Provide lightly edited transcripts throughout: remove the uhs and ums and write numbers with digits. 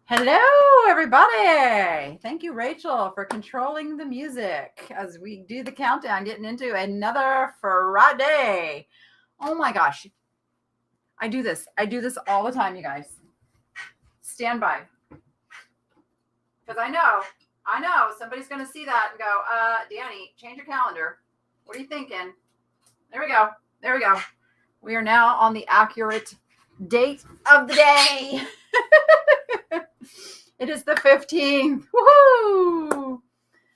Hello, everybody. Thank you, Rachel, for controlling the music as we do the countdown, getting into another Friday. Oh my gosh. I do this. I do this all the time, you guys. Stand by. Because I know somebody's going to see that and go, Danny, change your calendar. What are you thinking? There we go. There we go. We are now on the accurate date of the day. It is the 15th. Woohoo!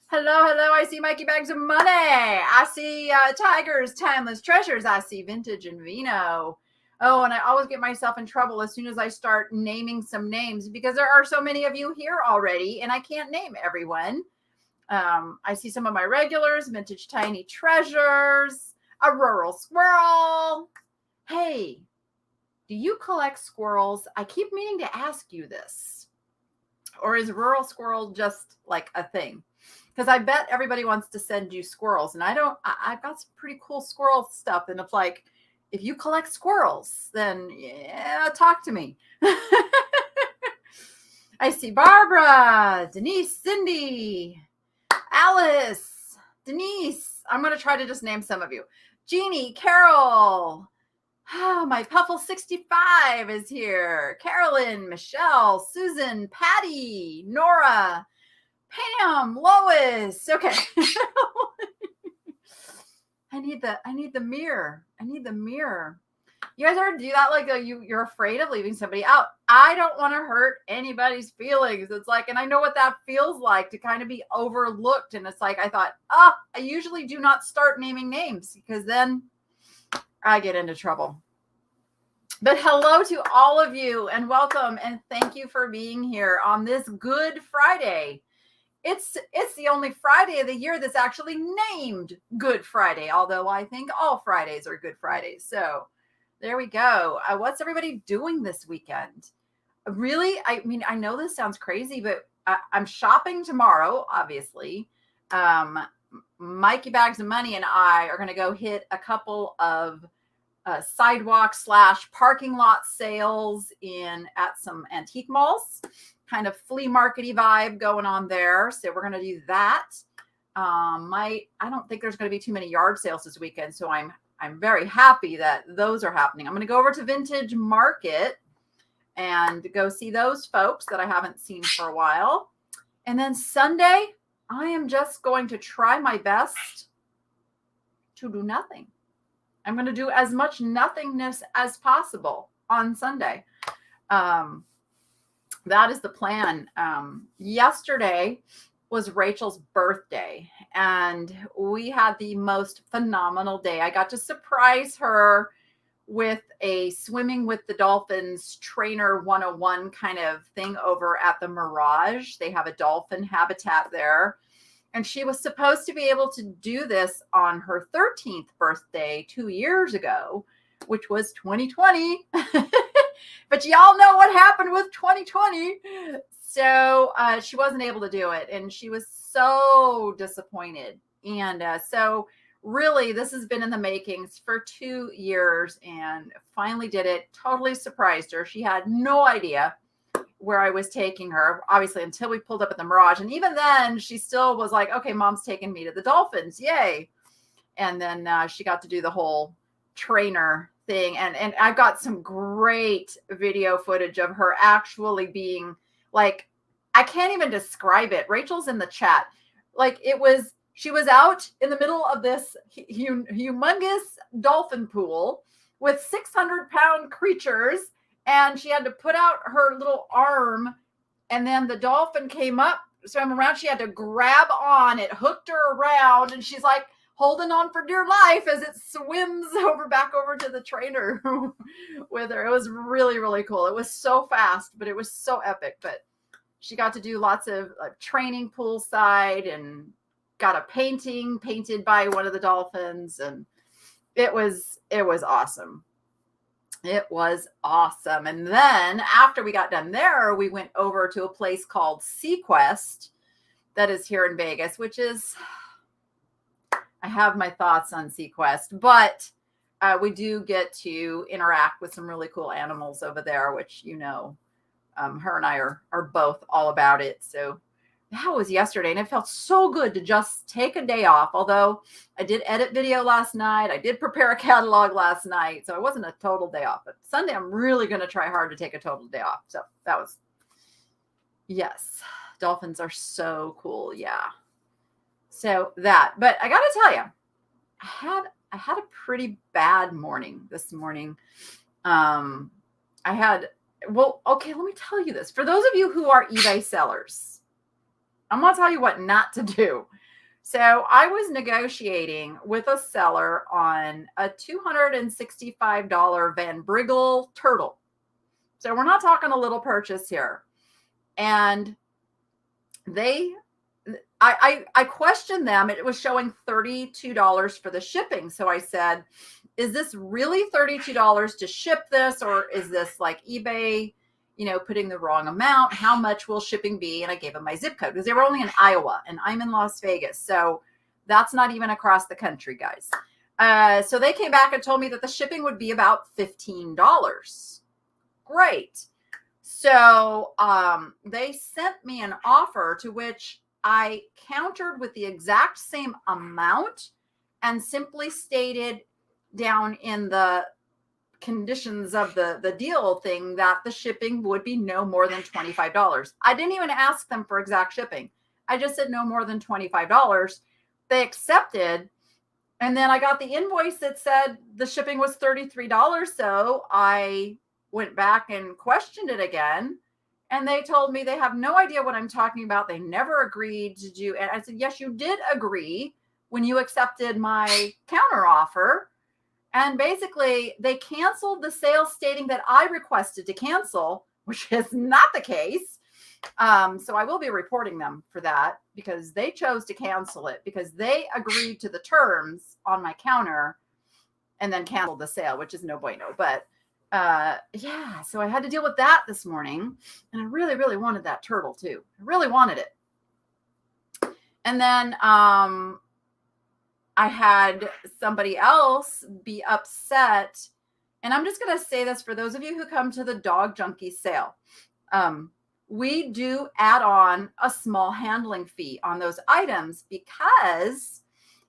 Hello. I see Mikey Bags of Money. I see Tigers, Timeless Treasures. I see Vintage and Vino. Oh, and I always get myself in trouble as soon as I start naming some names because there are so many of you here already, and I can't name everyone. I see some of my regulars, Vintage Tiny Treasures, a Rural Squirrel. Hey, do you collect squirrels? I keep meaning to ask you this. Or is rural squirrel just like a thing? Because I bet everybody wants to send you squirrels. And I've got some pretty cool squirrel stuff. And it's like, if you collect squirrels, then yeah, talk to me. I see Barbara, Denise, Cindy, Alice, Denise. I'm going to try to just name some of you. Jeannie, Carol. Oh, my Puffle 65 is here. Carolyn, Michelle, Susan, Patty, Nora, Pam, Lois. Okay. I need the mirror. I need the mirror. You guys ever do that? Like you're afraid of leaving somebody out. I don't want to hurt anybody's feelings. It's like, and I know what that feels like to kind of be overlooked. And it's like, I thought, I usually do not start naming names because then I get into trouble. But hello to all of you and welcome and thank you for being here on this Good Friday. It's the only Friday of the year that's actually named Good Friday, although I think all Fridays are Good Fridays. So there we go. What's everybody doing this weekend? Really? I mean, I know this sounds crazy, but I'm shopping tomorrow, obviously. Mikey Bags of Money and I are going to go hit a couple of sidewalk / parking lot sales at some antique malls, kind of flea markety vibe going on there. So we're going to do that. I don't think there's going to be too many yard sales this weekend. So I'm very happy that those are happening. I'm going to go over to Vintage Market and go see those folks that I haven't seen for a while. And then Sunday, I am just going to try my best to do nothing. I'm going to do as much nothingness as possible on Sunday. That is the plan. Yesterday was Rachel's birthday, and we had the most phenomenal day. I got to surprise her with a swimming with the dolphins trainer 101 kind of thing over at the Mirage. They have a dolphin habitat there. And she was supposed to be able to do this on her 13th birthday 2 years ago, which was 2020. But y'all know what happened with 2020. So she wasn't able to do it. And she was so disappointed. And so really, this has been in the makings for 2 years and finally did it. Totally surprised her. She had no idea where I was taking her, obviously, until we pulled up at the Mirage. And even then, she still was like, okay, mom's taking me to the dolphins. Yay. And then she got to do the whole trainer thing. And I've got some great video footage of her actually being like, I can't even describe it. Rachel's in the chat. Like she was out in the middle of this humongous dolphin pool with 600-pound creatures. And she had to put out her little arm, and then the dolphin came up, swam around. She had to grab on. It hooked her around, and she's like holding on for dear life as it swims back over to the trainer with her. It was really, really cool. It was so fast, but it was so epic. But she got to do lots of training poolside and got a painting painted by one of the dolphins, and it was awesome. It was awesome. And then after we got done there, we went over to a place called Sequest that is here in Vegas, which is, I have my thoughts on Sequest, but we do get to interact with some really cool animals over there, which, Her and I are both all about it. So that was yesterday, and it felt so good to just take a day off. Although I did edit video last night, I did prepare a catalog last night, so it wasn't a total day off. But Sunday, I'm really going to try hard to take a total day off. So that was, yes, dolphins are so cool. Yeah. So that, but I got to tell you, I had a pretty bad morning this morning. Okay, let me tell you this. For those of you who are eBay sellers, I'm going to tell you what not to do. So I was negotiating with a seller on a $265 Van Briggle turtle. So we're not talking a little purchase here. And I questioned them. It was showing $32 for the shipping. So I said, is this really $32 to ship this? Or is this like eBay, putting the wrong amount? How much will shipping be? And I gave them my zip code because they were only in Iowa and I'm in Las Vegas. So that's not even across the country, guys. So they came back and told me that the shipping would be about $15. Great. So they sent me an offer to which I countered with the exact same amount and simply stated down in the conditions of the deal thing that the shipping would be no more than $25. I didn't even ask them for exact shipping. I just said no more than $25. They accepted. And then I got the invoice that said the shipping was $33. So I went back and questioned it again. And they told me they have no idea what I'm talking about. They never agreed to do. And I said, yes, you did agree when you accepted my counter offer. And basically they canceled the sale stating that I requested to cancel, which is not the case. So I will be reporting them for that because they chose to cancel it because they agreed to the terms on my counter and then canceled the sale, which is no bueno. But yeah, so I had to deal with that this morning, and I really, really wanted that turtle too. I really wanted it. And then I had somebody else be upset, and I'm just going to say this for those of you who come to the Dog Junkie sale. We do add on a small handling fee on those items because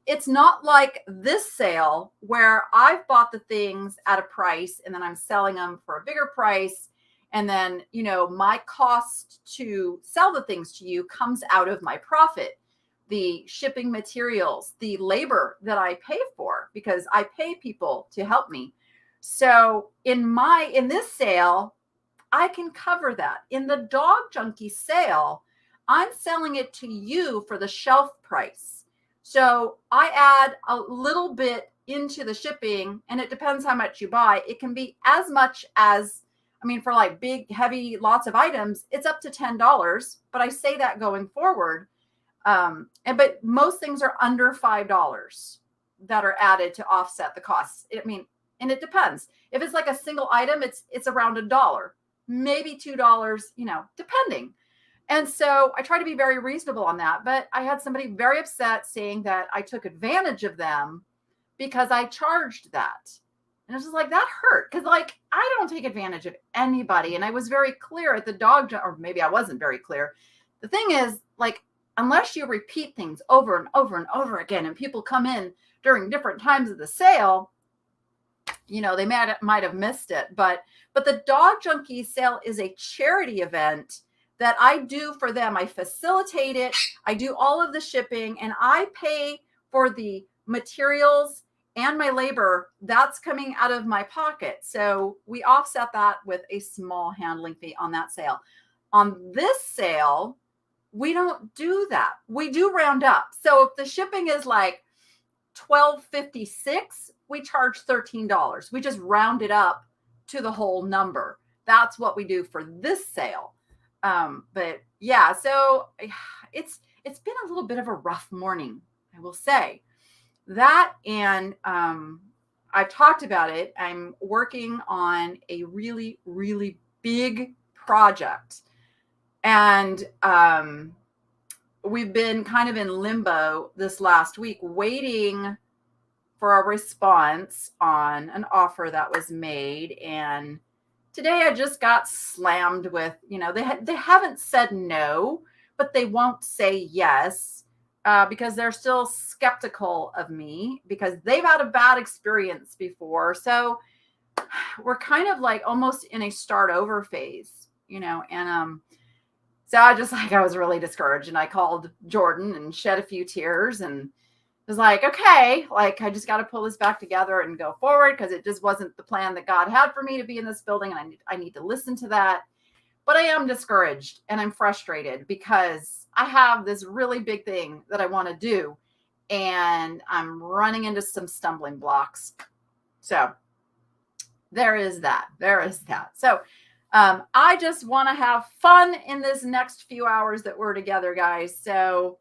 it's not like this sale where I've bought the things at a price and then I'm selling them for a bigger price. And then, my cost to sell the things to you comes out of my profit, the shipping materials, the labor that I pay for, because I pay people to help me. So in this sale, I can cover that. In the Dog Junkie sale, I'm selling it to you for the shelf price. So I add a little bit into the shipping, and it depends how much you buy. It can be as much as, for like big, heavy, lots of items, it's up to $10. But I say that going forward. But most things are under $5 that are added to offset the costs. And it depends. If it's like a single item, it's around $1, maybe $2, depending. And so I try to be very reasonable on that. But I had somebody very upset saying that I took advantage of them because I charged that. And I was just like, that hurt. Because I don't take advantage of anybody. And I was very clear at the or maybe I wasn't very clear. The thing is, unless you repeat things over and over and over again, and people come in during different times of the sale, they might have missed it. But the Dog Junkie sale is a charity event that I do for them. I facilitate it. I do all of the shipping, and I pay for the materials and my labor. That's coming out of my pocket. So we offset that with a small handling fee on that sale. On this sale, we don't do that. We do round up. So if the shipping is like $12.56, we charge $13. We just round it up to the whole number. That's what we do for this sale. But yeah, so it's been a little bit of a rough morning, I will say that. And, I've talked about it. I'm working on a really, really big project, and, we've been kind of in limbo this last week, waiting for a response on an offer that was made. And Today I just got slammed with, they haven't said no, but they won't say yes because they're still skeptical of me because they've had a bad experience before. So we're kind of like almost in a start over phase, and so I was really discouraged, and I called Jordan and shed a few tears and was like, okay, like I just got to pull this back together and go forward because it just wasn't the plan that God had for me to be in this building, and I need to listen to that. But I am discouraged and I'm frustrated because I have this really big thing that I want to do, and I'm running into some stumbling blocks. So there is that. There is that. So I just want to have fun in this next few hours that we're together, guys. So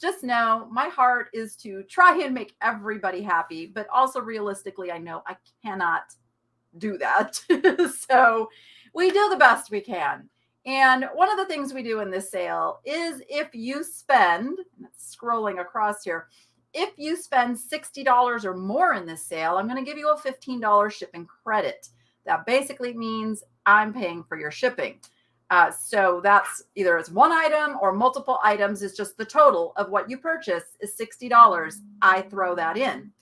just know my heart is to try and make everybody happy, but also realistically, I know I cannot do that. So we do the best we can. And one of the things we do in this sale is if you spend, scrolling across here, if you spend $60 or more in this sale, I'm going to give you a $15 shipping credit. That basically means I'm paying for your shipping. So that's either it's one item or multiple items. It's just the total of what you purchase is $60. I throw that in.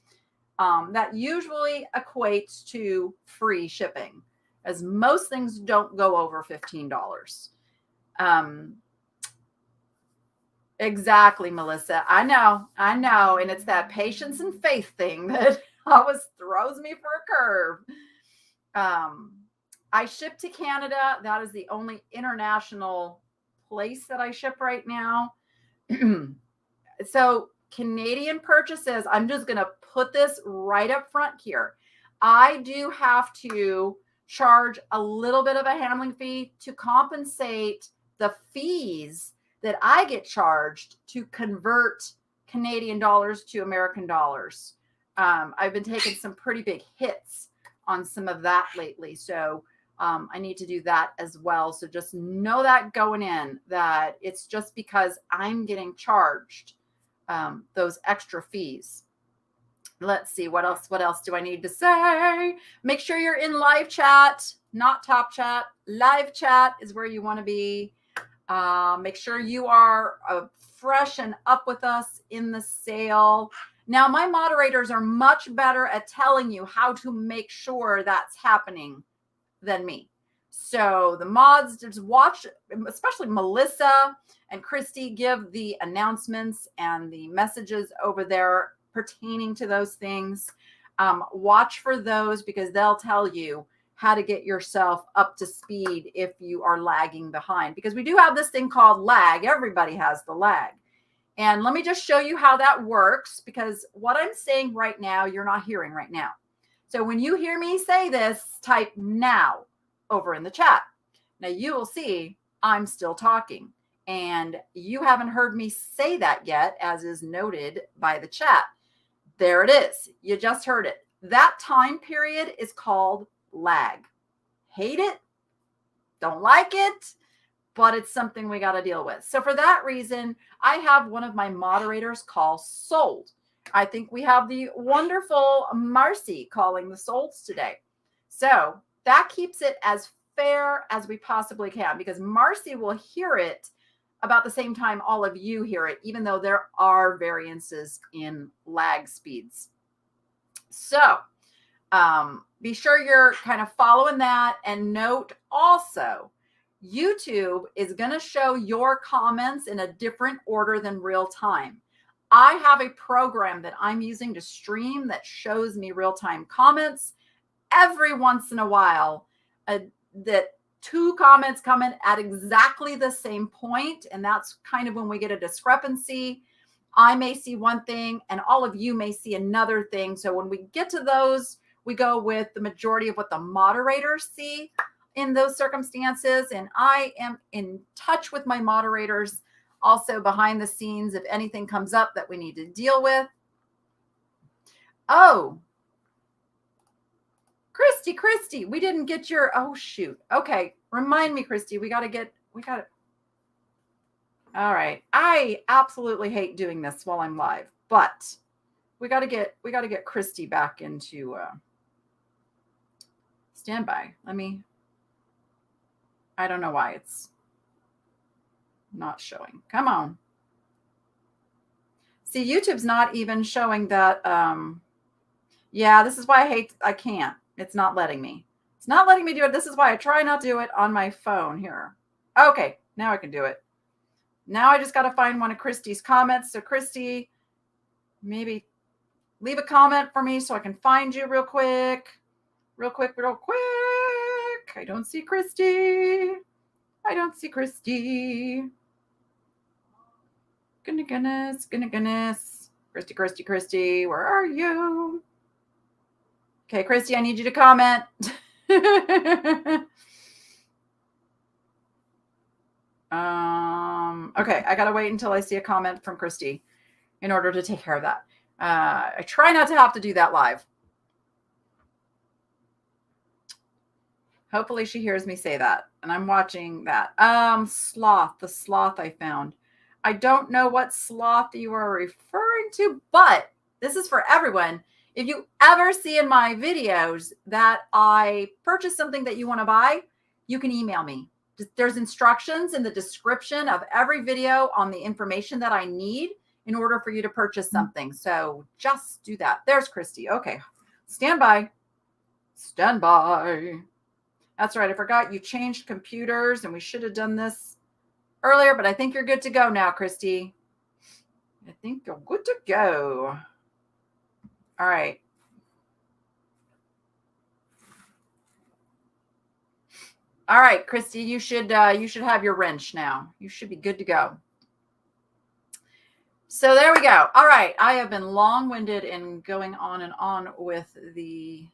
That usually equates to free shipping, as most things don't go over $15. Exactly, Melissa. I know. And it's that patience and faith thing that always throws me for a curve. I ship to Canada. That is the only international place that I ship right now. So Canadian purchases, I'm just going to put this right up front here. I do have to charge a little bit of a handling fee to compensate the fees that I get charged to convert Canadian dollars to American dollars. I've been taking some pretty big hits on some of that lately. So I need to do that as well. So just know that going in, that it's just because I'm getting charged those extra fees. Let's see, what else do I need to say? Make sure you're in live chat, not top chat. Live chat is where you want to be. Make sure you are fresh and up with us in the sale. Now, my moderators are much better at telling you how to make sure that's happening than me. So the mods, just watch, especially Melissa and Christy, give the announcements and the messages over there pertaining to those things. Watch for those because they'll tell you how to get yourself up to speed if you are lagging behind, because we do have this thing called lag. Everybody has the lag. And let me just show you how that works, because what I'm saying right now, you're not hearing right now. So when you hear me say this, type now over in the chat. Now you will see I'm still talking, and you haven't heard me say that yet, as is noted by the chat. There it is. You just heard it. That time period is called lag. Hate it, don't like it, but it's something we got to deal with. So for that reason, I have one of my moderators call sold. I think we have the wonderful Marcy calling the solds today. So that keeps it as fair as we possibly can, because Marcy will hear it about the same time all of you hear it, even though there are variances in lag speeds. So be sure you're kind of following that, and note also, YouTube is going to show your comments in a different order than real time. I have a program that I'm using to stream that shows me real-time comments. Every once in a while, that two comments come in at exactly the same point, and that's kind of when we get a discrepancy. I may see one thing and all of you may see another thing. So when we get to those, we go with the majority of what the moderators see in those circumstances. And I am in touch with my moderators also behind the scenes if anything comes up that we need to deal with. Oh, Christy, we didn't get your, oh shoot. Okay. Remind me, Christy, we got to, all right. I absolutely hate doing this while I'm live, but we got to get Christy back into standby. Let me I don't know why it's not showing. Come on. See, YouTube's not even showing that. Yeah, this is why I can't. It's not letting me. It's not letting me do it. This is why I try not to do it on my phone here. Okay, now I can do it. Now I just got to find one of Christy's comments. So Christy, maybe leave a comment for me so I can find you real quick. Real quick. I don't see Christy. Goodness. Christy, where are you? Okay, Christy, I need you to comment. Okay, I gotta wait until I see a comment from Christy in order to take care of that. I try not to have to do that live. Hopefully she hears me say that, and I'm watching that. The sloth I found. I don't know what sloth you are referring to, but this is for everyone. If you ever see in my videos that I purchase something that you want to buy, you can email me. There's instructions in the description of every video on the information that I need in order for you to purchase something. So just do that. There's Christy. Okay. Stand by. That's right. I forgot you changed computers and we should have done this earlier, but I think you're good to go now, Christy. I think you're good to go. All right. All right, Christy, you should have your wrench now. You should be good to go. So there we go. All right. I have been long-winded in going on and on with the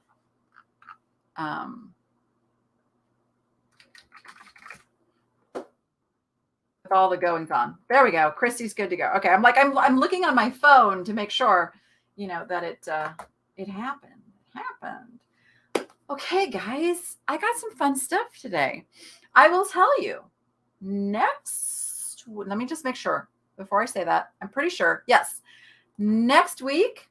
with all the goings on. There we go. Christy's good to go. Okay. I'm looking on my phone to make sure, that it happened. Okay, guys, I got some fun stuff today. I will tell you next. Let me just make sure before I say that. I'm pretty sure. Yes. Next week,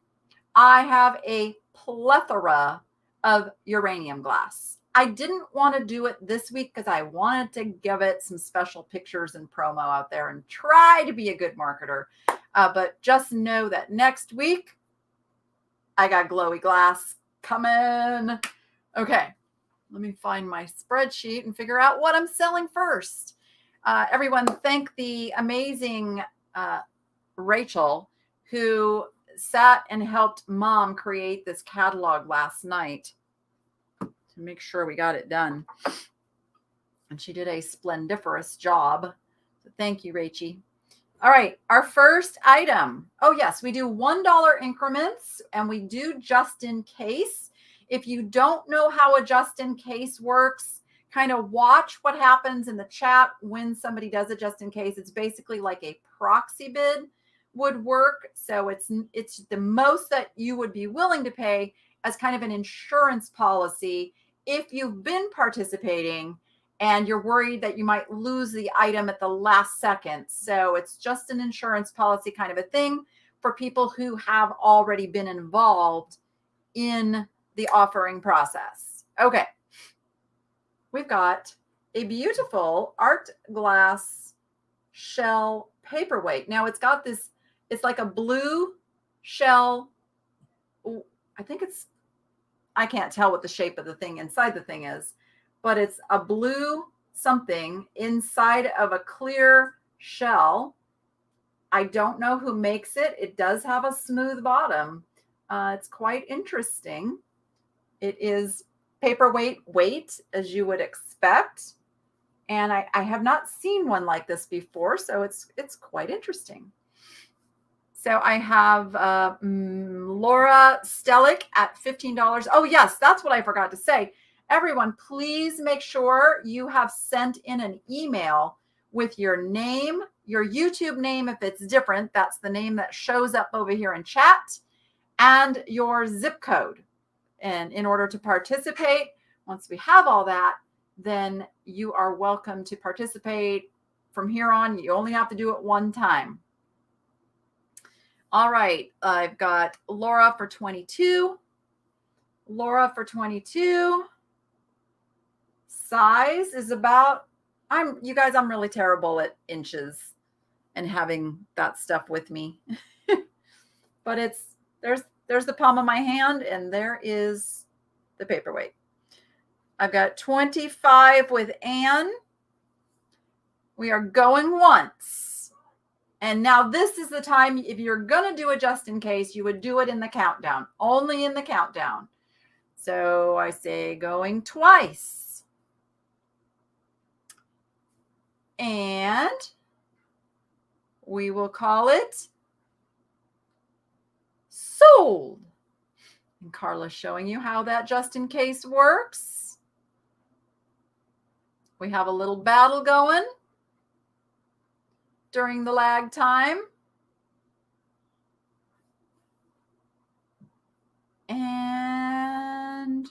I have a plethora of uranium glass. I didn't want to do it this week because I wanted to give it some special pictures and promo out there and try to be a good marketer. But just know that next week, I got glowy glass coming. Okay, let me find my spreadsheet and figure out what I'm selling first. Everyone, thank the amazing Rachel, who sat and helped Mom create this catalog last night to make sure we got it done. And she did a splendiferous job. So thank you, Rachie. All right, our first item. Oh, yes, we do $1 increments, and we do just in case. If you don't know how a just in case works, kind of watch what happens in the chat when somebody does a just in case. It's basically like a proxy bid would work. So it's the most that you would be willing to pay as kind of an insurance policy if you've been participating and you're worried that you might lose the item at the last second. So it's just an insurance policy kind of a thing for people who have already been involved in the offering process. Okay. We've got a beautiful art glass shell paperweight. Now it's got this, it's like a blue shell. I can't tell what the shape of the thing inside the thing is, but it's a blue something inside of a clear shell. I don't know who makes it. It does have a smooth bottom. It's quite interesting. It is paperweight weight, as you would expect. And I have not seen one like this before, so it's quite interesting. So I have Laura Stellick at $15. Oh, yes, that's what I forgot to say. Everyone, please make sure you have sent in an email with your name, your YouTube name, if it's different, that's the name that shows up over here in chat, and your zip code. And in order to participate, once we have all that, then you are welcome to participate from here on. You only have to do it one time. All right, I've got Laura for 22. Laura for 22. Size is about You guys, I'm really terrible at inches and having that stuff with me. But there's the palm of my hand, and there is the paperweight. I've got 25 with Anne. We are going once. And now this is the time, if you're going to do it just in case, you would do it in the countdown, only in the countdown. So I say going twice. And we will call it sold. And Carla's showing you how that just in case works. We have a little battle going during the lag time. And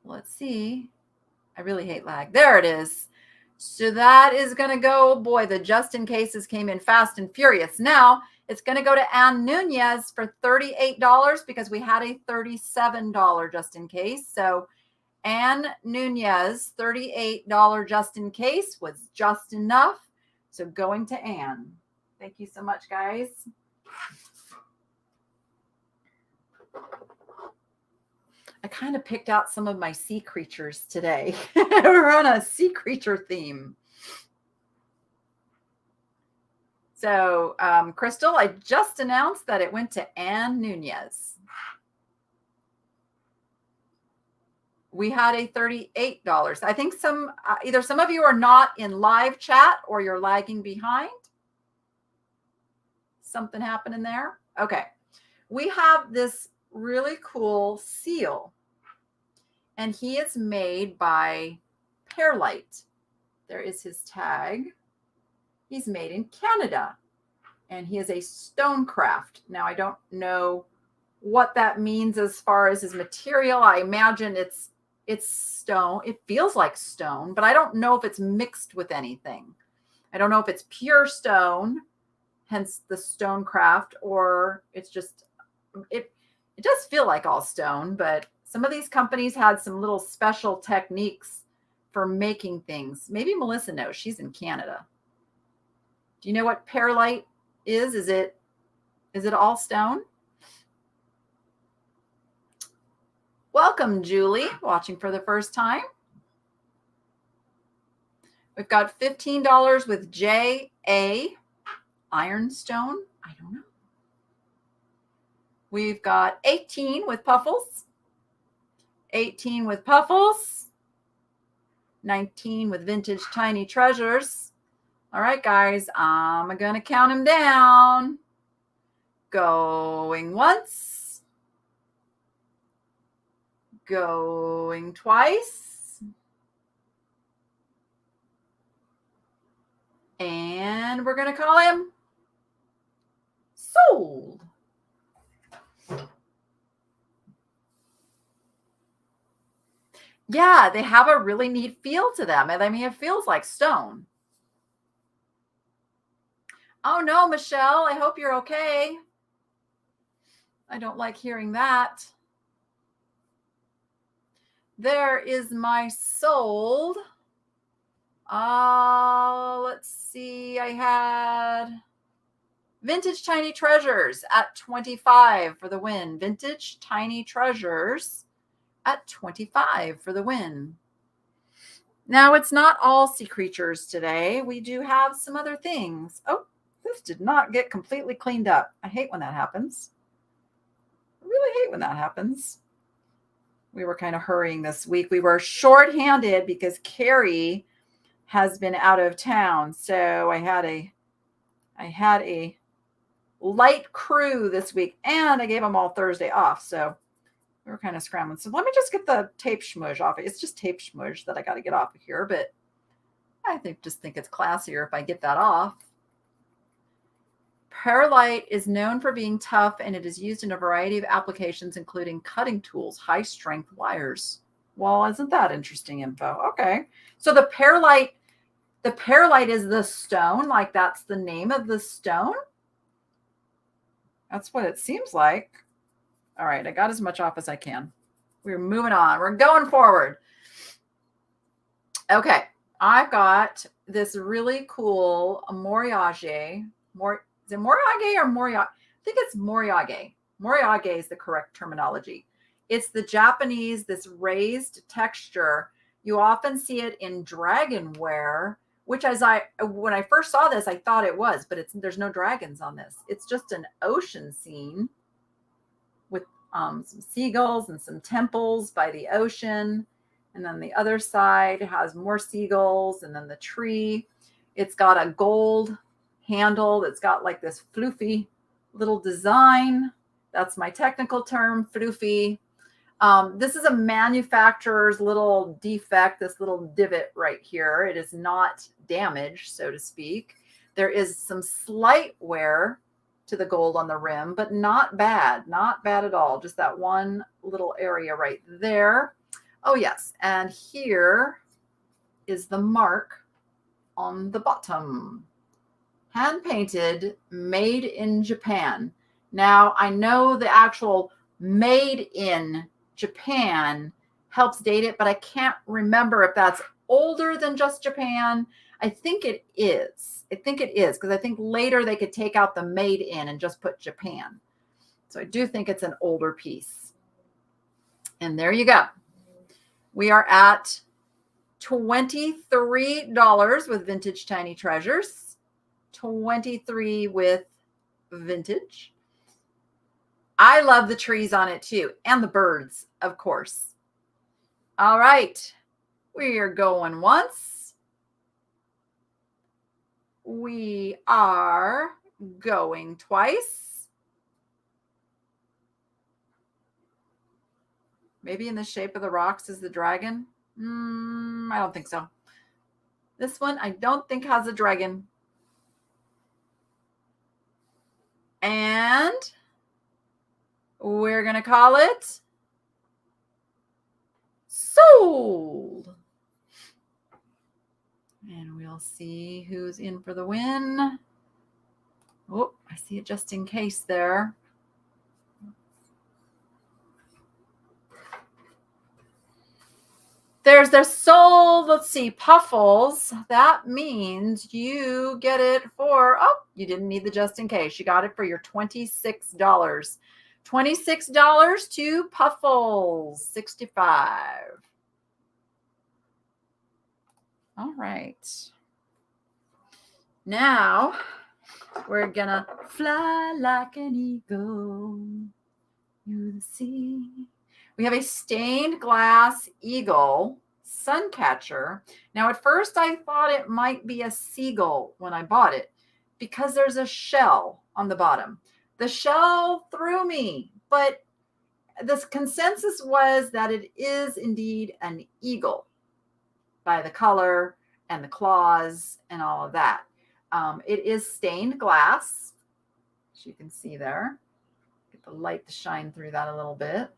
let's see. I really hate lag. There it is. So that is going to go, boy, the just in cases came in fast and furious. Now it's going to go to Ann Nunez for $38 because we had a $37 just in case. So Ann Nunez, $38 just in case was just enough. So going to Ann. Thank you so much, guys. I kind of picked out some of my sea creatures today. We're on a sea creature theme. So, Crystal, I just announced that it went to Ann Nunez. We had a $38. I think either some of you are not in live chat or you're lagging behind. Something happening there. Okay. We have this really cool seal, and he is made by Pearlite. There is his tag. He's made in Canada, and he is a stonecraft. Now, I don't know what that means as far as his material. I imagine it's stone. It feels like stone, but I don't know if it's mixed with anything. I don't know if it's pure stone, hence the stonecraft, or it's just it does feel like all stone, but some of these companies had some little special techniques for making things. Maybe Melissa knows. She's in Canada. Do you know what Pearlite is? Is it all stone? Welcome, Julie, watching for the first time. We've got $15 with J.A. Ironstone. I don't know. We've got 18 with Puffles. 18 with Puffles. 19 with Vintage Tiny Treasures. All right, guys, I'm going to count them down. Going once. Going twice. And we're going to call him sold. Yeah, they have a really neat feel to them. I mean, it feels like stone. Oh, no, Michelle, I hope you're okay. I don't like hearing that. There is my sold. Let's see. I had Vintage Tiny Treasures at 25 for the win. Vintage Tiny Treasures at 25 for the win. Now, it's not all sea creatures today. We do have some other things. Oh, this did not get completely cleaned up. I hate when that happens. I really hate when that happens. We were kind of hurrying this week. We were shorthanded because Carrie has been out of town. So I had a light crew this week, and I gave them all Thursday off. So we were kind of scrambling. So let me just get the tape schmudge off. It's just tape schmudge that I got to get off of here, but I just think it's classier if I get that off. Pearlite is known for being tough, and it is used in a variety of applications, including cutting tools, high-strength wires. Well, isn't that interesting info? Okay. So the Pearlite is the stone, like that's the name of the stone? That's what it seems like. All right, I got as much off as I can. We're moving on. We're going forward. Okay, I've got this really cool moriage. Is it moriage or moriage? I think it's moriage. Moriage is the correct terminology. It's the Japanese, this raised texture. You often see it in dragonware, which when I first saw this, I thought it was, but there's no dragons on this. It's just an ocean scene with some seagulls and some temples by the ocean. And then the other side has more seagulls and then the tree. It's got a gold handle that's got like this floofy little design. That's my technical term, floofy. This is a manufacturer's little defect, this little divot right here. It is not damaged, so to speak. There is some slight wear to the gold on the rim, but not bad at all. Just that one little area right there. Oh, yes. And here is the mark on the bottom. Hand painted, made in Japan. Now, I know the actual made in Japan helps date it, but I can't remember if that's older than just Japan. I think it is. Because I think later they could take out the made in and just put Japan. So I do think it's an older piece. And there you go. We are at $23 with vintage tiny treasures. 23 with vintage. I love the trees on it too, and the birds, of course. All right, we are going once. We are going twice. Maybe in the shape of the rocks is the dragon. I don't think so. This one I don't think has a dragon. And we're going to call it sold. And we'll see who's in for the win. Oh, I see it just in case there. There's their sold. Let's see, Puffles. That means you get it for, oh, you didn't need the just in case. You got it for your $26. $26 to Puffles, 65. All right. Now we're gonna fly like an eagle through the sea. We have a stained glass eagle sun catcher. Now, at first I thought it might be a seagull when I bought it because there's a shell on the bottom. The shell threw me, but the consensus was that it is indeed an eagle by the color and the claws and all of that. It is stained glass, as you can see there. Get the light to shine through that a little bit.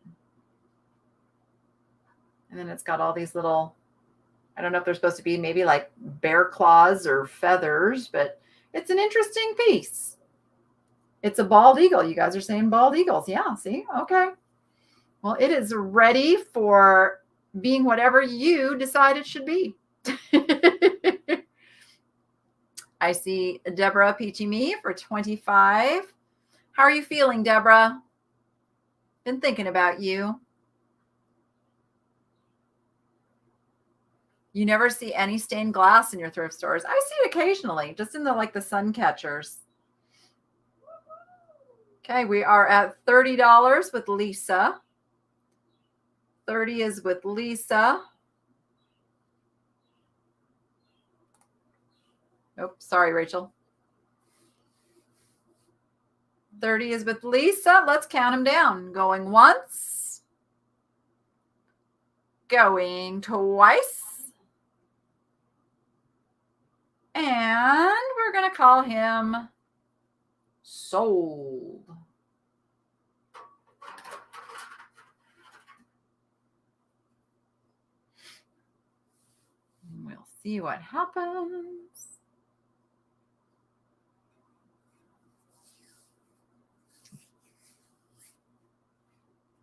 And then it's got all these little, I don't know if they're supposed to be maybe like bear claws or feathers, but it's an interesting piece. It's a bald eagle. You guys are saying bald eagles. Yeah, see? Okay. Well, it is ready for being whatever you decide it should be. I see Deborah peaching me for 25. How are you feeling, Deborah? Been thinking about you. You never see any stained glass in your thrift stores. I see it occasionally, just in the sun catchers. Okay, we are at $30 with Lisa. 30 is with Lisa. Oh, sorry, Rachel. 30 is with Lisa. Let's count them down. Going once. Going twice. And we're going to call him sold. We'll see what happens.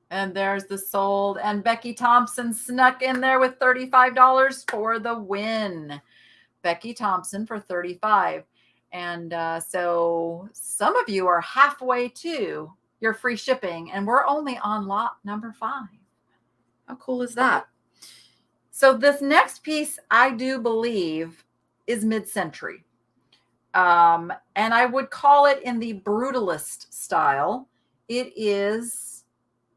And there's the sold. And Becky Thompson snuck in there with $35 for the win. Becky Thompson for $35. And so some of you are halfway to your free shipping, and we're only on lot number 5. How cool is that? So this next piece, I do believe, is mid-century. And I would call it in the brutalist style. It is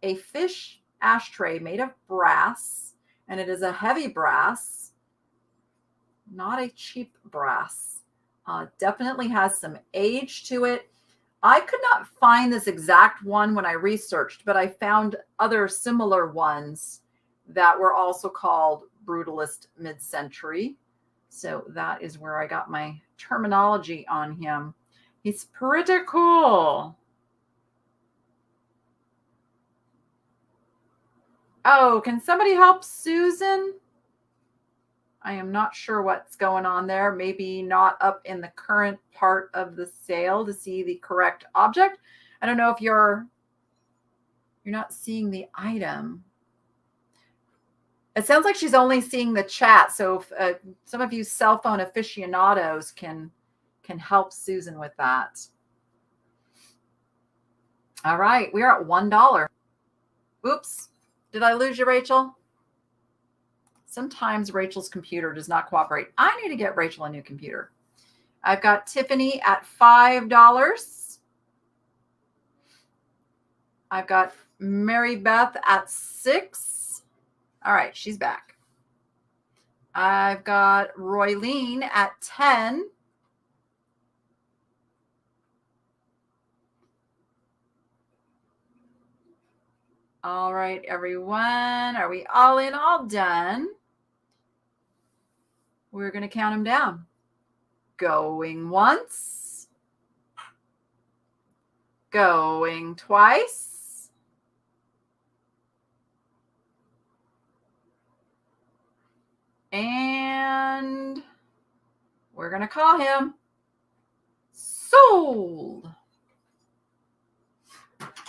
a fish ashtray made of brass, and it is a heavy brass, not a cheap brass. Definitely has some age to it. I could not find this exact one when I researched, but I found other similar ones that were also called brutalist mid-century. So that is where I got my terminology on him. He's pretty cool. Oh, can somebody help Susan? I am not sure what's going on there. Maybe not up in the current part of the sale to see the correct object. I don't know if you're not seeing the item. It sounds like she's only seeing the chat. So if some of you cell phone aficionados can help Susan with that. All right, we are at $1. Oops, did I lose you, Rachel? Sometimes Rachel's computer does not cooperate. I need to get Rachel a new computer. I've got Tiffany at $5. I've got Mary Beth at $6. All right, she's back. I've got Roylene at $10. All right, everyone. Are we all in, all done? We're going to count them down. Going once. Going twice. And we're going to call him sold.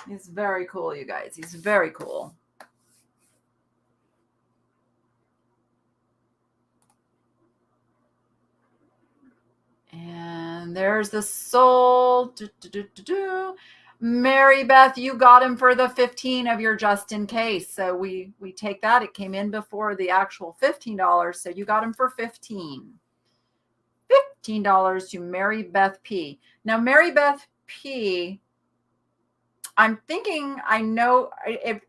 He's very cool, you guys. He's very cool. And there's the sold. Mary Beth, you got him for the 15 of your just in case. So we take that. It came in before the actual $15. So you got him for 15. $15 to Mary Beth P. Now, Mary Beth P, I'm thinking, I know,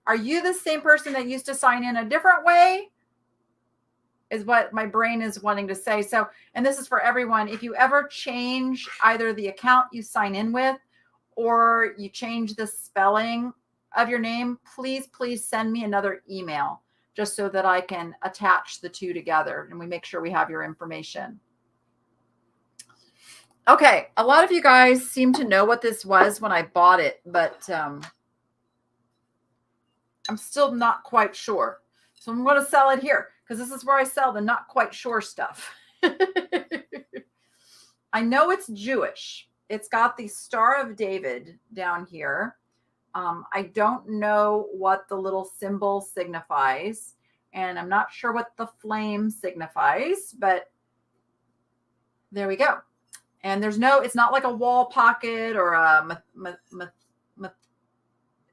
are you the same person that used to sign in a different way? Is what my brain is wanting to say. So, and this is for everyone. If you ever change either the account you sign in with or you change the spelling of your name, please send me another email just so that I can attach the two together and we make sure we have your information. Okay, a lot of you guys seem to know what this was when I bought it, but I'm still not quite sure. So I'm going to sell it here because this is where I sell the not quite sure stuff. I know it's Jewish. It's got the Star of David down here. I don't know what the little symbol signifies, and I'm not sure what the flame signifies, but there we go. And there's no, it's not like a wall pocket or a,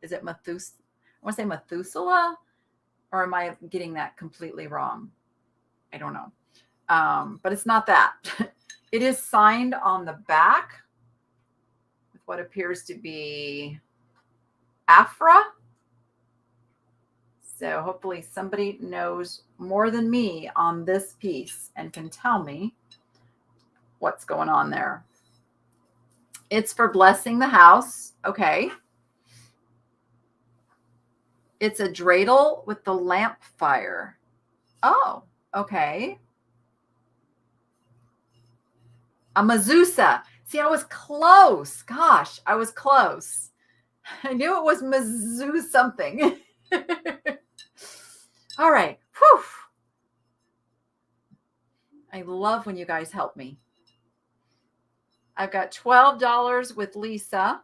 is it Methuselah? I want to say Methuselah, or am I getting that completely wrong? I don't know. But it's not that. It is signed on the back with what appears to be Afra. So hopefully somebody knows more than me on this piece and can tell me what's going on there. It's for blessing the house. Okay. It's a dreidel with the lamp fire. Oh, okay. A mezuzah. See, I was close. Gosh, I was close. I knew it was mezuzah something. All right. Whew. I love when you guys help me. I've got $12 with Lisa,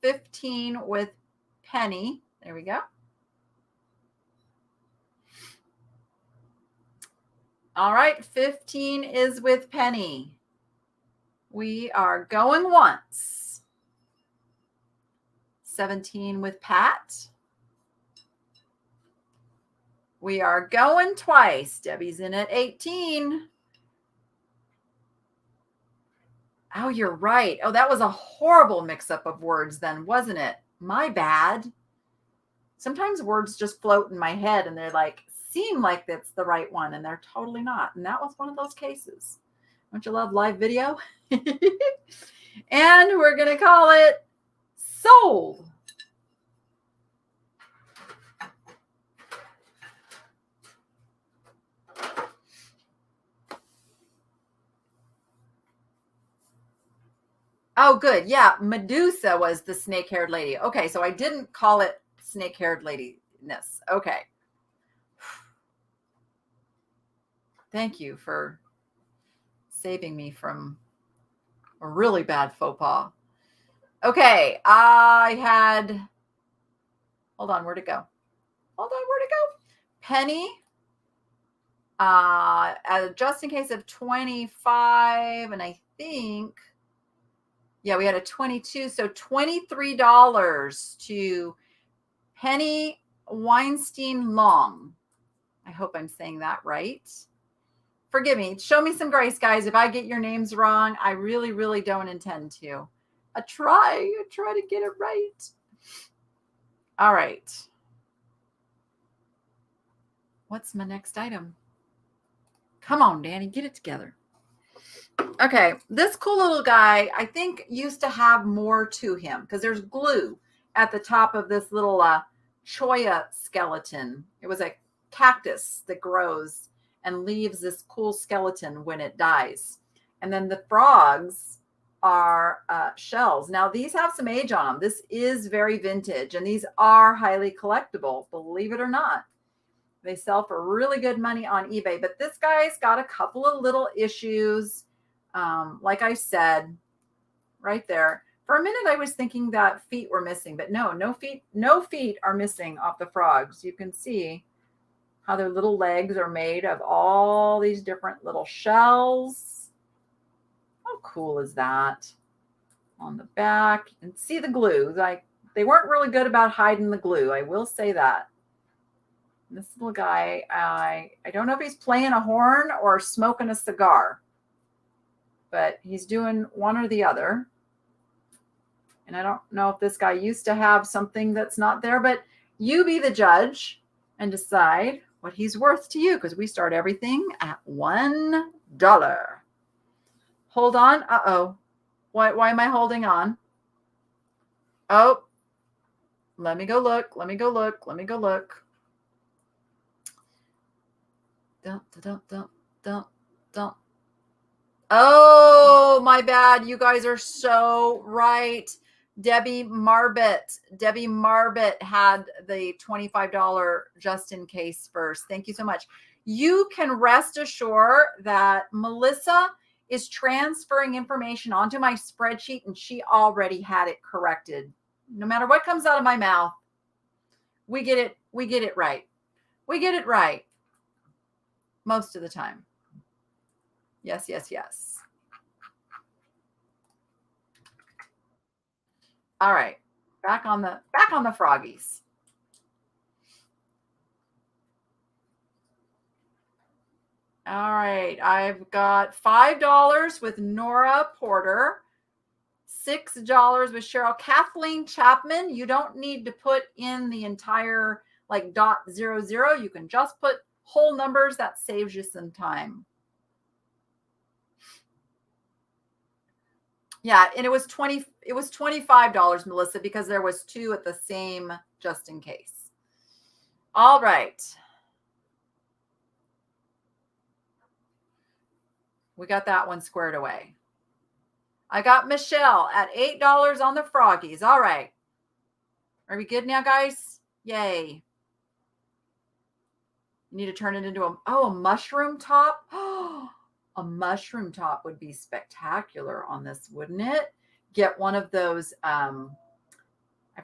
15 with Penny. There we go. All right, 15 is with Penny. We are going once. 17 with Pat. We are going twice. Debbie's in at 18. Oh, you're right. Oh, that was a horrible mix-up of words then, wasn't it? My bad. Sometimes words just float in my head and they're like, seem like that's the right one, and they're totally not. And that was one of those cases. Don't you love live video? And we're going to call it sold. Oh, good. Yeah. Medusa was the snake-haired lady. Okay. So I didn't call it snake-haired ladiness. Okay. Thank you for saving me from a really bad faux pas. Okay. Hold on. Where'd it go? Penny, just in case of 25. And I think, yeah, we had a 22. So $23 to Penny Weinstein Long. I hope I'm saying that right. Forgive me. Show me some grace, guys. If I get your names wrong, I really, really don't intend to. I try to get it right. All right. What's my next item? Come on, Danny, get it together. Okay, this cool little guy, I think, used to have more to him because there's glue at the top of this little cholla skeleton. It was a cactus that grows and leaves this cool skeleton when it dies. And then the frogs are shells. Now, these have some age on them. This is very vintage, and these are highly collectible, believe it or not. They sell for really good money on eBay, but this guy's got a couple of little issues. Like I said, right there. For a minute, I was thinking that feet were missing, but no feet are missing off the frogs. You can see how their little legs are made of all these different little shells. How cool is that? On the back, you can see the glue. Like, they weren't really good about hiding the glue. I will say that. This little guy, I don't know if he's playing a horn or smoking a cigar, but he's doing one or the other. And I don't know if this guy used to have something that's not there, but you be the judge and decide what he's worth to you, because we start everything at $1. Hold on. Uh-oh. Why am I holding on? Oh, let me go look. Don't. Oh, my bad. You guys are so right. Debbie Marbett had the $25 just in case first. Thank you so much. You can rest assured that Melissa is transferring information onto my spreadsheet, and she already had it corrected. No matter what comes out of my mouth, we get it right. We get it right most of the time. Yes. All right. Back on the froggies. All right. I've got $5 with Nora Porter, $6 with Cheryl. Kathleen Chapman, you don't need to put in the entire like .00. You can just put whole numbers. That saves you some time. Yeah, and it was $25, Melissa, because there was two at the same just in case. All right. We got that one squared away. I got Michelle at $8 on the froggies. All right. Are we good now, guys? Yay. You need to turn it into a mushroom top. A mushroom top would be spectacular on this, wouldn't it? Get one of those, I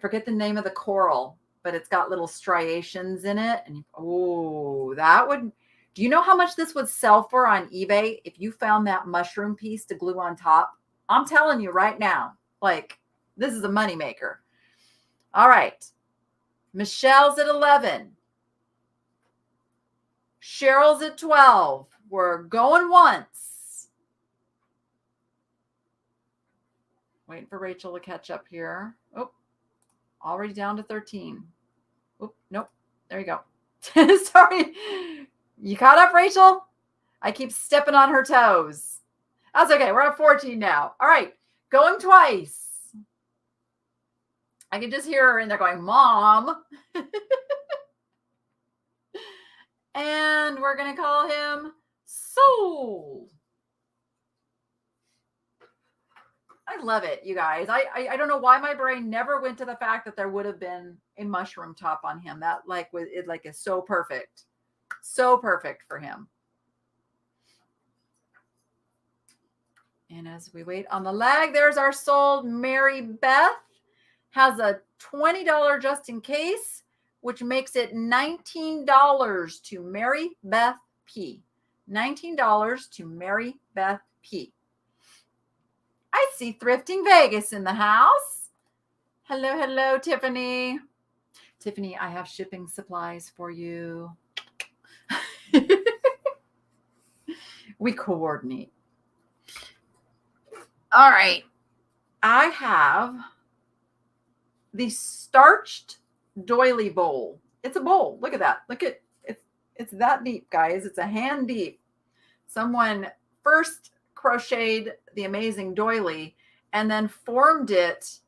forget the name of the coral, but it's got little striations in it. And that would Do you know how much this would sell for on eBay if you found that mushroom piece to glue on top? I'm telling you right now, like, this is a moneymaker. All right. Michelle's at 11. Cheryl's at 12. We're going once. Waiting for Rachel to catch up here. Oh, already down to 13. Oh, nope. There you go. Sorry. You caught up, Rachel? I keep stepping on her toes. That's okay. We're at 14 now. All right. Going twice. I can just hear her in there going, Mom. And we're going to call him Sold. I love it, you guys. I don't know why my brain never went to the fact that there would have been a mushroom top on him. That is so perfect. So perfect for him. And as we wait on the lag, there's our Sold. Mary Beth has a $20 just in case, which makes it $19 to Mary Beth P. $19 to Mary Beth P. I see Thrifting Vegas in the house. Hello, hello, Tiffany. Tiffany, I have shipping supplies for you. We coordinate. All right. I have the starched doily bowl. It's a bowl. Look at that. Look at it. It's that deep, guys. It's a hand deep. Someone first crocheted the amazing doily and then formed it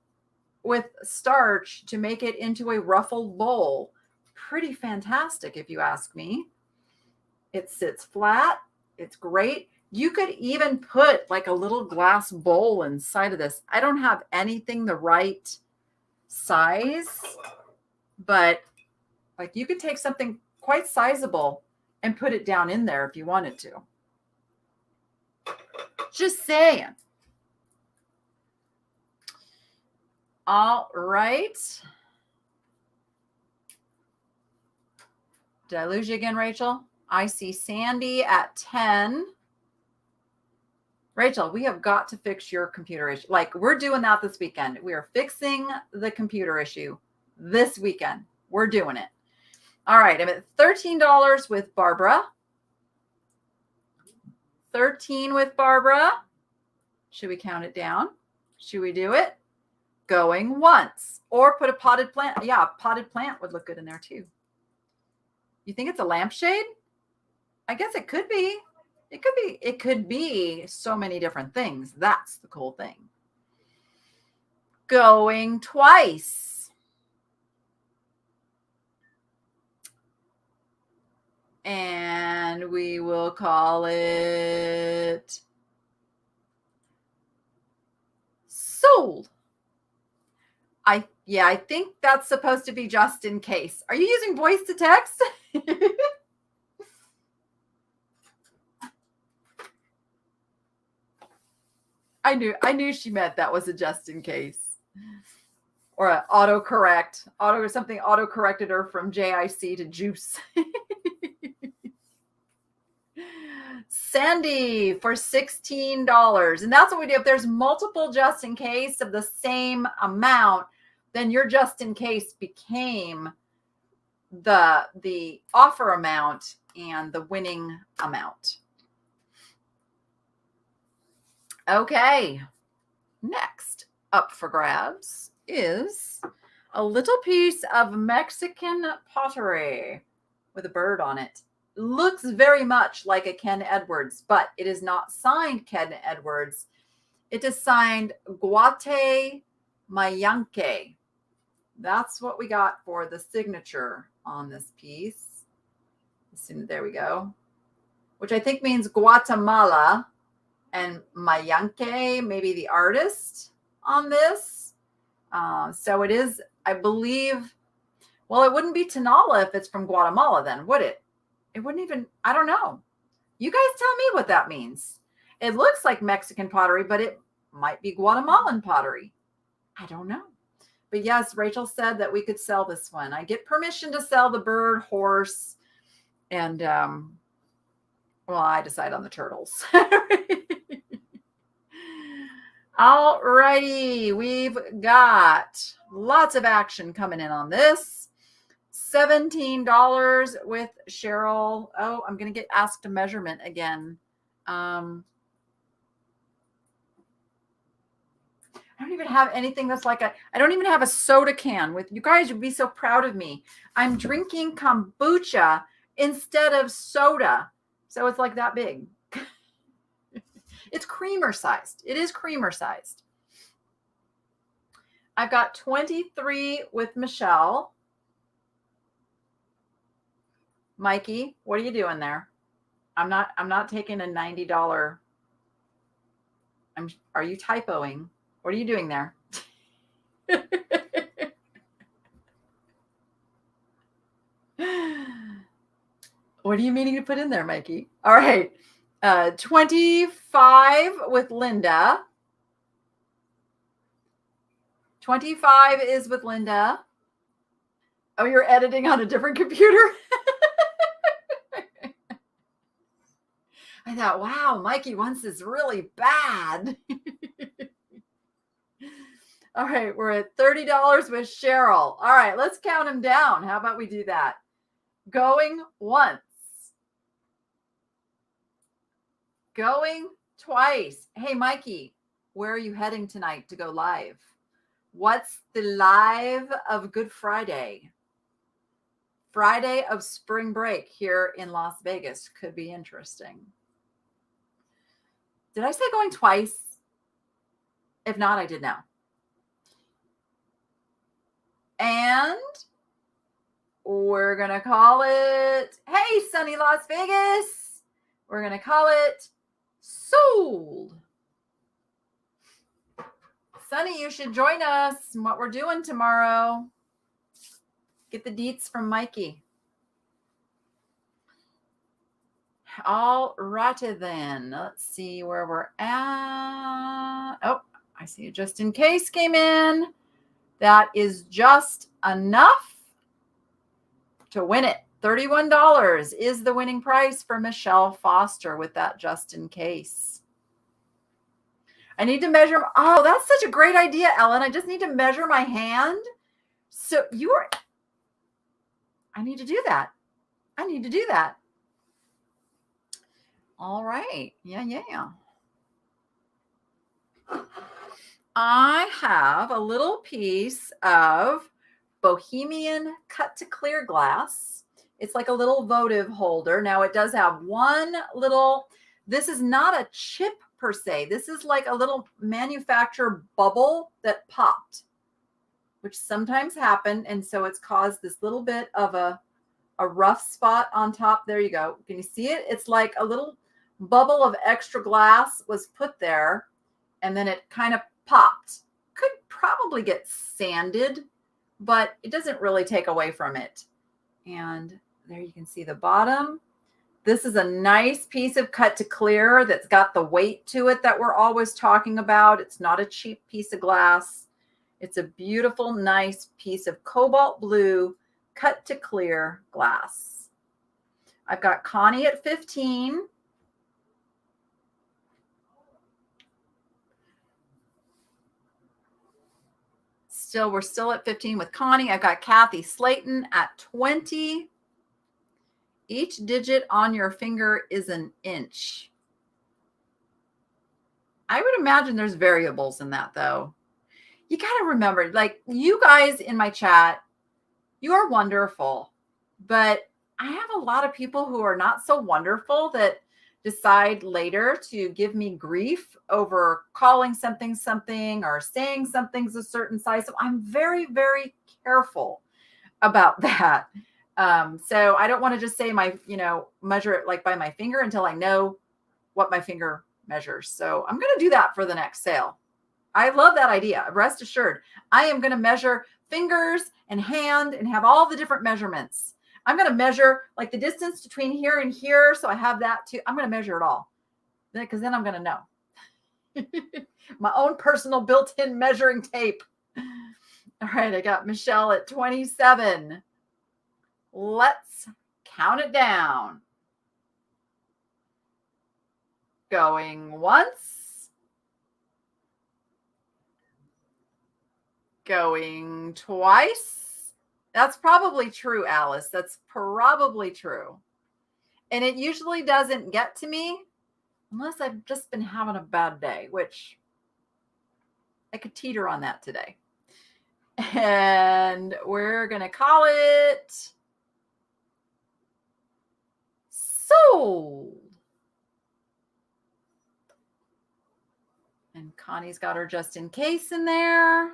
with starch to make it into a ruffled bowl. Pretty fantastic, if you ask me. It sits flat. It's great. You could even put like a little glass bowl inside of this. I don't have anything the right size, but like you could take something quite sizable and put it down in there if you wanted to. Just saying. All right. Did I lose you again, Rachel? I see Sandy at 10. Rachel, we have got to fix your computer issue. Like, we're doing that this weekend. We are fixing the computer issue this weekend. We're doing it. All right. I'm at $13 with Barbara. 13 with Barbara. Should we count it down? Should we do it? Going once. Or put a potted plant. Yeah, a potted plant would look good in there too. You think it's a lampshade? I guess it could be. It could be so many different things. That's the cool thing. Going twice. And we will call it Sold. I think that's supposed to be just in case. Are you using voice to text? I knew she meant that was a just in case. Or an autocorrect. Something auto-corrected her from JIC to juice. Sandy for $16. And that's what we do. If there's multiple just in case of the same amount, then your just in case became the offer amount and the winning amount. Okay. Next up for grabs is a little piece of Mexican pottery with a bird on it. Looks very much like a Ken Edwards, but it is not signed Ken Edwards. It is signed Guate Mayanque. That's what we got for the signature on this piece. There we go. Which I think means Guatemala, and Mayanque, maybe the artist on this. So it is, I believe, well, it wouldn't be Tonala if it's from Guatemala then, would it? It wouldn't even, I don't know. You guys tell me what that means. It looks like Mexican pottery, but it might be Guatemalan pottery. I don't know. But yes, Rachel said that we could sell this one. I get permission to sell the bird, horse, and Well, I decide on the turtles. All righty. We've got lots of action coming in on this. $17 with Cheryl. Oh, I'm going to get asked a measurement again. I don't even have anything that's like I don't even have a soda can with you guys. You'd be so proud of me. I'm drinking kombucha instead of soda. So it's like that big. It's creamer sized. It is creamer sized. I've got 23 with Michelle. Mikey, what are you doing there? I'm not taking a $90. Are you typoing? What are you doing there? What are you meaning to put in there, Mikey? All right. 25 with Linda. 25 is with Linda. Oh, you're editing on a different computer? I thought, wow, Mikey wants this really bad. All right, we're at $30 with Cheryl. All right, let's count them down. How about we do that? Going once. Going twice. Hey, Mikey, where are you heading tonight to go live? What's the live of Good Friday? Friday of spring break here in Las Vegas could be interesting. Did I say going twice? If not, I did now. And we're going to call it, hey, sunny Las Vegas. We're going to call it sold. Sunny, you should join us in what we're doing tomorrow. Get the deets from Mikey. All righty then. Let's see where we're at. Oh, I see it just in case came in. That is just enough to win it. $31 is the winning price for Michelle Foster with that just in case. I need to measure. Oh, that's such a great idea, Ellen. I just need to measure my hand. So I need to do that. I need to do that. All right. Yeah. I have a little piece of Bohemian cut to clear glass. It's like a little votive holder. Now it does have one little, this is not a chip per se. This is like a little manufacturer bubble that popped, which sometimes happen. And so it's caused this little bit of a rough spot on top. There you go. Can you see it? It's like a little bubble of extra glass was put there and then it kind of popped. Could probably get sanded, but it doesn't really take away from it. And there you can see the bottom. This is a nice piece of cut to clear that's got the weight to it that we're always talking about. It's not a cheap piece of glass. It's a beautiful, nice piece of cobalt blue cut to clear glass. I've got Connie at 15. We're still at 15 with Connie. I've got Kathy Slayton at 20. Each digit on your finger is an inch. I would imagine there's variables in that, though. You got to remember, like, you guys in my chat, you are wonderful. But I have a lot of people who are not so wonderful that decide later to give me grief over calling something or saying something's a certain size. So I'm very, very careful about that. So I don't want to just say measure it like by my finger until I know what my finger measures. So I'm going to do that for the next sale. I love that idea. Rest assured, I am going to measure fingers and hand and have all the different measurements. I'm going to measure like the distance between here and here. So I have that too. I'm going to measure it all because then I'm going to know. My own personal built-in measuring tape. All right. I got Michelle at 27. Let's count it down. Going once. Going twice. That's probably true, Alice. That's probably true. And it usually doesn't get to me unless I've just been having a bad day, which I could teeter on that today. And we're going to call it sold. And Connie's got her just in case in there.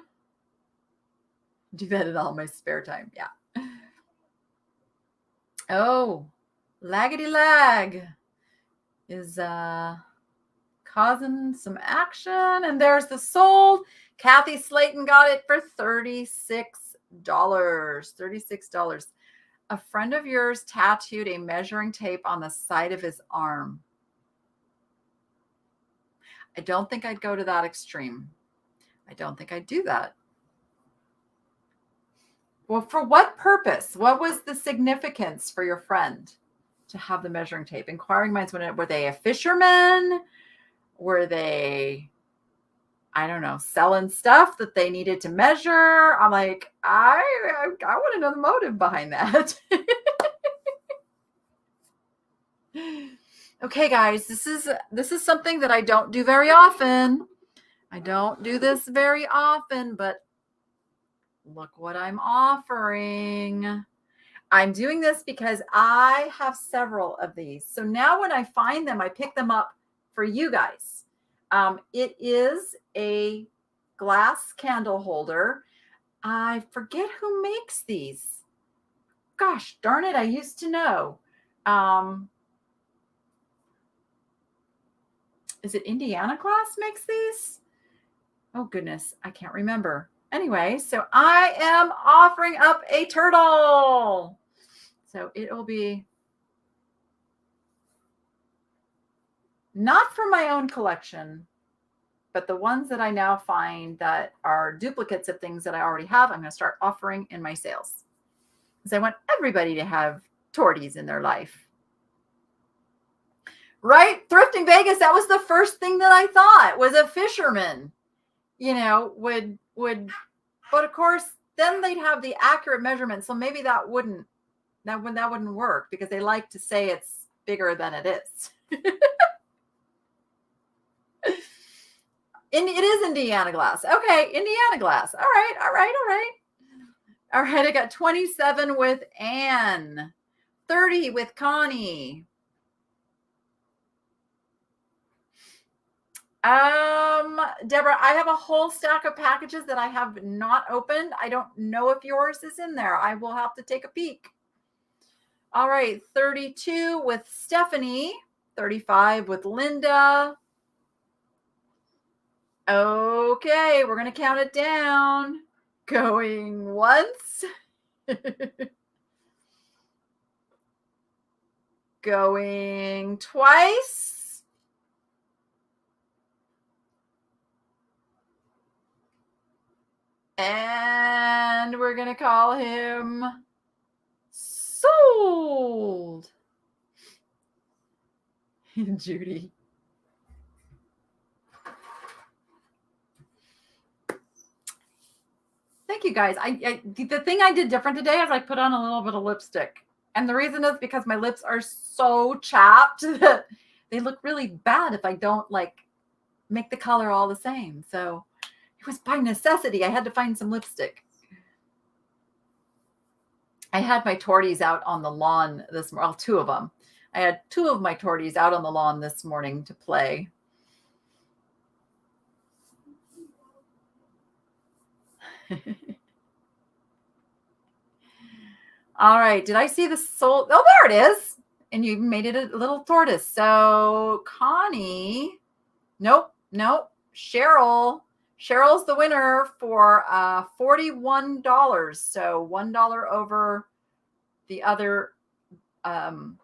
Do that in all my spare time. Yeah. Oh, laggity lag is causing some action. And there's the sold. Kathy Slayton got it for $36. $36. A friend of yours tattooed a measuring tape on the side of his arm. I don't think I'd go to that extreme. I don't think I'd do that. Well, for what purpose? What was the significance for your friend to have the measuring tape? Inquiring minds, were they a fisherman? Were they, I don't know, selling stuff that they needed to measure? I'm like, I want to know the motive behind that. Okay, guys, this is something that I don't do very often. I don't do this very often, but look what I'm offering. I'm doing this because I have several of these. So now when I find them, I pick them up for you guys. It is a glass candle holder. I forget who makes these. Gosh, darn it, I used to know. Is it Indiana Glass makes these? Oh, goodness, I can't remember. Anyway, so I am offering up a turtle. So it'll be not from my own collection, but the ones that I now find that are duplicates of things that I already have, I'm going to start offering in my sales. Because I want everybody to have torties in their life. Right? Thrifting Vegas, that was the first thing that I thought was a fisherman, would, but of course, then they'd have the accurate measurement. So maybe that wouldn't work because they like to say it's bigger than it is. It is Indiana Glass. Okay, Indiana Glass. All right. All right, I got 27 with Anne, 30 with Connie. Deborah, I have a whole stack of packages that I have not opened. I don't know if yours is in there. I will have to take a peek. All right, 32 with Stephanie, 35 with Linda. Okay, we're going to count it down. Going once. Going twice. And we're going to call him sold. Judy. Thank you, guys. The thing I did different today is I put on a little bit of lipstick. And the reason is because my lips are so chapped that they look really bad if I don't make the color all the same. So it was by necessity. I had to find some lipstick. I had my torties out on the lawn this morning. Well, two of them. I had two of my torties out on the lawn this morning to play. All right. Did I see the soul? Oh, there it is. And you made it a little tortoise. So Connie, nope. Cheryl's the winner for $41. So $1 over the other,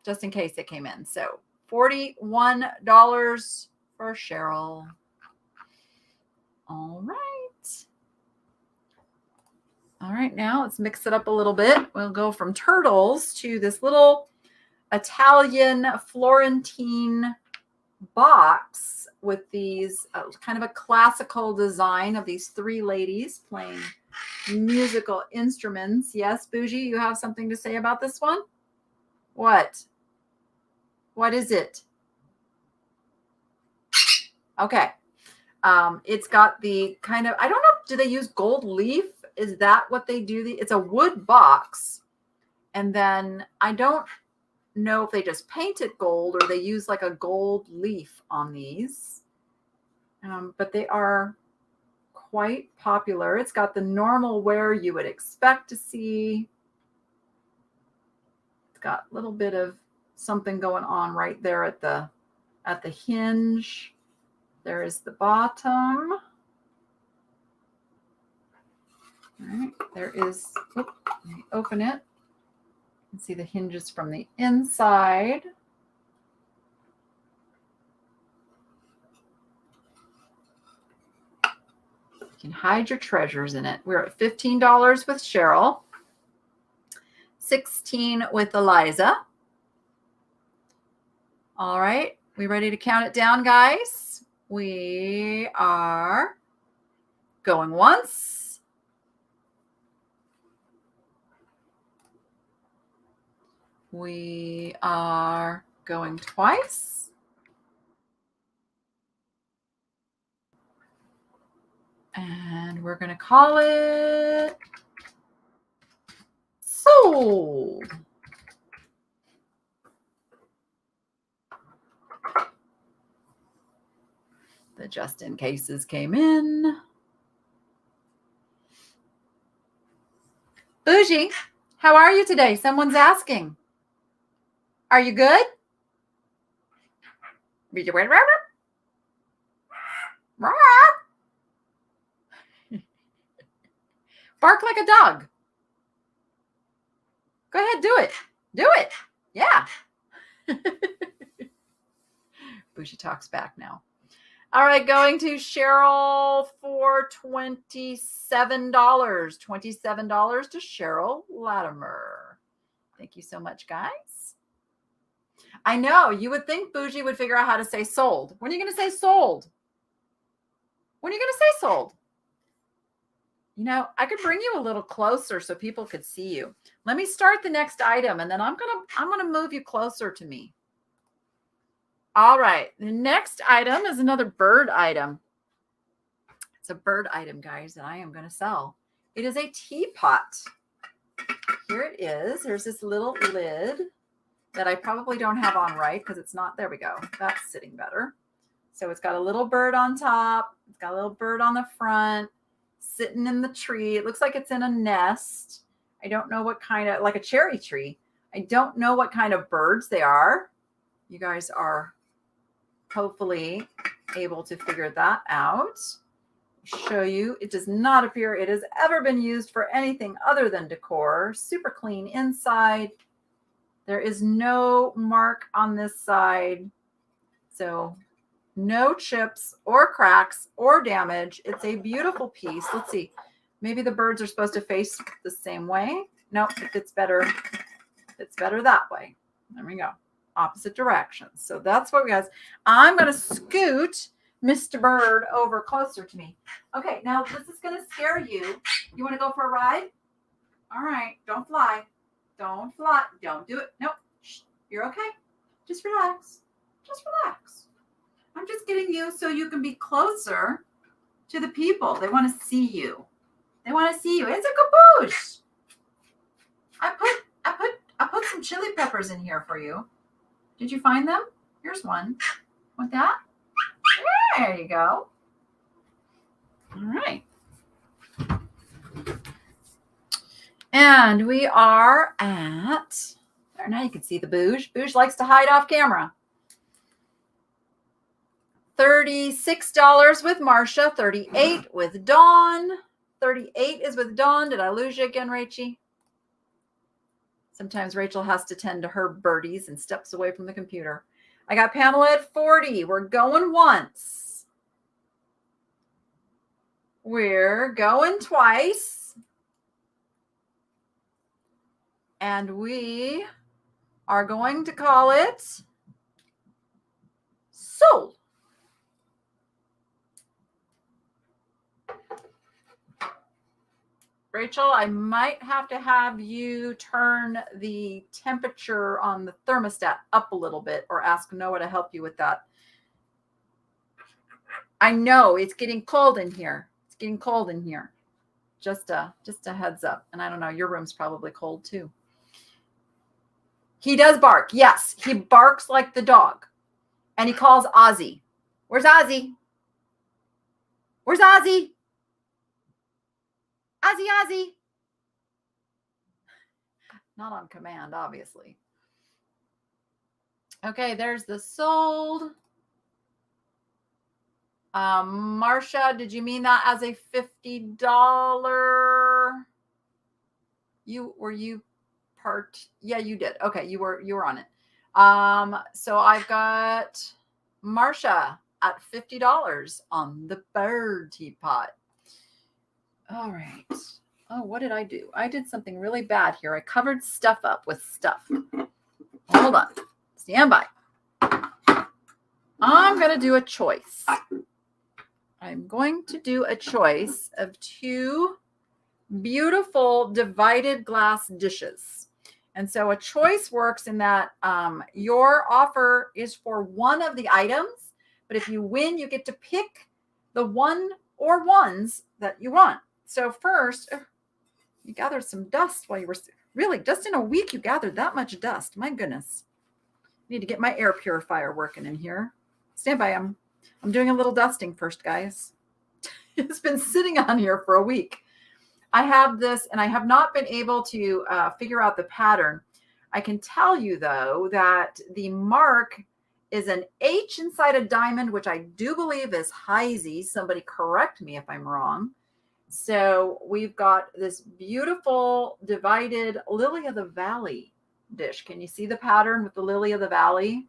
just in case it came in. So $41 for Cheryl. All right. All right, now let's mix it up a little bit. We'll go from turtles to this little Italian Florentine box with these kind of a classical design of these three ladies playing musical instruments. Yes, Bougie, you have something to say about this one? What? What is it? Okay. It's got the kind of, I don't know, do they use gold leaf? Is that what they do? It's a wood box. And then I don't know if they just paint it gold or they use like a gold leaf on these. But they are quite popular. It's got the normal wear you would expect to see. It's got a little bit of something going on right there at the hinge. There is the bottom. All right, there is, let me open it and see the hinges from the inside. You can hide your treasures in it. We're at $15 with Cheryl, $16 with Eliza. All right, we ready to count it down, guys? We are going once. We are going twice. And we're going to call it sold. The just in cases came in. Bougie, how are you today? Someone's asking. Are you good? Bark like a dog. Go ahead, do it. Do it. Yeah. Bougie talks back now. All right, going to Cheryl for $27. $27 to Cheryl Latimer. Thank you so much, guys. I know, you would think Bougie would figure out how to say sold. When are you going to say sold? When are you going to say sold? You know, I could bring you a little closer so people could see you. Let me start the next item, and then I'm gonna move you closer to me. All right, the next item is another bird item. It's a bird item, guys, that I am going to sell. It is a teapot. Here it is. There's this little lid that I probably don't have on right because it's not. There we go. That's sitting better. So it's got a little bird on top. It's got a little bird on the front, sitting in the tree. It looks like it's in a nest. I don't know what kind of, like a cherry tree. I don't know what kind of birds they are. You guys are hopefully able to figure that out. Show you. It does not appear it has ever been used for anything other than decor. Super clean inside. There is no mark on this side. So no chips or cracks or damage. It's a beautiful piece. Let's see. Maybe the birds are supposed to face the same way. Nope, it fits better. It's better that way. There we go. Opposite directions. So that's what we got. I'm going to scoot Mr. Bird over closer to me. Okay, now this is going to scare you. You want to go for a ride? All right, don't fly. Don't fly. Don't do it. Nope. Shh. You're okay. Just relax. Just relax. I'm just getting you so you can be closer to the people. They want to see you. They want to see you. It's a caboose. I put some chili peppers in here for you. Did you find them? Here's one. Want that? There you go. All right. And we are at, there, now you can see the Bouge. Bouge likes to hide off camera. $36 with Marcia, 38 with Dawn. 38 is with Dawn. Did I lose you again, Rachie? Sometimes Rachel has to tend to her birdies and steps away from the computer. I got Pamela at 40. We're going once. We're going twice. And we are going to call it sold. Rachel, I might have to have you turn the temperature on the thermostat up a little bit or ask Noah to help you with that. I know it's getting cold in here. It's getting cold in here. Just a heads up. And I don't know, your room's probably cold too. He does bark. Yes, he barks like the dog. And he calls Ozzy. Where's Ozzy? Where's Ozzy? Ozzy, Ozzy. Not on command, obviously. Okay, there's the sold. Marcia, did you mean that as a $50? Were you part? Yeah, you did. Okay, you were on it. So I've got Marcia at $50 on the bird teapot. All right. Oh, what did I do? I did something really bad here. I covered stuff up with stuff. Hold on. Stand by. I'm going to do a choice. I'm going to do a choice of two beautiful divided glass dishes. And so a choice works in that your offer is for one of the items, but if you win, you get to pick the one or ones that you want. So first, you gathered some dust while you were really just in a week. You gathered that much dust. My goodness. I need to get my air purifier working in here. Stand by. I'm doing a little dusting first, guys. It's been sitting on here for a week. I have this, and I have not been able to figure out the pattern. I can tell you, though, that the mark is an H inside a diamond, which I do believe is Heisey. Somebody correct me if I'm wrong. So we've got this beautiful divided Lily of the Valley dish. Can you see the pattern with the Lily of the Valley?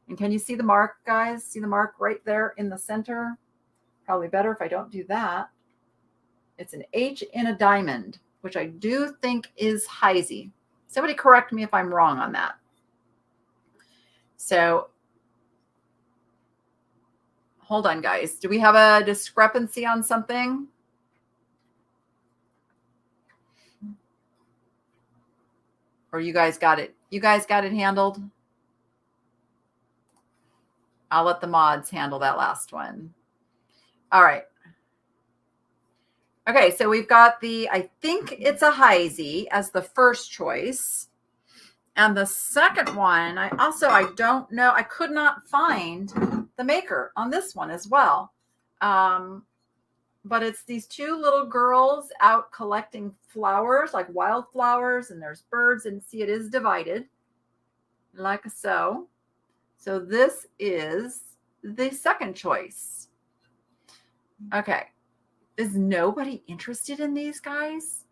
And can you see the mark, guys? See the mark right there in the center? Probably better if I don't do that. It's an H in a diamond, which I do think is Heisey. Somebody correct me if I'm wrong on that. So hold on, guys. Do we have a discrepancy on something? Or you guys got it? You guys got it handled? I'll let the mods handle that last one. All right. Okay, so we've got I think it's a Heisey as the first choice. And the second one, I don't know. I could not find the maker on this one as well. But it's these two little girls out collecting flowers, like wildflowers, and there's birds, and see, it is divided like so. So this is the second choice. Okay. Is nobody interested in these guys?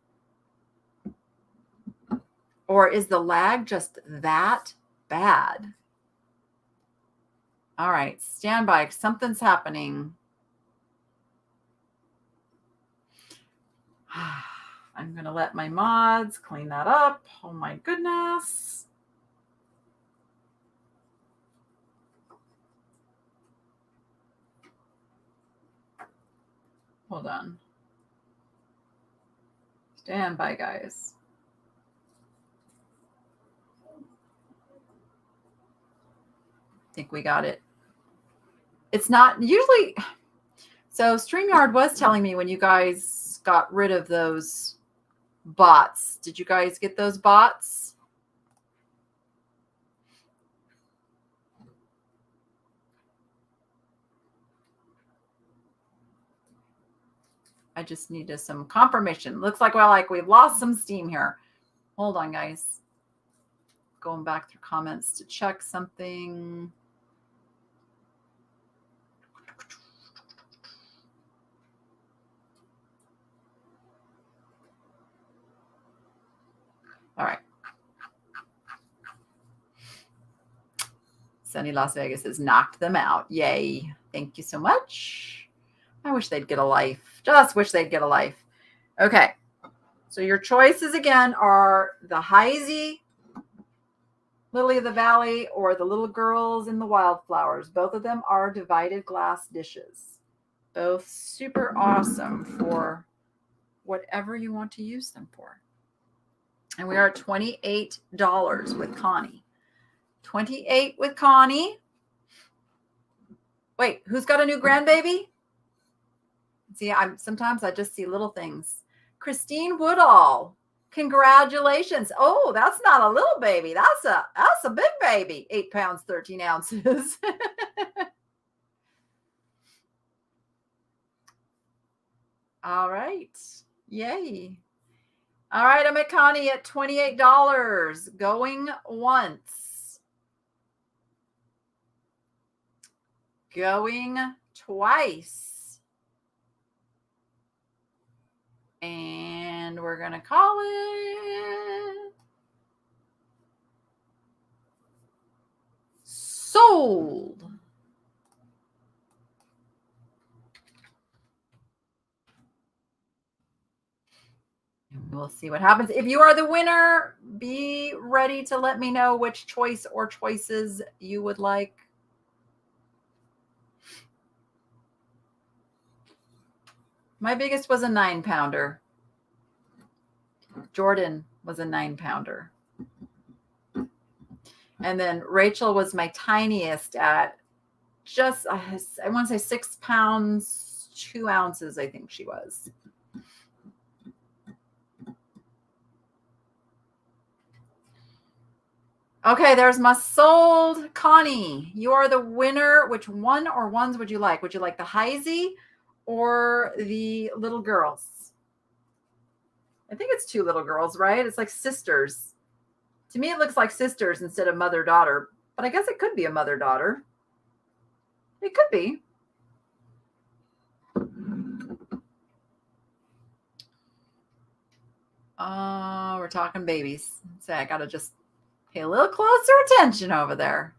Or is the lag just that bad? All right, stand by. Something's happening. I'm going to let my mods clean that up. Oh my goodness. Hold on. Stand by, guys. I think we got it. It's not usually. So StreamYard was telling me when you guys got rid of those bots. Did you guys get those bots? I just needed some confirmation. Looks like we've lost some steam here. Hold on, guys. Going back through comments to check something. All right. Sunny Las Vegas has knocked them out. Yay. Thank you so much. I wish they'd get a life. Just wish they'd get a life. Okay. So your choices again are the Heisey Lily of the Valley or the Little Girls in the Wildflowers. Both of them are divided glass dishes. Both super awesome for whatever you want to use them for. And we are at $28 with Connie. 28 with Connie. Wait, who's got a new grandbaby? See, sometimes I just see little things. Christine Woodall. Congratulations. Oh, that's not a little baby. That's a big baby. 8 pounds, 13 ounces. All right. Yay. All right, I'm at Connie at $28. Going once. Going twice. And we're going to call it sold. We'll see what happens. If you are the winner, be ready to let me know which choice or choices you would like. My biggest was a 9-pounder. Jordan was a 9-pounder. And then Rachel was my tiniest at just, I want to say 6 pounds, 2 ounces, I think she was. Okay, there's my sold. Connie, you are the winner. Which one or ones would you like? Would you like the Heisey or the little girls? I think it's 2 little girls, right? It's like sisters. To me, it looks like sisters instead of mother-daughter, but I guess it could be a mother-daughter. It could be. We're talking babies. So I got to just pay a little closer attention over there.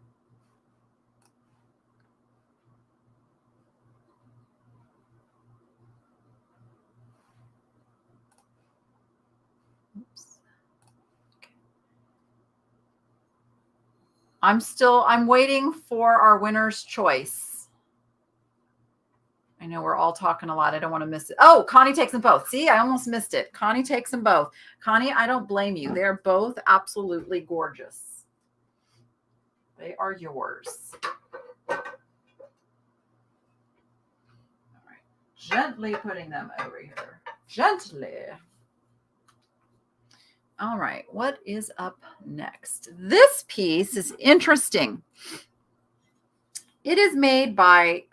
Oops. Okay. I'm waiting for our winner's choice. I know we're all talking a lot. I don't want to miss it. Oh, Connie takes them both. See, I almost missed it. Connie takes them both. Connie, I don't blame you. They're both absolutely gorgeous. They are yours. All right. Gently putting them over here. Gently. All right. What is up next? This piece is interesting. It is made by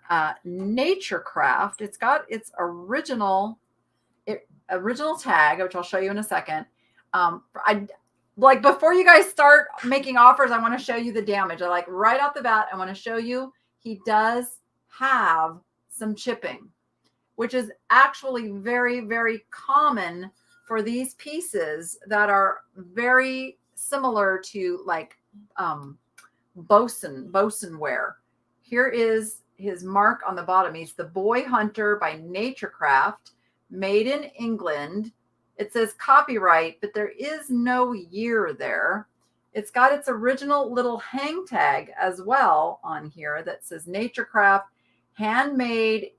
Nature Craft. It's got its original tag, which I'll show you in a second. Before you guys start making offers, I want to show you the damage. Right off the bat, I want to show you he does have some chipping, which is actually very, very common for these pieces that are very similar to bosun ware. Here is his mark on the bottom. He's the Boy Hunter by Nature Craft, made in England. It says copyright, but there is no year there. It's got its original little hang tag as well on here that says Nature Craft, handmade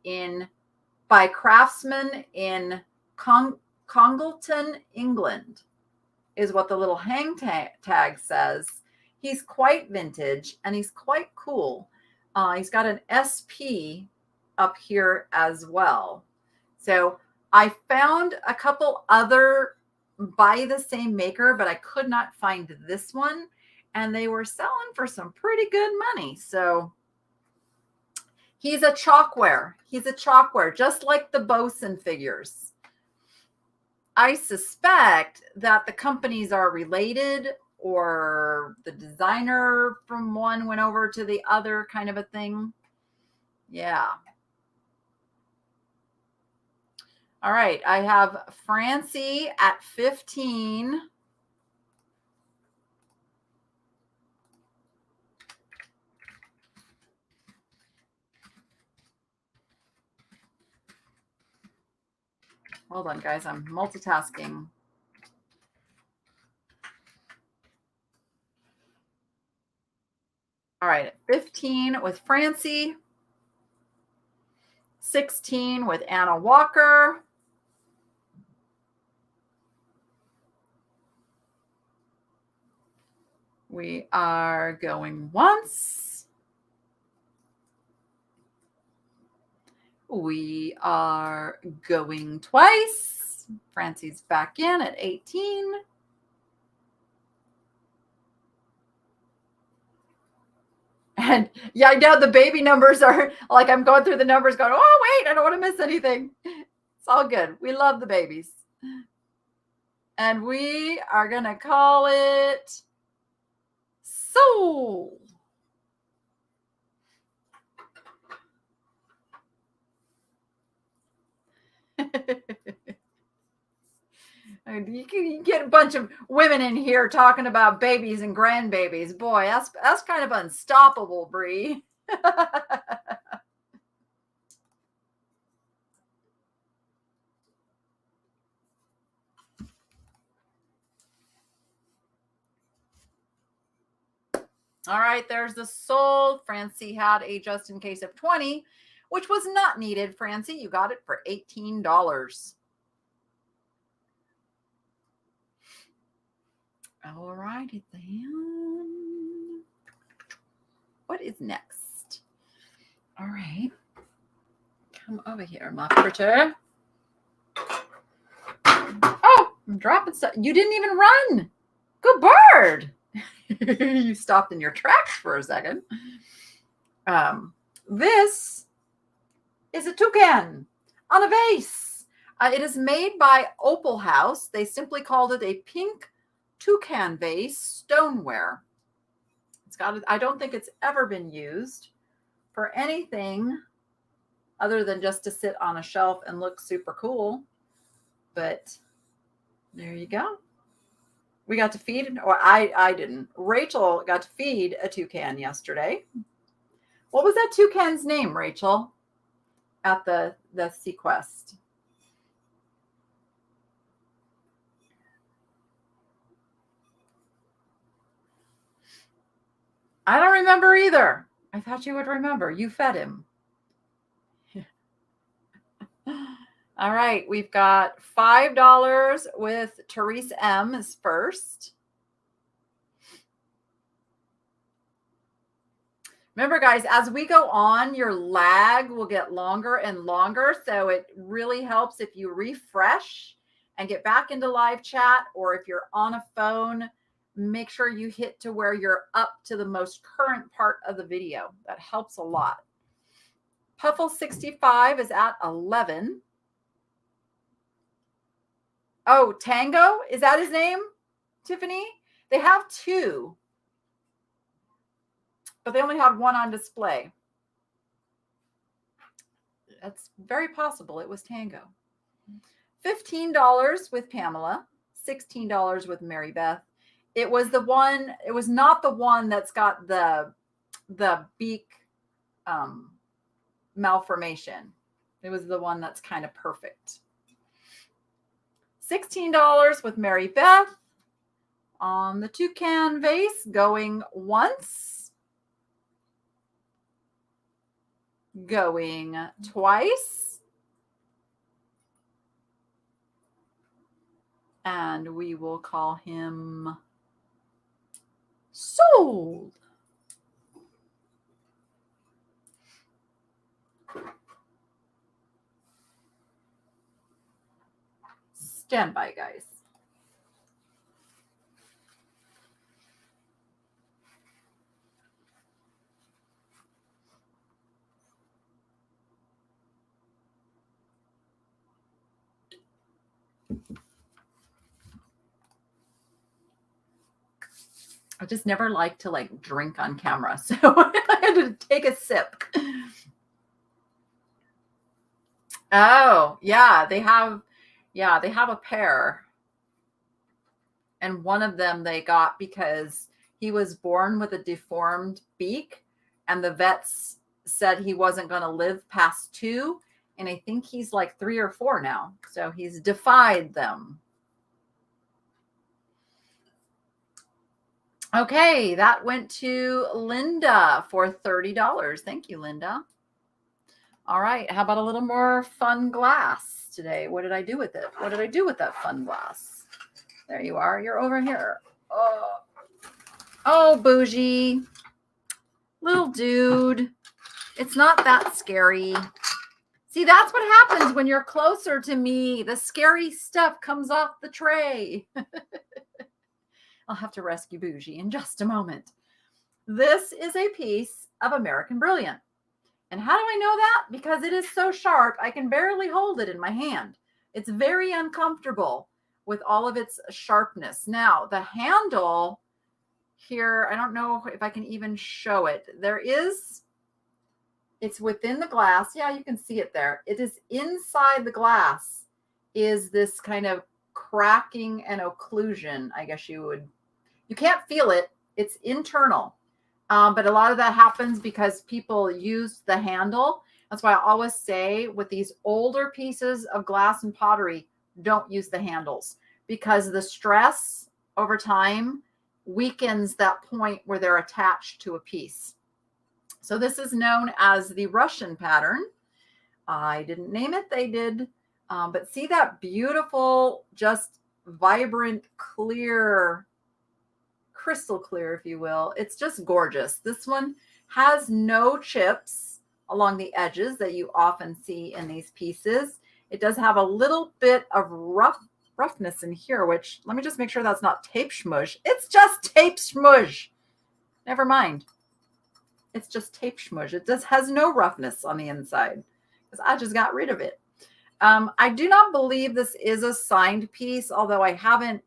by craftsmen in Congleton, England, is what the little hang tag says. He's quite vintage and he's quite cool. He's got an SP up here as well. So I found a couple other by the same maker, but I could not find this one. And they were selling for some pretty good money. So he's a chalkware. He's a chalkware, just like the bosun figures. I suspect that the companies are related, or the designer from one went over to the other, kind of a thing. Yeah. All right. I have Francie at 15. Hold on, guys. I'm multitasking. All right, at 15 with Francie. 16 with Anna Walker. We are going once. We are going twice. Francie's back in at 18. And yeah, I know the baby numbers are like, I'm going through the numbers going, oh, wait, I don't want to miss anything. It's all good. We love the babies. And we are going to call it sold. You can get a bunch of women in here talking about babies and grandbabies. Boy, that's kind of unstoppable, Bree. All right, there's the sold. Francie had a just in case of 20, which was not needed. Francie, you got it for $18. All righty then. What is next? All right. Come over here, my critter. Oh, I'm dropping stuff. You didn't even run. Good bird. You stopped in your tracks for a second. This is a toucan on a vase. It is made by Opal House. They simply called it a pink toucan vase stoneware. It's got. I don't think it's ever been used for anything other than just to sit on a shelf and look super cool. But there you go. We got to feed, or I didn't. Rachel got to feed a toucan yesterday. What was that toucan's name, Rachel, at the Sequest? I don't remember either. I thought you would remember. You fed him. All right, we've got $5 with Therese M is first. Remember, guys, as we go on, your lag will get longer and longer. So it really helps if you refresh and get back into live chat, or if you're on a phone, make sure you hit to where you're up to the most current part of the video. That helps a lot. Puffle 65 is at 11. Oh, Tango? Is that his name, Tiffany? They have two, but they only had one on display. That's very possible it was Tango. $15 with Pamela, $16 with Mary Beth. It was the one, it was not the one that's got the beak malformation. It was the one that's kind of perfect. $16 with Mary Beth on the toucan vase, going once, going twice, and we will call him sold. Stand by, guys. I just never like to drink on camera, so I had to take a sip. Oh, yeah, they have a pair. And one of them they got because he was born with a deformed beak, and the vets said he wasn't going to live past 2. And I think he's like 3 or 4 now. So he's defied them. Okay, that went to Linda for $30. Thank you, Linda. All right, how about a little more fun glass today? What did I do with it? What did I do with that fun glass? There you are. You're over here. Oh, bougie. Little dude. It's not that scary. See, that's what happens when you're closer to me. The scary stuff comes off the tray. I'll have to rescue Bougie in just a moment. This is a piece of American Brilliant. And how do I know that? Because it is so sharp, I can barely hold it in my hand. It's very uncomfortable with all of its sharpness. Now, the handle here, I don't know if I can even show it. It's within the glass. Yeah, you can see it there. It is inside the glass is this kind of cracking and occlusion, I guess you can't feel it. It's internal. But a lot of that happens because people use the handle. That's why I always say with these older pieces of glass and pottery, don't use the handles because the stress over time weakens that point where they're attached to a piece. So this is known as the Russian pattern. I didn't name it, they did. But see that beautiful, just vibrant, clear, crystal clear, if you will. It's just gorgeous. This one has no chips along the edges that you often see in these pieces. It does have a little bit of roughness in here, which let me just make sure that's not tape schmush. It's just tape schmush. Never mind. It's just tape schmush. It just has no roughness on the inside because I just got rid of it. I do not believe this is a signed piece, although I haven't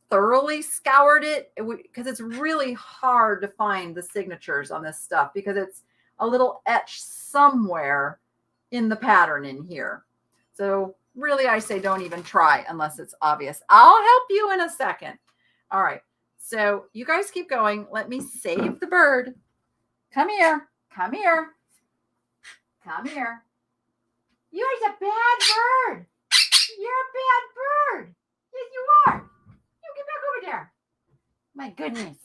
thoroughly scoured it because it's really hard to find the signatures on this stuff because it's a little etched somewhere in the pattern in here. So really, I say don't even try unless it's obvious. I'll help you in a second. All right. So you guys keep going. Let me save the bird. Come here. Come here. Come here. You're a bad bird. You're a bad bird. Yes, you are. You get back over there. My goodness.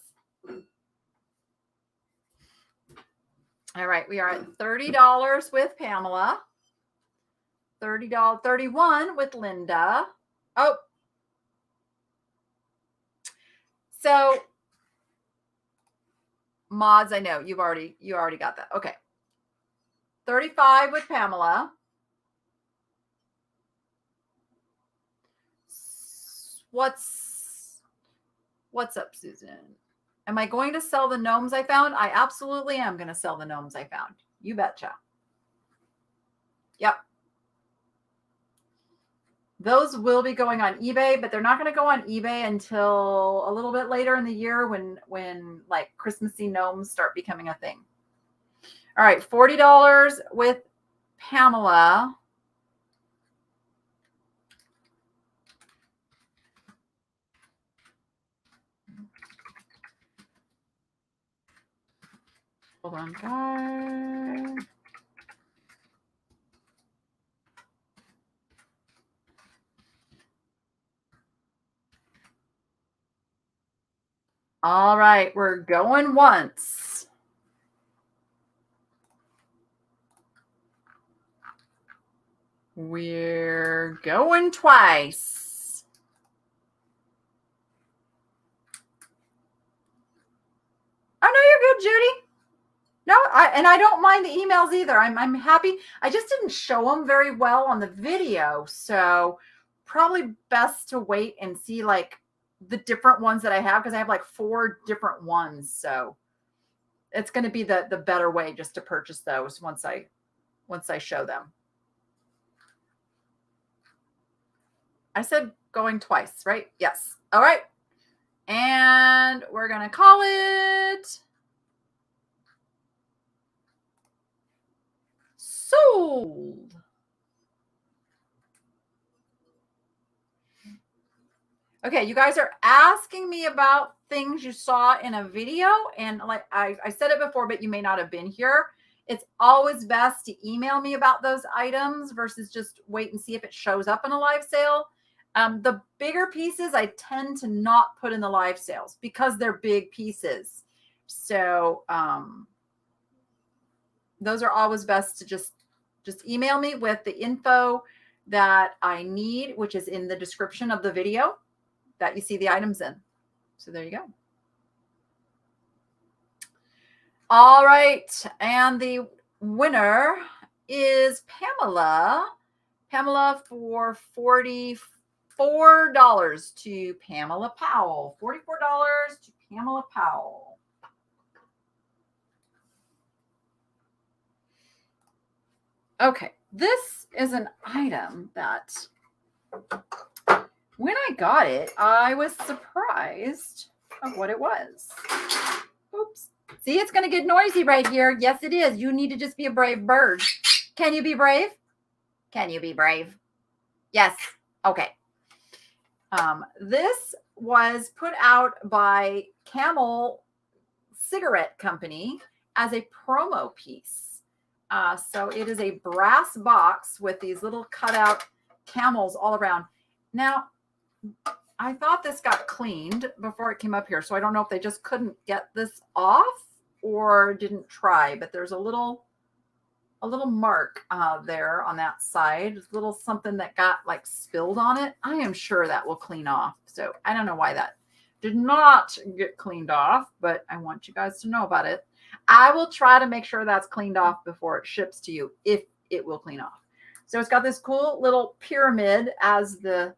All right. We are at $30 with Pamela. $30, $31 with Linda. Oh. So mods, I know you already got that. Okay. 35 with Pamela. What's up, Susan? Am I going to sell the gnomes I found? I absolutely am going to sell the gnomes I found. You betcha. Yep. Those will be going on eBay, but they're not going to go on eBay until a little bit later in the year when like Christmassy gnomes start becoming a thing. All right, $40 with Pamela. Hold on, guys. All right, we're going once. We're going twice. Oh, no, you're good, Judy. No, I don't mind the emails either. I'm happy. I just didn't show them very well on the video, so probably best to wait and see like the different ones that I have because I have like 4 different ones. So it's going to be the better way just to purchase those once I show them. I said going twice, right? Yes. All right. And we're going to call it sold. Okay, you guys are asking me about things you saw in a video. And like I said it before, but you may not have been here. It's always best to email me about those items versus just wait and see if it shows up in a live sale. The bigger pieces I tend to not put in the live sales because they're big pieces. So those are always best to just email me with the info that I need, which is in the description of the video that you see the items in. So there you go. All right. And the winner is Pamela. Pamela for $44 to Pamela Powell. $44 to Pamela Powell. Okay. This is an item that when I got it, I was surprised of what it was. Oops. See, it's going to get noisy right here. Yes, it is. You need to just be a brave bird. Can you be brave? Can you be brave? Yes. Okay. This was put out by Camel Cigarette Company as a promo piece. So it is a brass box with these little cutout camels all around. Now, I thought this got cleaned before it came up here. So I don't know if they just couldn't get this off or didn't try, but there's a little mark there on that side, a little something that got like spilled on it. I am sure that will clean off. So I don't know why that did not get cleaned off, but I want you guys to know about it. I will try to make sure that's cleaned off before it ships to you, if it will clean off. So it's got this cool little pyramid as the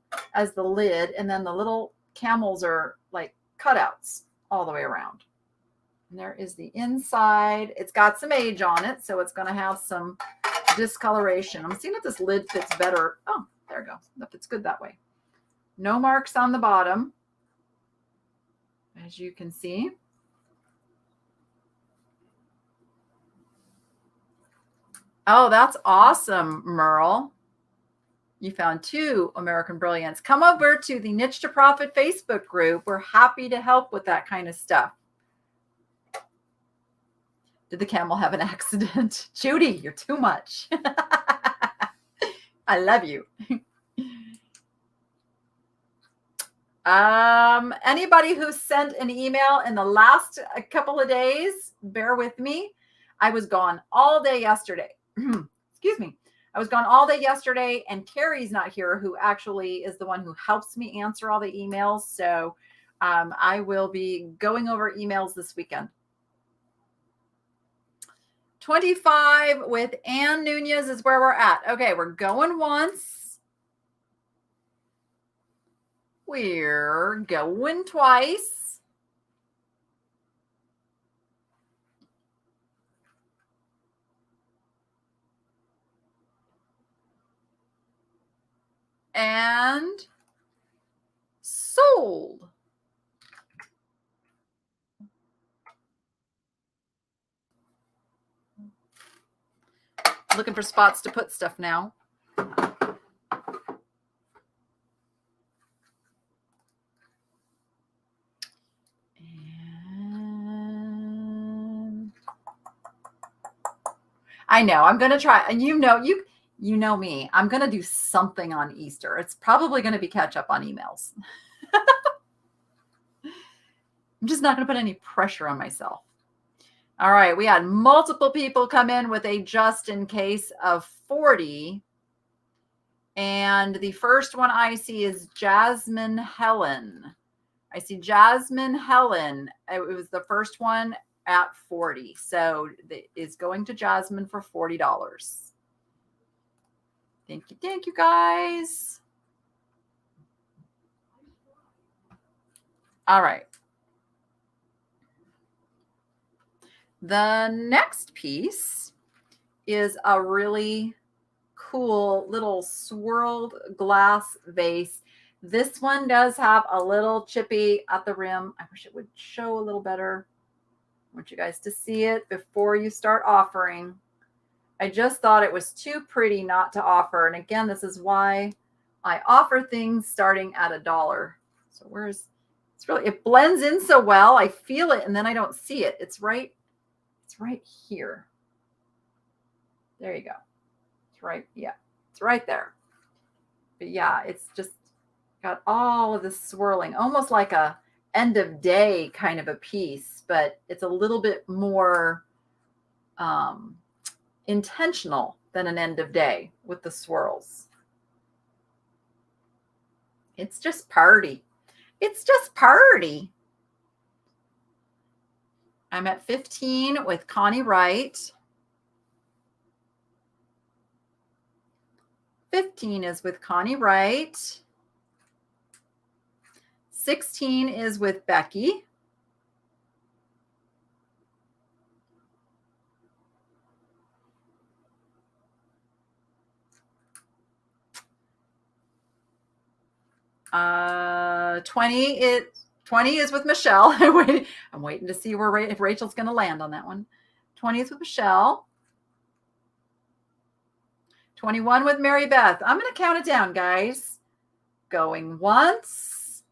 lid, and then the little camels are like cutouts all the way around. And there is the inside. It's got some age on it, so it's going to have some discoloration. I'm seeing if this lid fits better. Oh, there it goes. That fits good that way. No marks on the bottom, as you can see. Oh, that's awesome, Merle. You found 2 American Brilliants. Come over to the Niche to Profit Facebook group. We're happy to help with that kind of stuff. Did the camel have an accident? Judy, you're too much. I love you. Anybody who sent an email in the last couple of days, bear with me. I was gone all day yesterday. Excuse me. I was gone all day yesterday, and Carrie's not here, who actually is the one who helps me answer all the emails. So I will be going over emails this weekend. 25 with Ann Nunez is where we're at. Okay, we're going once. We're going twice. And sold. Looking for spots to put stuff now. And I know I'm going to try, and you know me, I'm going to do something on Easter. It's probably going to be catch up on emails. I'm just not going to put any pressure on myself. All right, we had multiple people come in with a just in case of 40. And the first one I see is Jasmine Helen. I see Jasmine Helen. It was the first one at 40. So it's going to Jasmine for $40. Thank you guys. All right. The next piece is a really cool little swirled glass vase. This one does have a little chippy at the rim. I wish it would show a little better. I want you guys to see it before you start offering. I just thought it was too pretty not to offer. And again, this is why I offer things starting at $1. So it blends in so well. I feel it and then I don't see it. It's right here. There you go. It's right. Yeah, it's right there. But yeah, it's just Got all of this swirling, almost like a end of day kind of a piece, but it's a little bit more intentional than an end of day with the swirls. It's just party. It's just party. I'm at 15 with Connie Wright. 15 is with Connie Wright. 16 is with Becky. Uh, 20 is with Michelle. I'm waiting to see where if Rachel's going to land on that one. 20 is with Michelle. 21 with Mary Beth. I'm going to count it down, guys. Going once.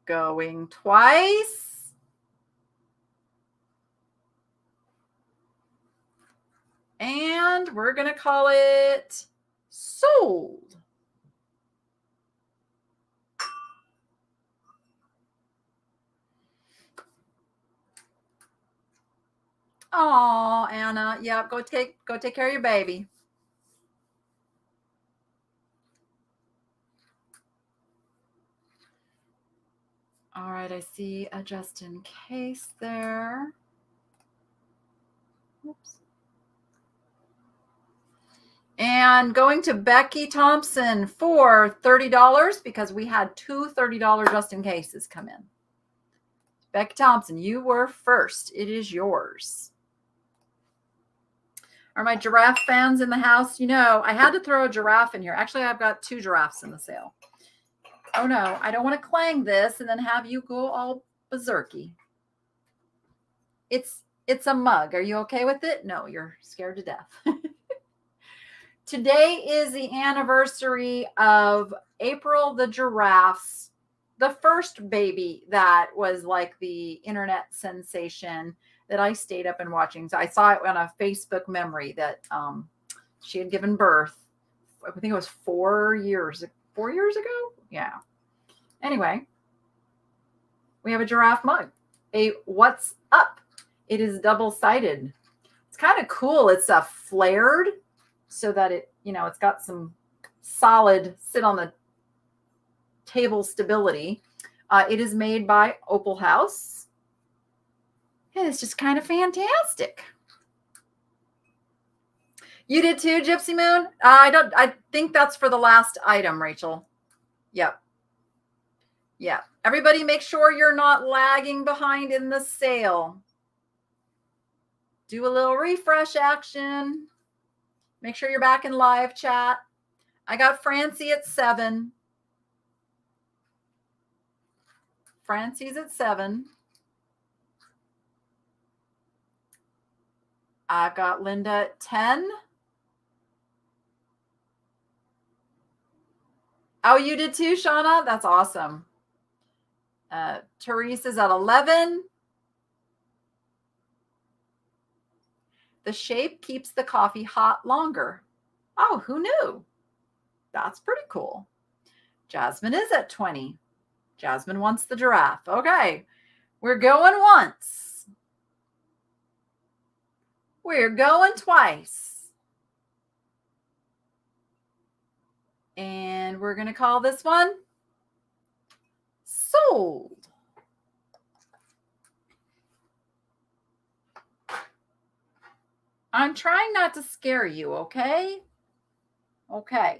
Going twice. And we're going to call it sold. Oh, Anna. Yeah, go take care of your baby. All right, I see a just in case there. Oops. And going to Becky Thompson for $30 because we had two $30 just in cases come in. Becky Thompson, you were first. It is yours. Are my giraffe fans in the house? You know, I had to throw a giraffe in here. Actually, I've got two giraffes in the sale. Oh no, I don't want to clang this and then have you go all berserky. It's a mug. Are you okay with it? No, you're scared to death. Today is the anniversary of April the giraffe's, the first baby that was like the internet sensation that I stayed up and watching. So I saw it on a Facebook memory that she had given birth. I think it was 4 years ago. Yeah. Anyway, we have a giraffe mug. A what's up? It is double-sided. It's kind of cool. It's a flared so that it, you know, it's got some solid sit on the table stability. It is made by Opal House. And it's just kind of fantastic. You did too, Gypsy Moon? I think that's for the last item, Rachel. Yep. Yeah. Everybody make sure you're not lagging behind in the sale. Do a little refresh action. Make sure you're back in live chat. I got Francie at 7. Francie's at 7. I've got Linda at 10. Oh, you did too, Shauna? That's awesome. Therese is at 11. The shape keeps the coffee hot longer. Oh, who knew? That's pretty cool. Jasmine is at 20. Jasmine wants the giraffe. Okay. We're going once. We're going twice. And we're going to call this one sold. I'm trying not to scare you, okay? Okay.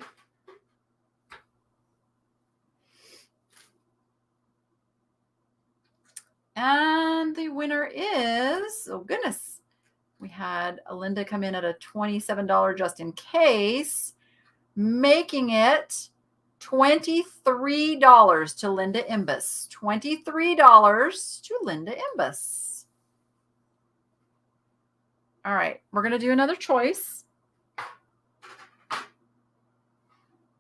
And the winner is, oh goodness, we had Linda come in at a $27 just in case, making it $23 to Linda Imbus. $23 to Linda Imbus. All right, we're going to do another choice.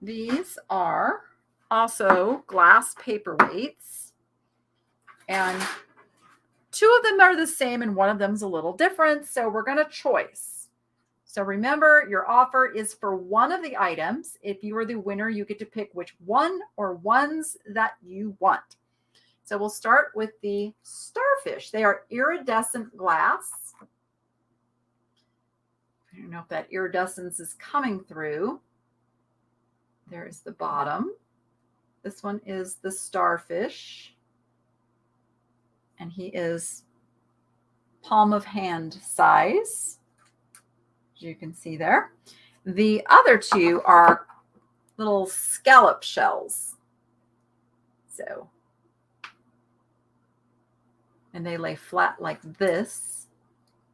These are also glass paperweights. And 2 of them are the same and one of them is a little different. So we're going to choice. So remember, your offer is for one of the items. If you are the winner, you get to pick which one or ones that you want. So we'll start with the starfish. They are iridescent glass. I don't know if that iridescence is coming through. There is the bottom. This one is the starfish. And he is palm of hand size, as you can see there. The other two are little scallop shells. So, and they lay flat like this.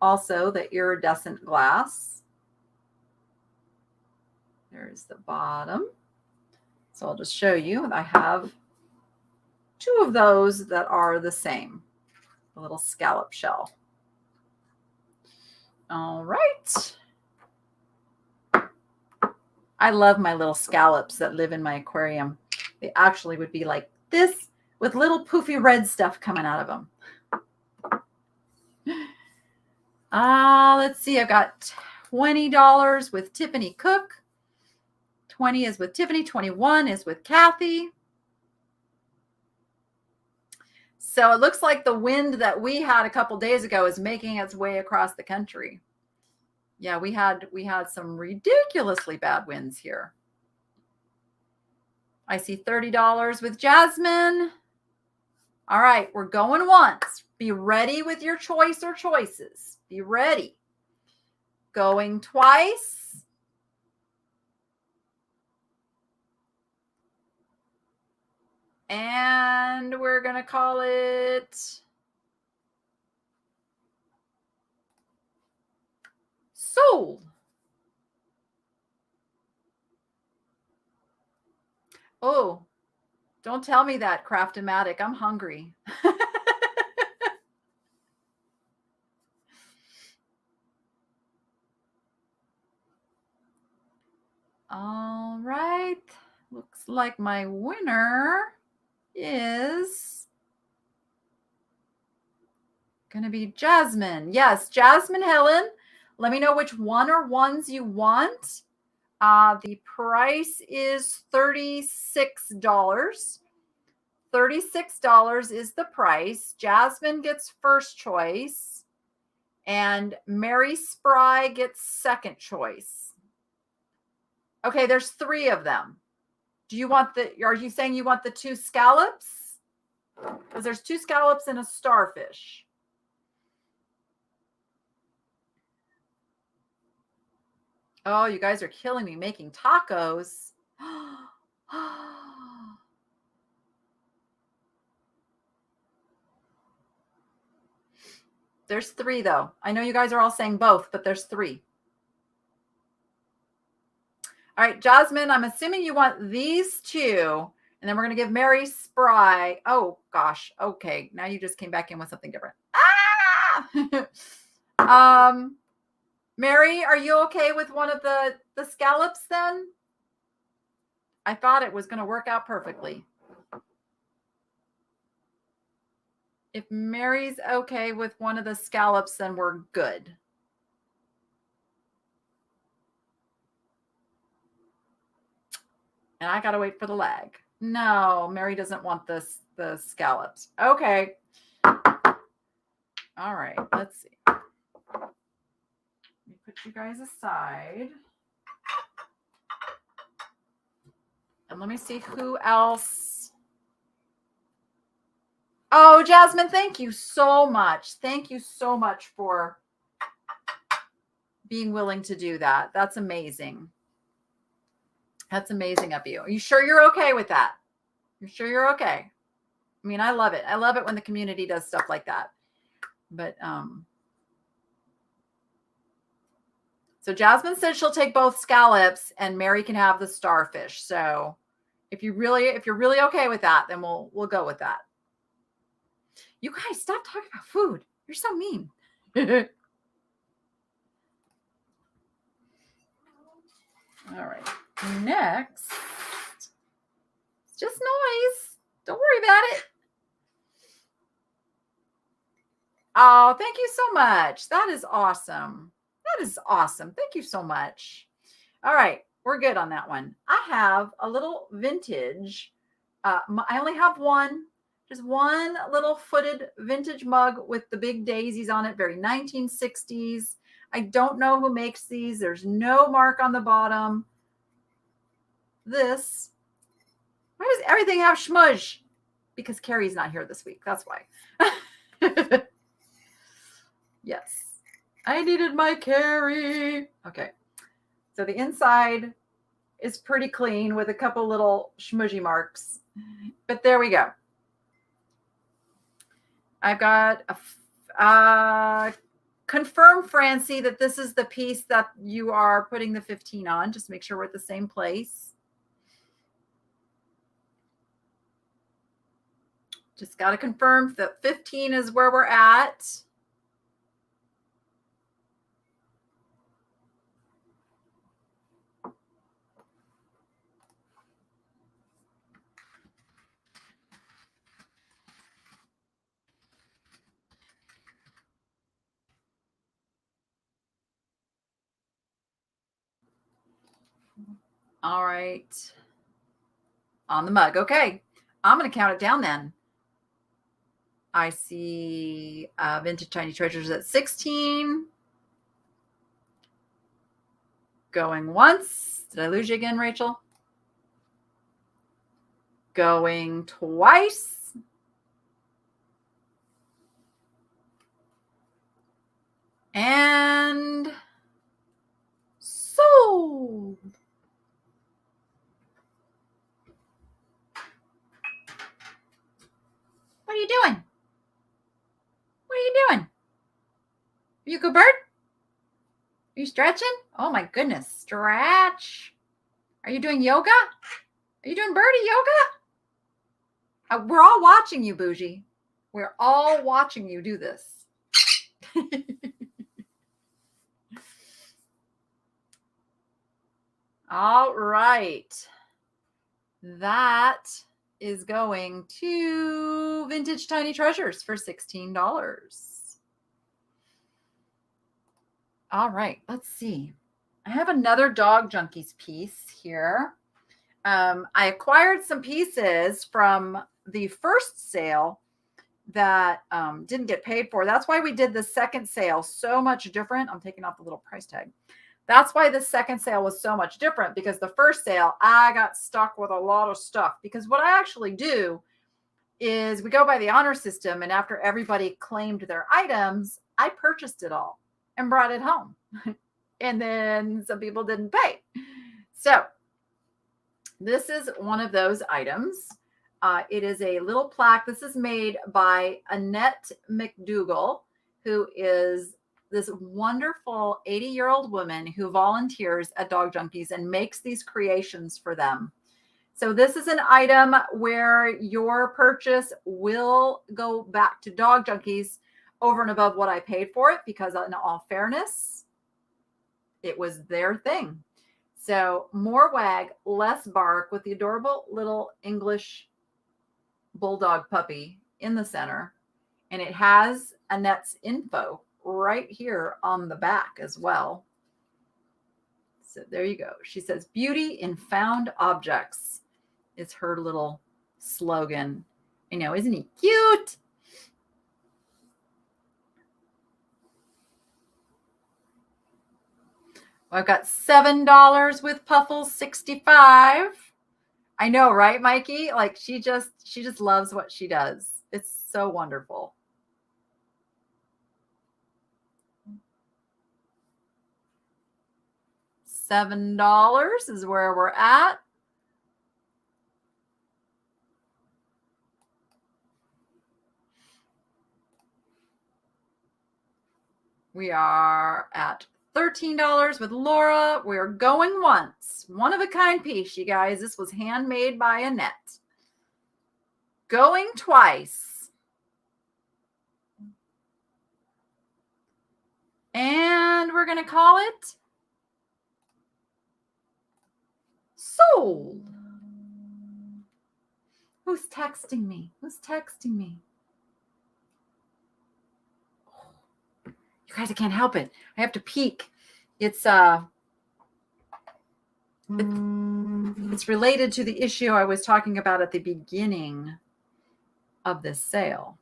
Also, the iridescent glass. There's the bottom. So I'll just show you. I have two of those that are the same. A little scallop shell. All right. I love my little scallops that live in my aquarium. They actually would be like this with little poofy red stuff coming out of them. Let's see. I've got $20 with Tiffany Cook. 20 is with Tiffany. 21 is with Kathy. So it looks like the wind that we had a couple days ago is making its way across the country. Yeah, we had some ridiculously bad winds here. I see $30 with Jasmine. All right, we're going once. Be ready with your choice or choices. Be ready. Going twice. And we're going to call it sold. Oh, don't tell me that, Craft-O-Matic. I'm hungry. All right. Looks like my winner is going to be Jasmine. Yes, Jasmine Helen. Let me know which one or ones you want. The price is $36. $36 is the price. Jasmine gets first choice, and Mary Spry gets second choice. Okay, there's three of them. Are you saying you want the two scallops? Because there's two scallops and a starfish. Oh, you guys are killing me making tacos. There's three, though. I know you guys are all saying both, but there's three. All right, Jasmine, I'm assuming you want these two, and then we're going to give Mary Spry. Oh, gosh. Okay, now you just came back in with something different. Mary, are you okay with one of the scallops then? I thought it was going to work out perfectly. If Mary's okay with one of the scallops, then we're good. And I got to wait for the lag. No, Mary doesn't want the scallops. Okay. All right, let's see. Let me put you guys aside. And let me see who else. Oh, Jasmine, thank you so much. Thank you so much for being willing to do that. That's amazing. That's amazing of you. Are you sure you're okay with that? You're sure you're okay? I mean, I love it. I love it when the community does stuff like that. But so Jasmine said she'll take both scallops and Mary can have the starfish. So if you're really okay with that, then we'll go with that. You guys, stop talking about food. You're so mean. All right. Next. It's just noise. Don't worry about it. Oh, thank you so much. That is awesome. That is awesome. Thank you so much. All right, we're good on that one. I have a little vintage. I only have one, just one little footed vintage mug with the big daisies on it, very 1960s. I don't know who makes these. There's no mark on the bottom. This, why does everything have schmudge? Because Carrie's not here this week. That's why. Yes. I needed my Carrie. Okay. So the inside is pretty clean with a couple little schmudgy marks. But there we go. I've got a confirm, Francie, that this is the piece that you are putting the 15 on. Just make sure we're at the same place. Just got to confirm that 15 is where we're at. All right. On the mug. Okay. I'm going to count it down then. I see Vintage Tiny Treasures at 16. Going once. Did I lose you again, Rachel? Going twice. And sold. What are you doing? What are you doing? Are you a good bird? Are you stretching? Oh my goodness. Stretch. Are you doing yoga? Are you doing birdie yoga? We're all watching you, Bougie. We're all watching you do this. All right. That is going to Vintage Tiny Treasures for $16. All right, let's see. I have another Dog Junkies piece here. I acquired some pieces from the first sale that didn't get paid for. That's why we did the second sale so much different. I'm taking off the little price tag. That's why the second sale was so much different, because the first sale, I got stuck with a lot of stuff. Because what I actually do is we go by the honor system, and after everybody claimed their items, I purchased it all and brought it home. And then some people didn't pay. So this is one of those items. It is a little plaque. This is made by Annette McDougall, who is this wonderful 80-year-old woman who volunteers at Dog Junkies and makes these creations for them. So this is an item where your purchase will go back to Dog Junkies over and above what I paid for it, because in all fairness, it was their thing. So more wag, less bark, with the adorable little English bulldog puppy in the center. And it has Annette's info right here on the back as well. So there you go. She says, "Beauty in found objects" is her little slogan. I know, isn't he cute? I've got $7 with Puffles 65. I know, right, Mikey? Like she just loves what she does. It's so wonderful. $7 is where we're at. We are at $13 with Laura. We're going once. One of a kind piece, you guys. This was handmade by Annette. Going twice. And we're going to call it sold. Who's texting me? Who's texting me? You guys, I can't help it. I have to peek. It's it's related to the issue I was talking about at the beginning of this sale.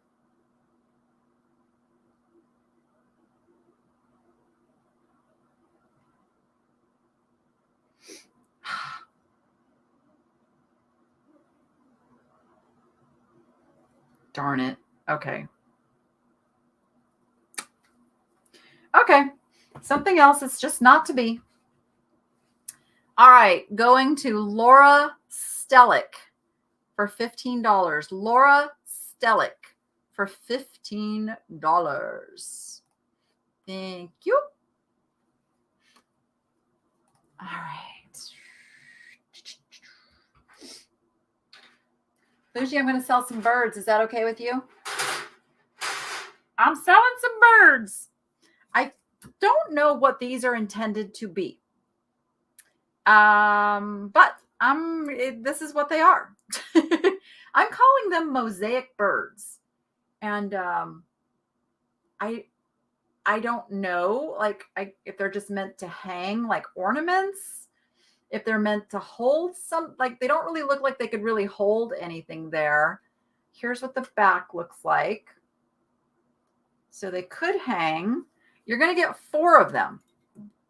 Darn it. Okay. Okay. Something else that's just not to be. All right. Going to Laura Stellick for $15. Laura Stellick for $15. Thank you. All right. Lucy, I'm going to sell some birds. Is that okay with you? I'm selling some birds. I don't know what these are intended to be. But this is what they are. I'm calling them mosaic birds. And I don't know, like, if they're just meant to hang like ornaments, if they're meant to hold some, like, they don't really look like they could really hold anything there. Here's what the back looks like. So they could hang. You're going to get 4 of them.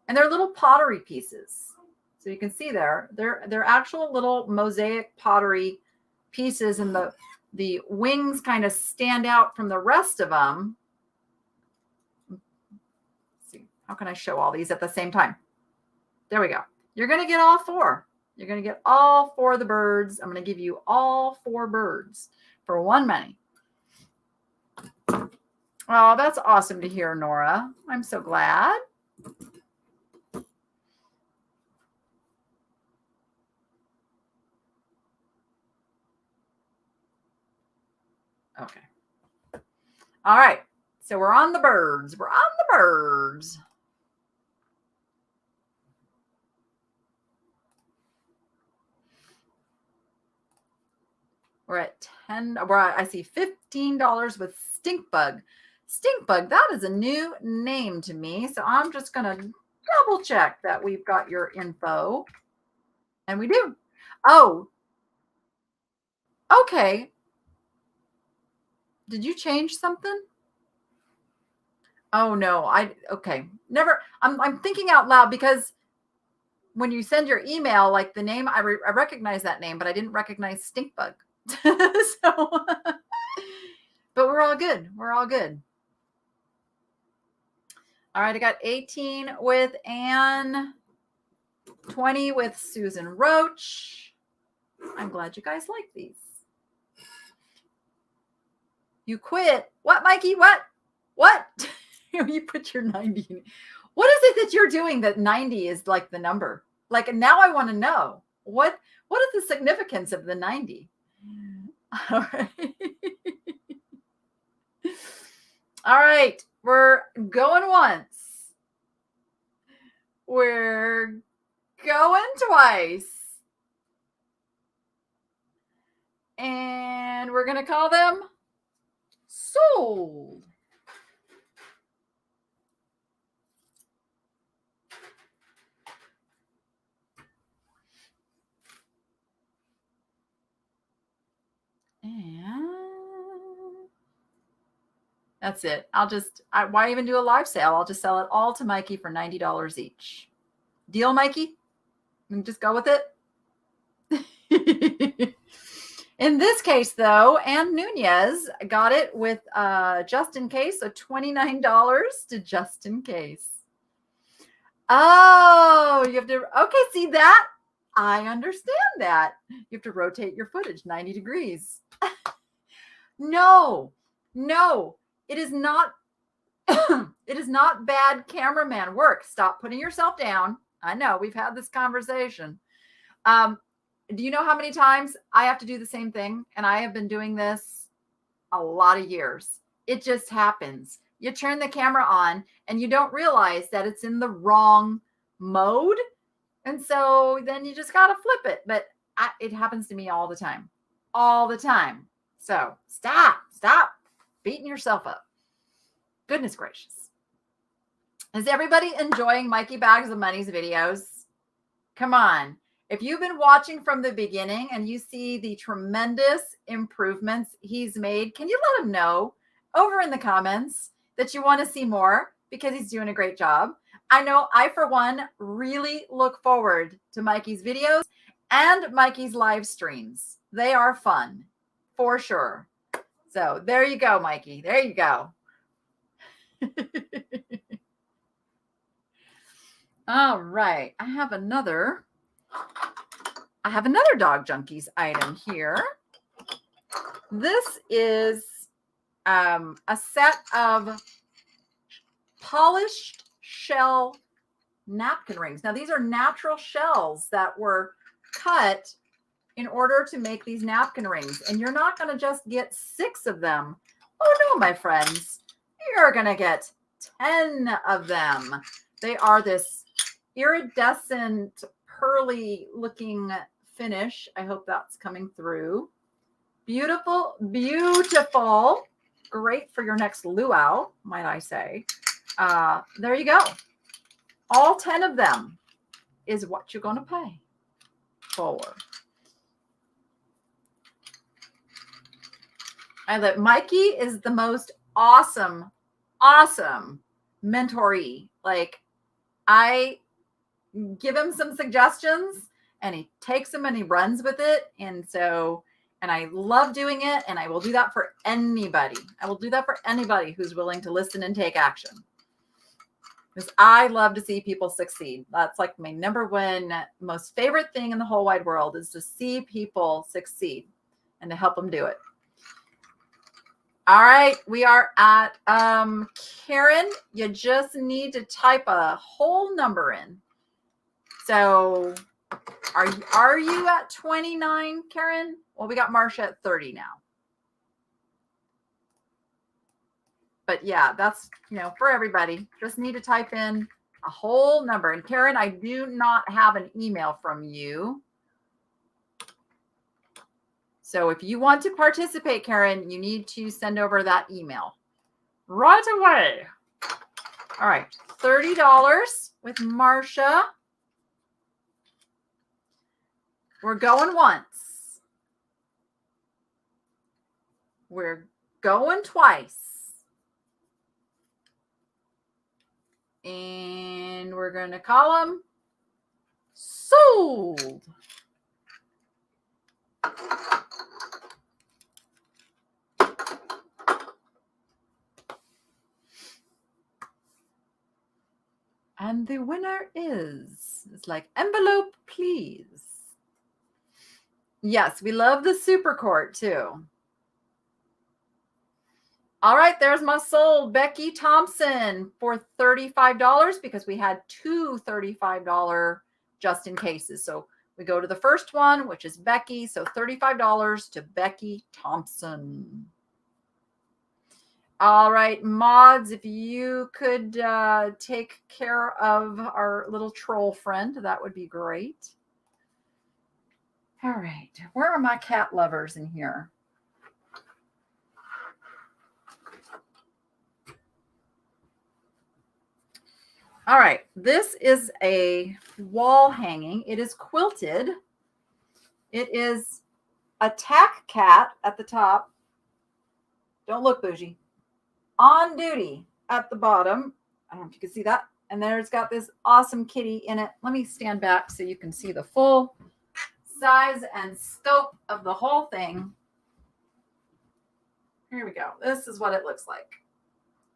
And they're little pottery pieces. So you can see they're actual little mosaic pottery pieces, and the wings kind of stand out from the rest of them. Let's see, how can I show all these at the same time? There we go. You're going to get all 4. You're going to get all 4 of the birds. I'm going to give you all 4 birds for one money. Oh, that's awesome to hear, Nora. I'm so glad. Okay. All right. So we're on the birds. We're on the birds. We're at 10. I see $15 with stink bug. Stink bug, that is a new name to me. So I'm just going to double check that we've got your info. And we do. Oh, okay. Did you change something? Oh no, okay. Never. I'm thinking out loud, because when you send your email, like the name, I recognize that name, but I didn't recognize stink bug. So, but we're all good. We're all good. All right, I got 18 with Anne, 20 with Susan Roach. I'm glad you guys like these. You quit. What, Mikey? What? You put your 90 in. What is it that you're doing that 90 is like the number? Like, now I want to know. What is the significance of the 90? All right. All right. We're going once. We're going twice. And we're going to call them sold. And that's it. Why even do a live sale? I'll just sell it all to Mikey for $90 each. Deal, Mikey? And just go with it. In this case, though, Ann Nunez got it with just in case, so $29 to just in case. Oh, you have to, okay, see that? I understand that. You have to rotate your footage 90 degrees. No, it is not. It is not bad cameraman work. Stop putting yourself down. I know we've had this conversation. Do you know how many times I have to do the same thing? And I have been doing this a lot of years. It just happens. You turn the camera on and you don't realize that it's in the wrong mode. And so then you just got to flip it. But it happens to me all the time. All the time. So stop beating yourself up. Goodness gracious. Is everybody enjoying Mikey Bags of Money's videos? Come on. If you've been watching from the beginning and you see the tremendous improvements he's made, can you let him know over in the comments that you want to see more because he's doing a great job? I know I, for one, really look forward to Mikey's videos and Mikey's live streams. They are fun for sure. So there you go, Mikey. There you go. All right. I have another Dog Junkies item here. This is a set of polished shell napkin rings. Now, these are natural shells that were cut in order to make these napkin rings. And you're not going to just get 6 of them. Oh, no, my friends. You're going to get 10 of them. They are this iridescent, pearly looking finish. I hope that's coming through. Beautiful, beautiful. Great for your next luau, might I say. There you go. All 10 of them is what you're going to pay for. I love Mikey is the most awesome mentoree. Like, I give him some suggestions and he takes them and he runs with it. And I love doing it. And I will do that for anybody. I will do that for anybody who's willing to listen and take action. Because I love to see people succeed. That's like my number one most favorite thing in the whole wide world, is to see people succeed and to help them do it. All right, we are at Karen. You just need to type a whole number in. So are you at 29, Karen? Well, we got Marsha at 30 now. But yeah, that's, for everybody. Just need to type in a whole number. And Karen, I do not have an email from you. So if you want to participate, Karen, you need to send over that email right away. All right, $30 with Marsha. We're going once. We're going twice. And we're going to call them sold. And the winner is, it's like, envelope, please. Yes, we love the super court too. All right, there's my sold Becky Thompson for $35 because we had 2 $35 just in cases. So we go to the first one, which is Becky. So $35 to Becky Thompson. All right, mods, if you could take care of our little troll friend, that would be great. All right, where are my cat lovers in here? All right, this is a wall hanging. It is quilted. It is a tack cat at the top. Don't look, bougie. On duty at the bottom. I don't know if you can see that. And there's got this awesome kitty in it. Let me stand back so you can see the full size and scope of the whole thing. Here we go. This is what it looks like.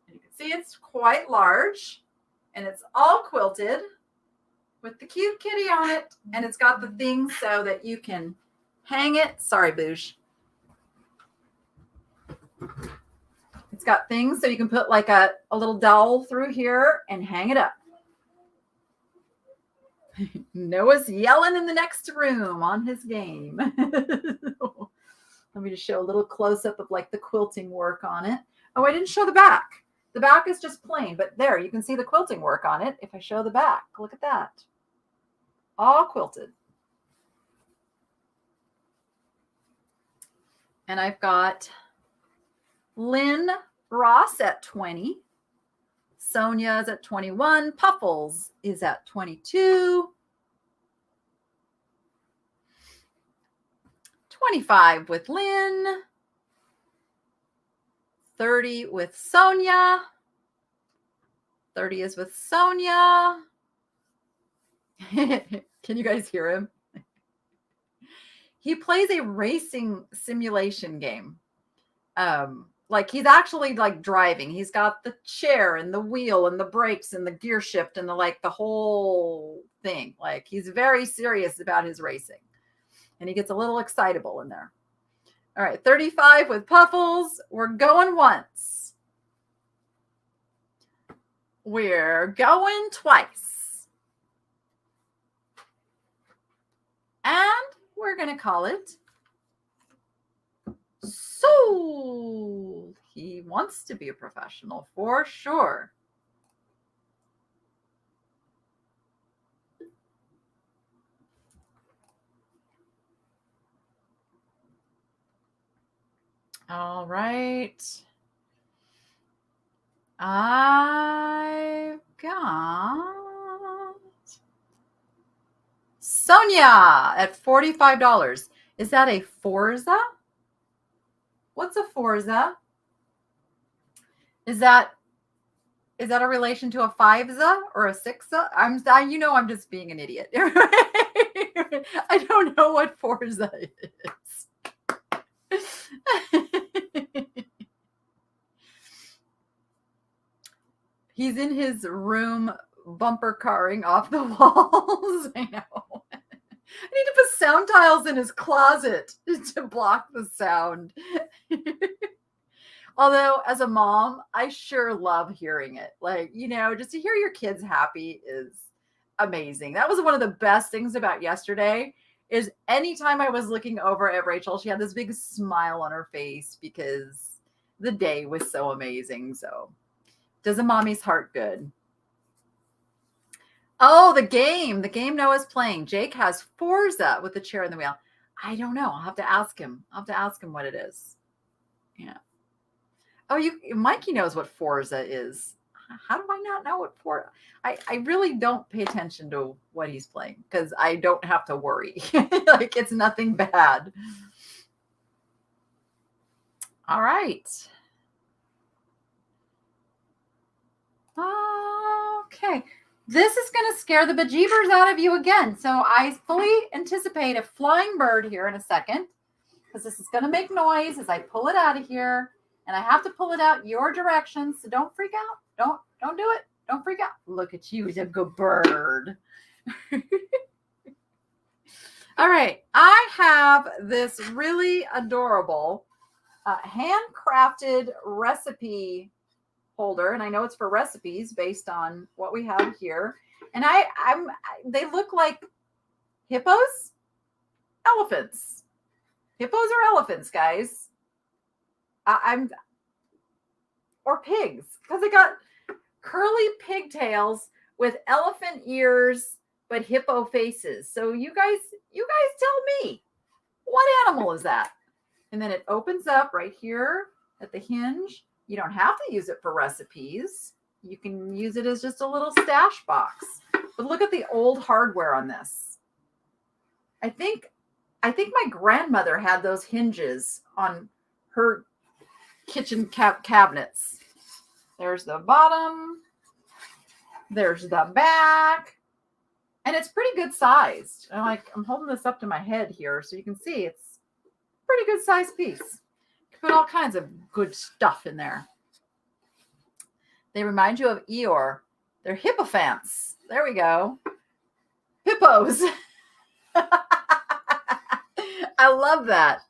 And you can see it's quite large. And it's all quilted with the cute kitty on it. And it's got the things so that you can hang it. Sorry, Boosh. It's got things so you can put like a little dowel through here and hang it up. Noah's yelling in the next room on his game. Let me just show a little close-up of like the quilting work on it. Oh, I didn't show the back. The back is just plain, but there, you can see the quilting work on it. If I show the back, look at that. All quilted. And I've got Lynn Ross at 20. Sonia is at 21. Puffles is at 22. 25 with Lynn. 30 with Sonia. 30 is with Sonia. Can you guys hear him? He plays a racing simulation game. Like he's actually like driving. He's got the chair and the wheel and the brakes and the gear shift and the whole thing. Like he's very serious about his racing. And he gets a little excitable in there. All right, 35 with Puffles. We're going once. We're going twice. And we're going to call it sold. He wants to be a professional for sure. All right. I've got Sonia at $45. Is that a Forza? What's a Forza? Is that a relation to a Fiveza or a Sixa? I'm just being an idiot. I don't know what Forza is. He's in his room bumper carring off the walls. I know. I need to put sound tiles in his closet to block the sound. Although, as a mom, I sure love hearing it. Like, just to hear your kids happy is amazing. That was one of the best things about yesterday is anytime I was looking over at Rachel, she had this big smile on her face because the day was so amazing. So, does a mommy's heart good. Oh, the game Noah's playing. Jake has Forza with the chair and the wheel. I don't know. I'll have to ask him. What it is. Yeah. Oh, Mikey knows what Forza is. How do I not know what Forza? I really don't pay attention to what he's playing because I don't have to worry. Like it's nothing bad. All right. Okay. This is going to scare the bejeebers out of you again. So I fully anticipate a flying bird here in a second because this is going to make noise as I pull it out of here. And I have to pull it out your direction. So don't freak out. Don't do it. Don't freak out. Look at you. He's a good bird. All right. I have this really adorable handcrafted recipe holder, and I know it's for recipes based on what we have here. And they look like hippos, elephants. Hippos or elephants, guys. Or pigs, because they got curly pigtails with elephant ears but hippo faces. So you guys tell me, what animal is that? And then it opens up right here at the hinge. You don't have to use it for recipes. You can use it as just a little stash box. But look at the old hardware on this. I think my grandmother had those hinges on her kitchen cabinets. There's the bottom. There's the back. And it's pretty good sized. I'm holding this up to my head here so you can see it's a pretty good sized piece. Put all kinds of good stuff in there. They remind you of Eeyore. They're hippophants. There we go. Hippos. I love that.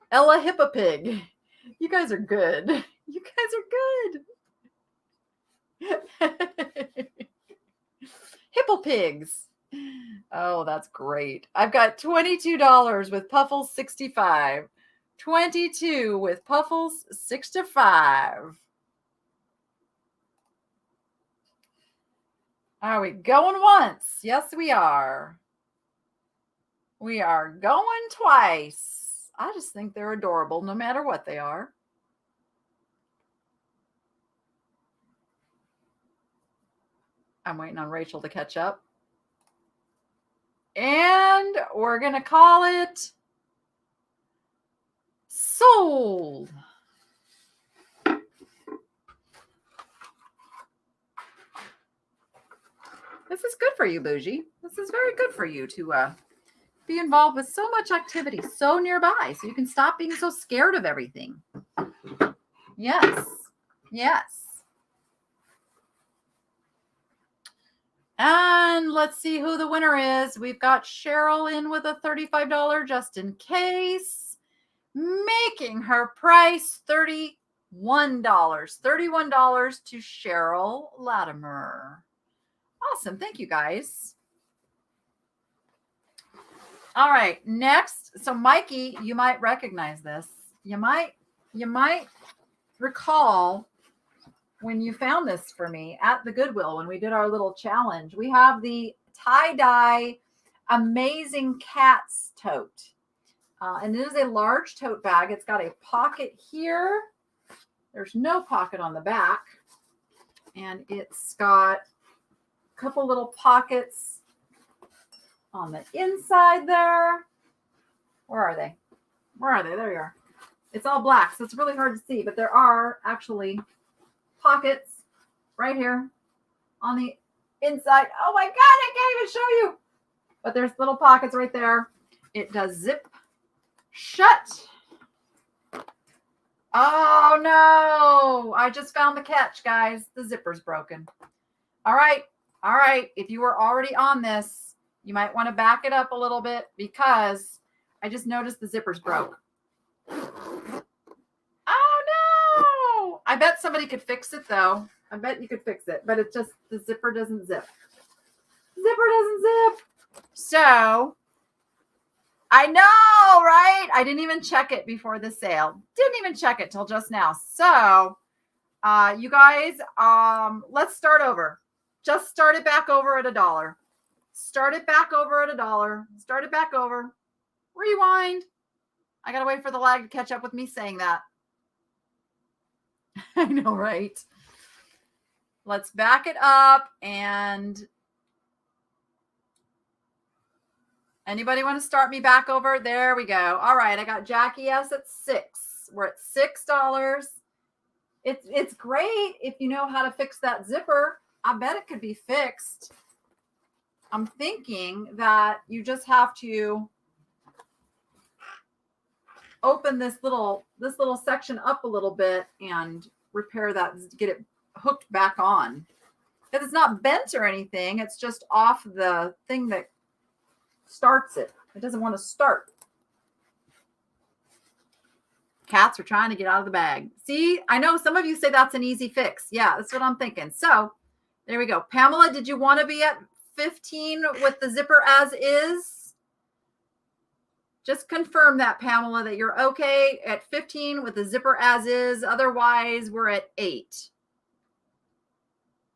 Ella Hippopig. You guys are good. You guys are good. Hipplepigs. Oh, that's great. I've got $22 with Puffles 65. 22 with Puffles 65. Are we going once? Yes, we are. We are going twice. I just think they're adorable no matter what they are. I'm waiting on Rachel to catch up. And we're going to call it sold. This is good for you, Bougie. This is very good for you to be involved with so much activity so nearby so you can stop being so scared of everything. Yes. Yes. And let's see who the winner is. We've got Cheryl in with a $35 just in case, making her price $31. $31 to Cheryl Latimer. Awesome. Thank you, guys. All right. Next. So Mikey, you might recognize this. You might recall when you found this for me at the Goodwill when we did our little challenge. We have the tie-dye Amazing Cats tote. And it is a large tote bag. It's got a pocket here. There's no pocket on the back. And it's got a couple little pockets on the inside there. Where are they? Where are they? There you are. It's all black, so it's really hard to see, but there are actually pockets right here on the inside. Oh my God, I can't even show you. But there's little pockets right there. It does zip shut. Oh no, I just found the catch, guys. The zipper's broken. All right. All right. If you were already on this, you might want to back it up a little bit because I just noticed the zipper's broke. Oh no! I bet somebody could fix it though. I bet you could fix it, but it's just the zipper doesn't zip. Zipper doesn't zip. So I know, right? I didn't even check it before the sale. Didn't even check it till just now. So you guys, let's start over. Just start it back over at $1. Start it back over at $1. Start it back over. Rewind. I got to wait for the lag to catch up with me saying that. I know, right? Let's back it up. And anybody want to start me back over? There we go. All right. I got Jackie S at $6. We're at $6. It's great if you know how to fix that zipper. I bet it could be fixed. I'm thinking that you just have to open this little section up a little bit and repair that, get it hooked back on. Because it's not bent or anything. It's just off the thing that starts it. It doesn't want to start. Cats are trying to get out of the bag. See, I know some of you say that's an easy fix. Yeah, that's what I'm thinking. So there we go. Pamela, did you want to be at 15 with the zipper as is? Just confirm that, Pamela, that you're okay at 15 with the zipper as is. Otherwise, we're at 8.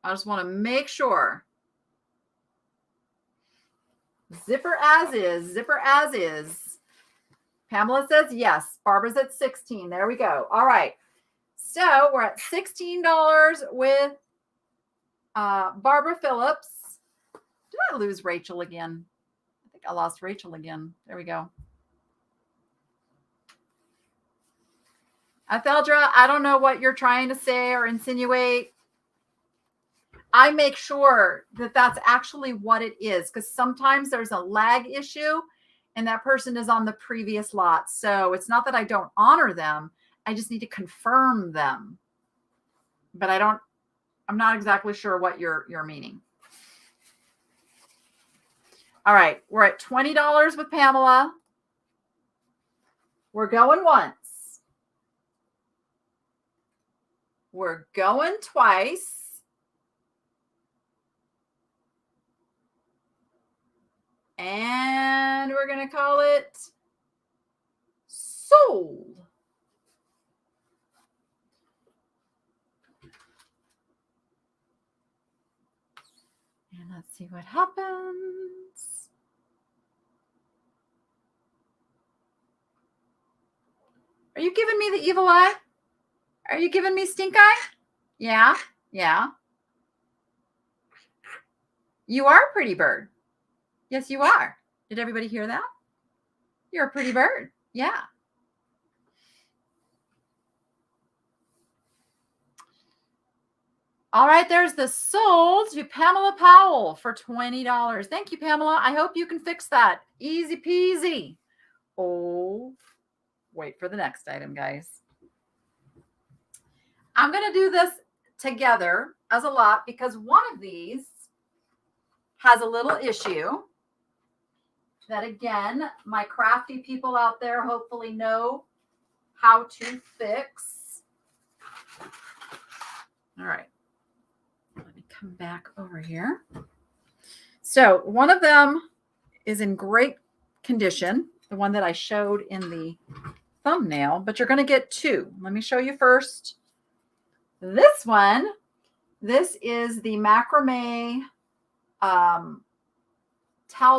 I just want to make sure. Zipper as is. Zipper as is. Pamela says yes. Barbara's at 16. There we go. All right. So we're at $16 with Barbara Phillips. Did I lose Rachel again? I think I lost Rachel again. There we go. Atheldra, I don't know what you're trying to say or insinuate. I make sure that that's actually what it is because sometimes there's a lag issue and that person is on the previous lot. So it's not that I don't honor them. I just need to confirm them. But I'm not exactly sure what you're meaning. All right. We're at $20 with Pamela. We're going once. We're going twice. And we're going to call it sold. And let's see what happens. Are you giving me the evil eye? Are you giving me stink eye? Yeah, yeah. You are a pretty bird. Yes, you are. Did everybody hear that? You're a pretty bird. Yeah. All right, there's the sold to Pamela Powell for $20. Thank you, Pamela. I hope you can fix that. Easy peasy. Oh, wait for the next item, guys. I'm going to do this together as a lot because one of these has a little issue that, again, my crafty people out there hopefully know how to fix. All right. Let me come back over here. So one of them is in great condition, the one that I showed in the thumbnail, but you're going to get two. Let me show you first. This one, this is the macrame towel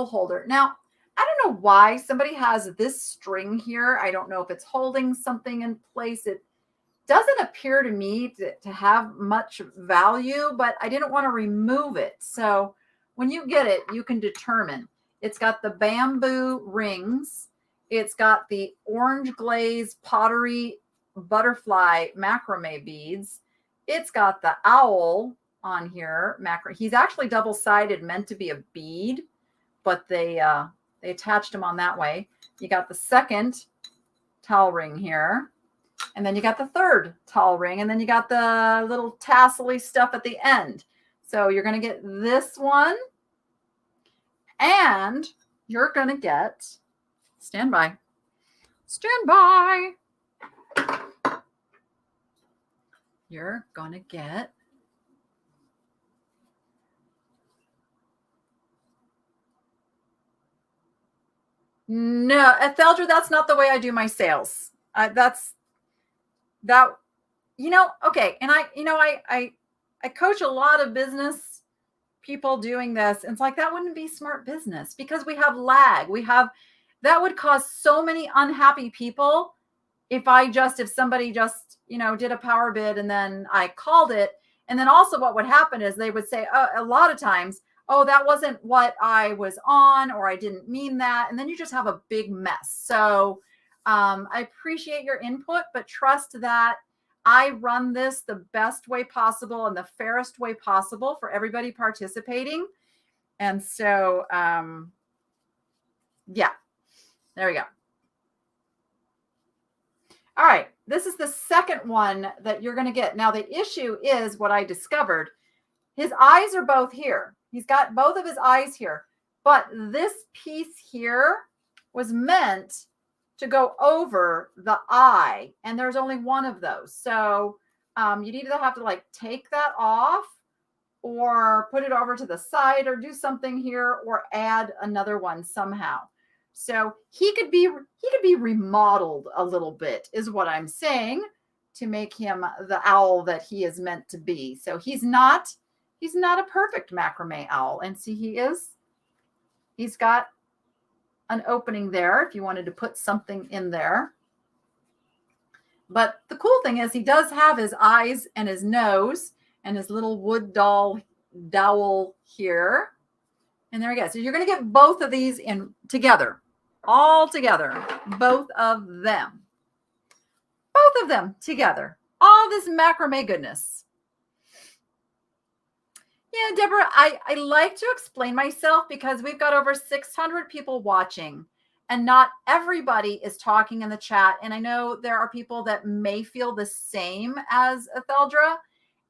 holder. Now, I don't know why somebody has this string here. I don't know if it's holding something in place. It doesn't appear to me to have much value, but I didn't want to remove it. So when you get it, you can determine. It's got the bamboo rings. It's got the orange glaze pottery butterfly macrame beads. It's got the owl on here. He's actually double-sided, meant to be a bead, but they attached him on that way. You got the second towel ring here. And then you got the third towel ring, and then you got the little tassel-y stuff at the end. So you're going to get this one, and you're going to get, stand by. You're going to get no, Etheldra, that's not the way I do my sales. Okay. And I coach a lot of business people doing this. And it's like, that wouldn't be smart business because we have lag. That would cause so many unhappy people if somebody just, did a power bid and then I called it. And then also what would happen is they would say, a lot of times, oh, that wasn't what I was on, or I didn't mean that. And then you just have a big mess. So I appreciate your input, but trust that I run this the best way possible and the fairest way possible for everybody participating. And so, yeah, there we go. All right, this is the second one that you're going to get. Now, the issue is what I discovered. His eyes are both here. He's got both of his eyes here. But this piece here was meant to go over the eye. And there's only one of those. So you'd either have to take that off or put it over to the side or do something here or add another one somehow. So he could be remodeled a little bit is what I'm saying to make him the owl that he is meant to be. So he's not a perfect macrame owl. And see, he's got an opening there if you wanted to put something in there. But the cool thing is he does have his eyes and his nose and his little wood dowel here. And there we go. So you're going to get both of these in together, all together, both of them together, all this macrame goodness. Yeah, Deborah, I like to explain myself because we've got over 600 people watching and not everybody is talking in the chat. And I know there are people that may feel the same as Etheldra.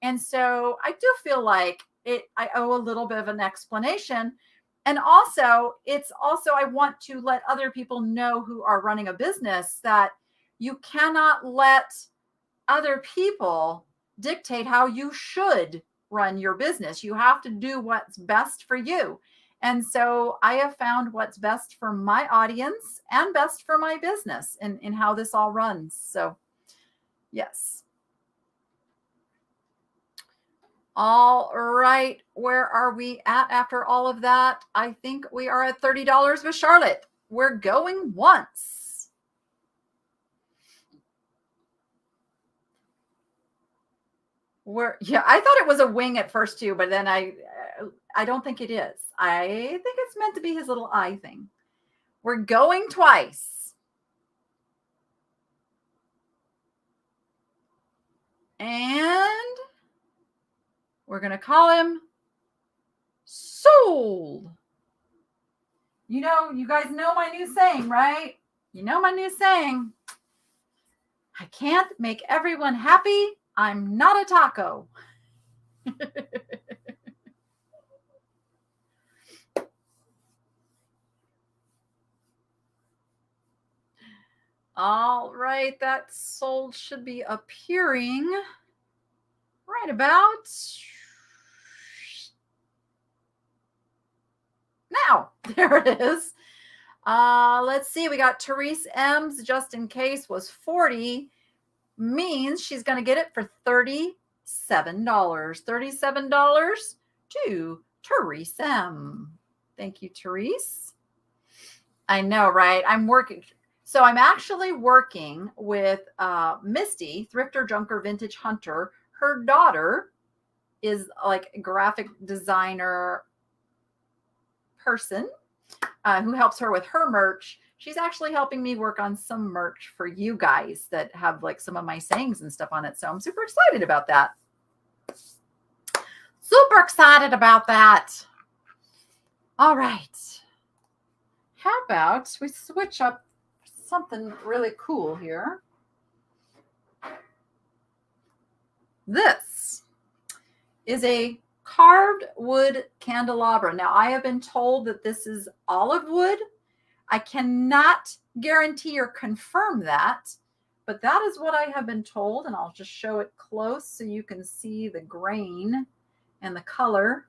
And so I do feel like I owe a little bit of an explanation. And also, I want to let other people know who are running a business that you cannot let other people dictate how you should run your business. You have to do what's best for you. And so I have found what's best for my audience and best for my business in how this all runs. So, yes. All right. Where are we at after all of that? I think we are at $30 with Charlotte. We're going once. I thought it was a wing at first too, but then I I don't think it is. I think it's meant to be his little eye thing. We're going twice. And we're going to call him Sold. You know, you guys know my new saying, right? You know my new saying. I can't make everyone happy. I'm not a taco. All right, that Sold should be appearing right about now. There it is. Let's see. We got Therese M's just in case was 40. Means she's going to get it for $37. $37 to Therese M. Thank you, Therese. I know, right? I'm working. So I'm actually working with Misty, Thrifter, Junker, Vintage Hunter. Her daughter is like a graphic designer person who helps her with her merch. She's actually helping me work on some merch for you guys that have like some of my sayings and stuff on it. So I'm super excited about that. Super excited about that. All right. How about we switch up something really cool here? This is a carved wood candelabra. Now, I have been told that this is olive wood. I cannot guarantee or confirm that, but that is what I have been told, and I'll just show it close so you can see the grain and the color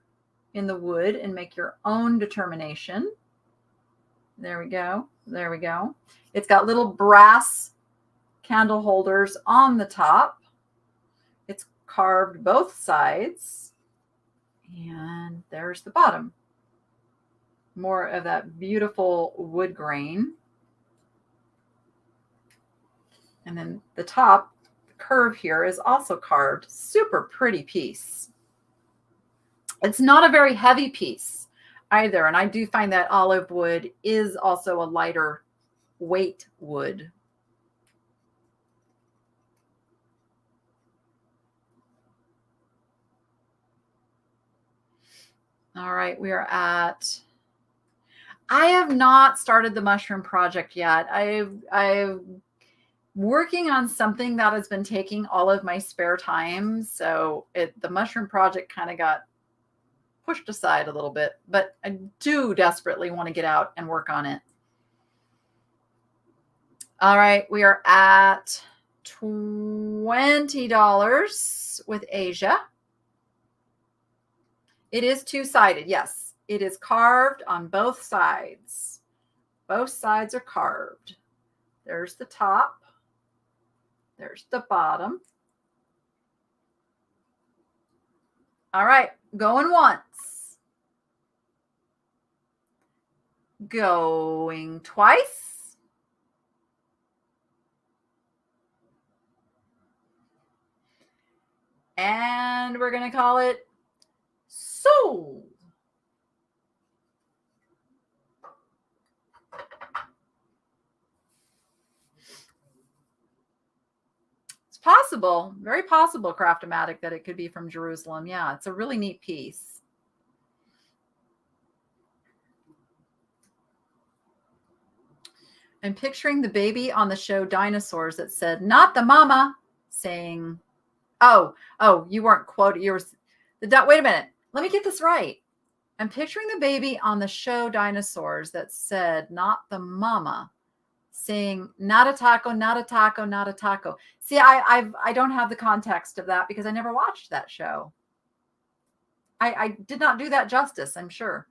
in the wood and make your own determination. There we go. There we go. It's got little brass candle holders on the top. It's carved both sides. And there's the bottom. More of that beautiful wood grain. And then the top, the curve here is also carved. Super pretty piece. It's not a very heavy piece either. And I do find that olive wood is also a lighter weight wood. All right, we are at, I have not started the mushroom project yet. I'm working on something that has been taking all of my spare time. So the mushroom project kind of got pushed aside a little bit, but I do desperately want to get out and work on it. All right, we are at $20 with Asia. It is two-sided. Yes, it is carved on both sides. Both sides are carved. There's the top. There's the bottom. All right, going once. Going twice. And we're going to call it Sold. It's possible, very possible, Craft-O-Matic, that it could be from Jerusalem. Yeah, it's a really neat piece. I'm picturing the baby on the show Dinosaurs that said, "Not the mama," saying, oh, you weren't quoted. You were, wait a minute. Let me get this right. I'm picturing the baby on the show Dinosaurs that said, "Not the mama," saying, "Not a taco, not a taco, not a taco." See, I don't have the context of that because I never watched that show. I did not do that justice, I'm sure.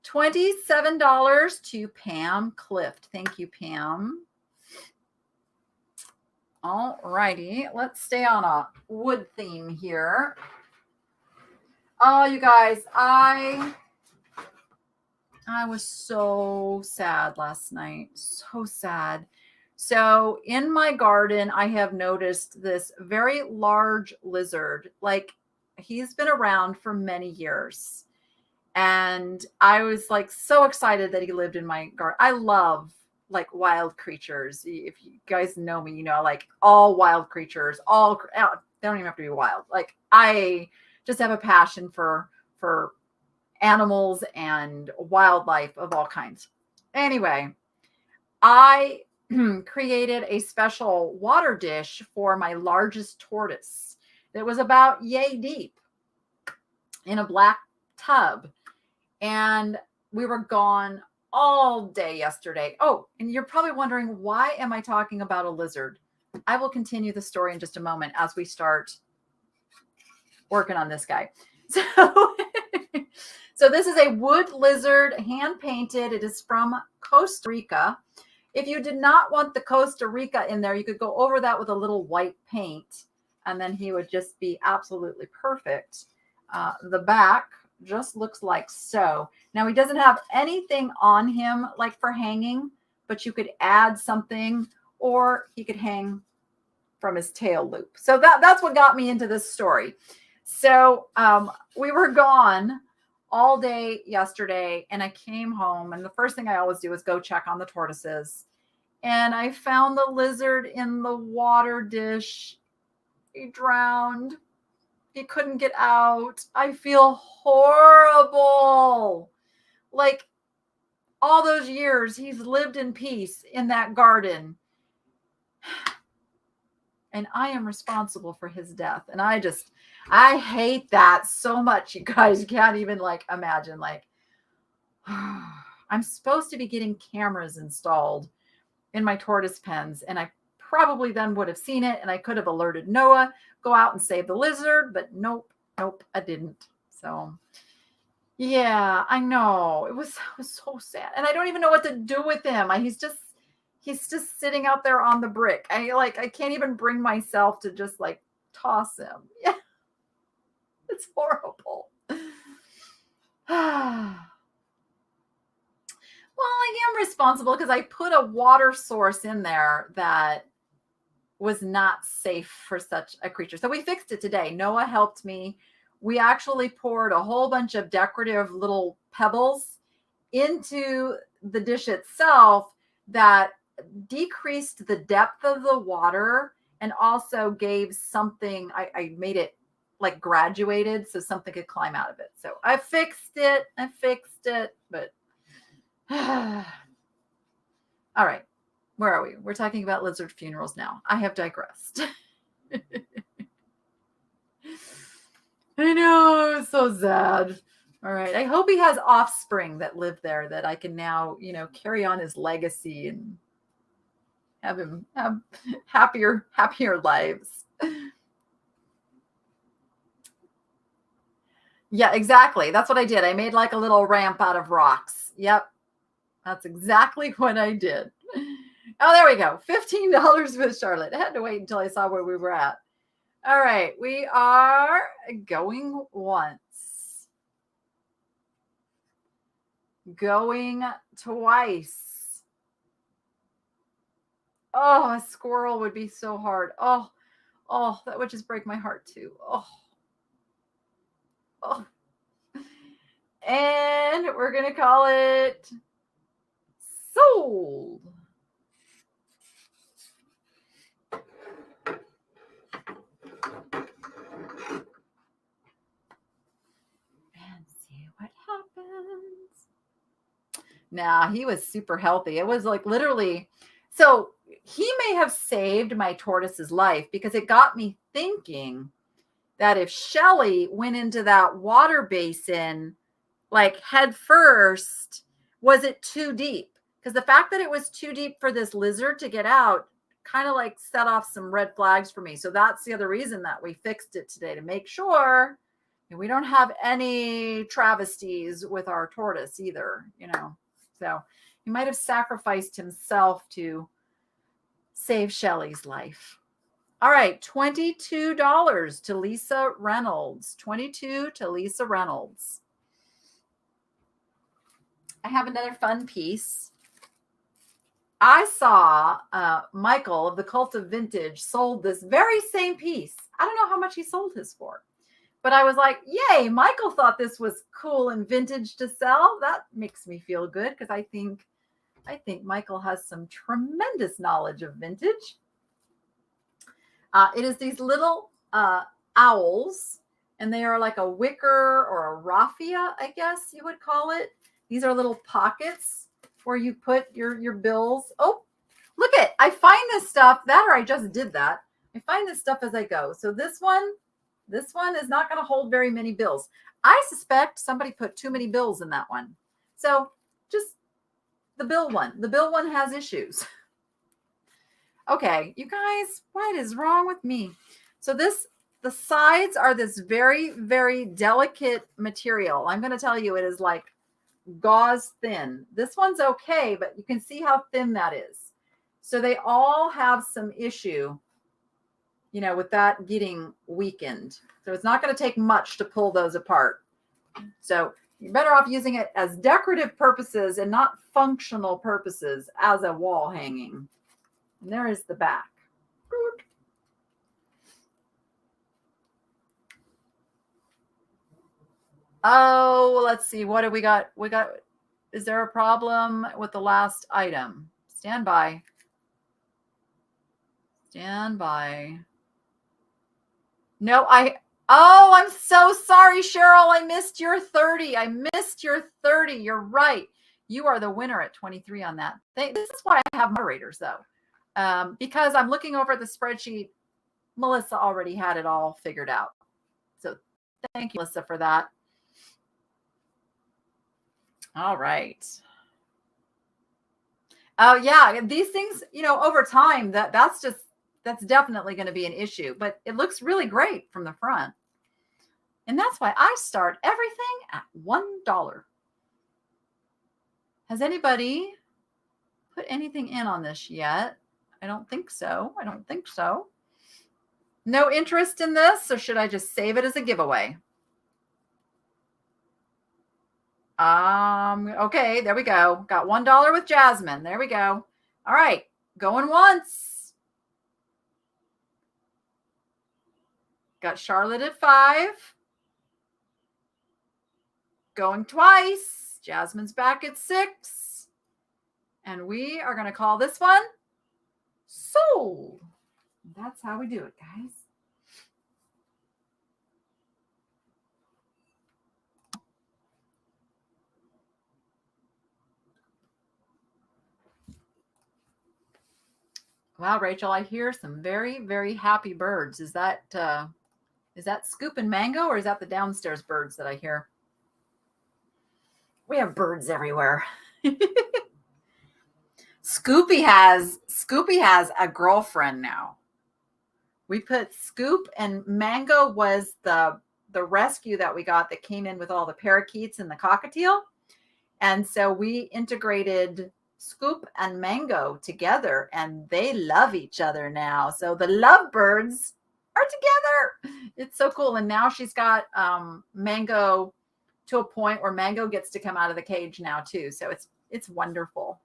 $27 to Pam Clift. Thank you, Pam. All righty, let's stay on a wood theme here. Oh, you guys, I was so sad last night. So sad. So in my garden, I have noticed this very large lizard. Like, he's been around for many years. And I was like so excited that he lived in my garden. I love like wild creatures. If you guys know me, you know, like all wild creatures, they don't even have to be wild. Like I just have a passion for animals and wildlife of all kinds. Anyway, I created a special water dish for my largest tortoise that was about yay deep in a black tub. And we were gone all day yesterday. Oh, and you're probably wondering, why am I talking about a lizard? I will continue the story in just a moment as we start working on this guy. So, so this is a wood lizard, hand painted. It is from Costa Rica. If you did not want the Costa Rica in there, you could go over that with a little white paint, and then he would just be absolutely perfect. The back just looks like so. Now he doesn't have anything on him like for hanging, but you could add something, or he could hang from his tail loop. So that's what got me into this story. So we were gone all day yesterday, and I came home, and the first thing I always do is go check on the tortoises. And I found the lizard in the water dish. He drowned. He couldn't get out. I feel horrible. Like all those years he's lived in peace in that garden. And I am responsible for his death. And I hate that so much. You guys can't even like imagine, like, I'm supposed to be getting cameras installed in my tortoise pens. And I probably then would have seen it, and I could have alerted Noah, go out and save the lizard, but nope, I didn't. So yeah, I know. It was so sad. And I don't even know what to do with him. He's just sitting out there on the brick. I can't even bring myself to just like toss him. Yeah. It's horrible. Well, I am responsible because I put a water source in there that was not safe for such a creature. So we fixed it today. Noah helped me. We actually poured a whole bunch of decorative little pebbles into the dish itself that decreased the depth of the water and also gave something, I made it like graduated so something could climb out of it. So I fixed it, but all right. Where are we? We're talking about lizard funerals now. I have digressed. I know, it's so sad. All right. I hope he has offspring that live there that I can now, carry on his legacy and have him have happier lives. Yeah, exactly. That's what I did. I made like a little ramp out of rocks. Yep. That's exactly what I did. Oh, there we go. $15 with Charlotte. I had to wait until I saw where we were at. All right. We are going once. Going twice. Oh, a squirrel would be so hard. Oh, that would just break my heart too. Oh. And we're going to call it sold. And see what happens. Nah, he was super healthy. It was like literally, so he may have saved my tortoise's life because it got me thinking that if Shelly went into that water basin like head first, was it too deep? Because the fact that it was too deep for this lizard to get out kind of like set off some red flags for me. So that's the other reason that we fixed it today, to make sure we don't have any travesties with our tortoise either, So he might have sacrificed himself to save Shelly's life. All right, $22 to Lisa Reynolds. 22 to Lisa Reynolds. I have another fun piece. I saw Michael of the Cult of Vintage sold this very same piece. I don't know how much he sold his for, But I was like, yay, Michael thought this was cool and vintage to sell. That makes me feel good because I think Michael has some tremendous knowledge of vintage. It is these little owls, and they are like a wicker or a raffia, I guess you would call it. These are little pockets where you put your bills. Oh, look it. I find this stuff, that or I just did that. I find this stuff as I go. So this one is not going to hold very many bills. I suspect somebody put too many bills in that one. So just the bill one. The bill one has issues. Okay, you guys, what is wrong with me? So the sides are this very, very delicate material. I'm going to tell you, it is like gauze thin. This one's okay, but you can see how thin that is. So they all have some issue, with that getting weakened. So it's not going to take much to pull those apart. So you're better off using it as decorative purposes and not functional purposes as a wall hanging. And there is the back. Oh, let's see. What do we got? Is there a problem with the last item? Stand by. Stand by. No, I'm so sorry, Cheryl. I missed your 30. You're right. You are the winner at 23 on that. This is why I have moderators, though. Because I'm looking over the spreadsheet. Melissa already had it all figured out. So thank you, Melissa, for that. All right. Oh, yeah. These things, over time, that's definitely going to be an issue, but it looks really great from the front. And that's why I start everything at $1. Has anybody put anything in on this yet? I don't think so. No interest in this, or should I just save it as a giveaway? Okay, there we go. Got $1 with Jasmine. There we go. All right, going once. Got Charlotte at 5. Going twice. Jasmine's back at 6. And we are going to call this one sold. That's how we do it, guys. Wow, Rachel, I hear some very, very happy birds. Is that Scoop and Mango, or is that the downstairs birds that I hear? We have birds everywhere. Scoopy has a girlfriend now. We put Scoop, and Mango was the rescue that we got that came in with all the parakeets and the cockatiel. And so we integrated Scoop and Mango together, and they love each other now. So the lovebirds are together. It's so cool. And now she's got Mango to a point where Mango gets to come out of the cage now too. So it's wonderful.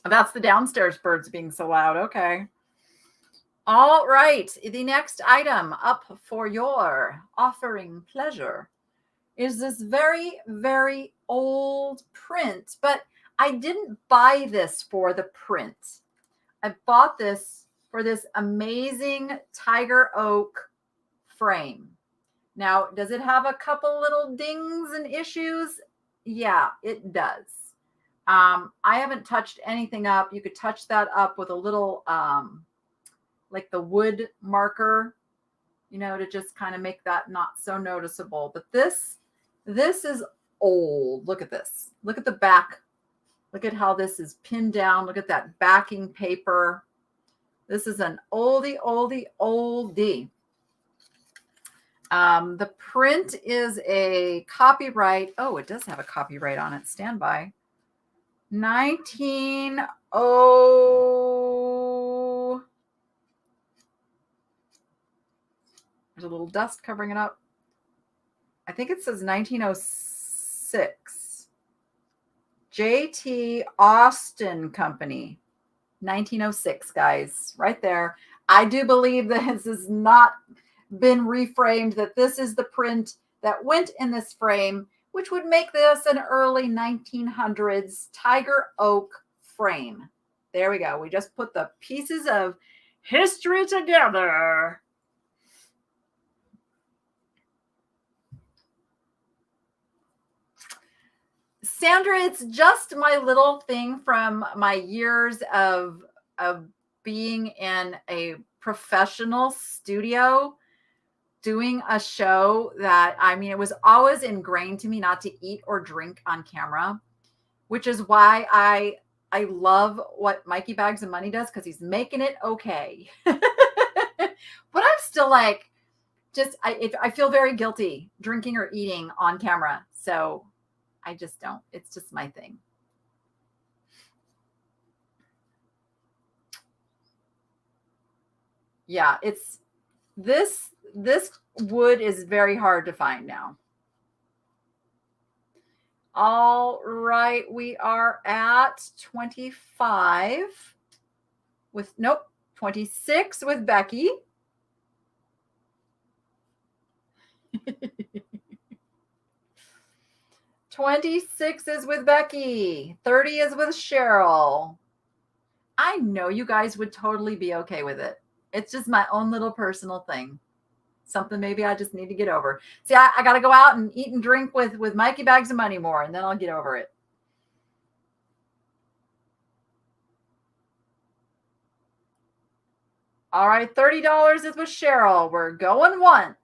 That's the downstairs birds being so loud. Okay. All right. The next item up for your offering pleasure is this very, very old print, but I didn't buy this for the print. I bought this for this amazing tiger oak frame. Now, does it have a couple little dings and issues? Yeah, it does. I haven't touched anything up. You could touch that up with a little, like the wood marker, to just kind of make that not so noticeable. But this is old. Look at this. Look at the back. Look at how this is pinned down. Look at that backing paper. This is an oldie. The print is a copyright. Oh, it does have a copyright on it. Stand by. 1900. There's a little dust covering it up. I think it says 1906. JT Austin Company. 1906, guys. Right there. I do believe this is not been reframed that this is the print that went in this frame, which would make this an early 1900s tiger oak frame. There we go. We just put the pieces of history together. Sandra, it's just my little thing from my years of being in a professional studio doing a show that, I mean, it was always ingrained to me not to eat or drink on camera, which is why I love what Mikey Bags of Money does, because he's making it okay. But I'm still like, I feel very guilty drinking or eating on camera. So I just don't. It's just my thing. Yeah, it's this wood is very hard to find now. All right, we are at 25 with, nope, 26 with Becky. 26 is with Becky. 30 is with Cheryl. I know you guys would totally be okay with it. It's just my own little personal thing. Something maybe I just need to get over. See, I got to go out and eat and drink with Mikey Bags of Money more, and then I'll get over it. All right, $30 is with Cheryl. We're going once.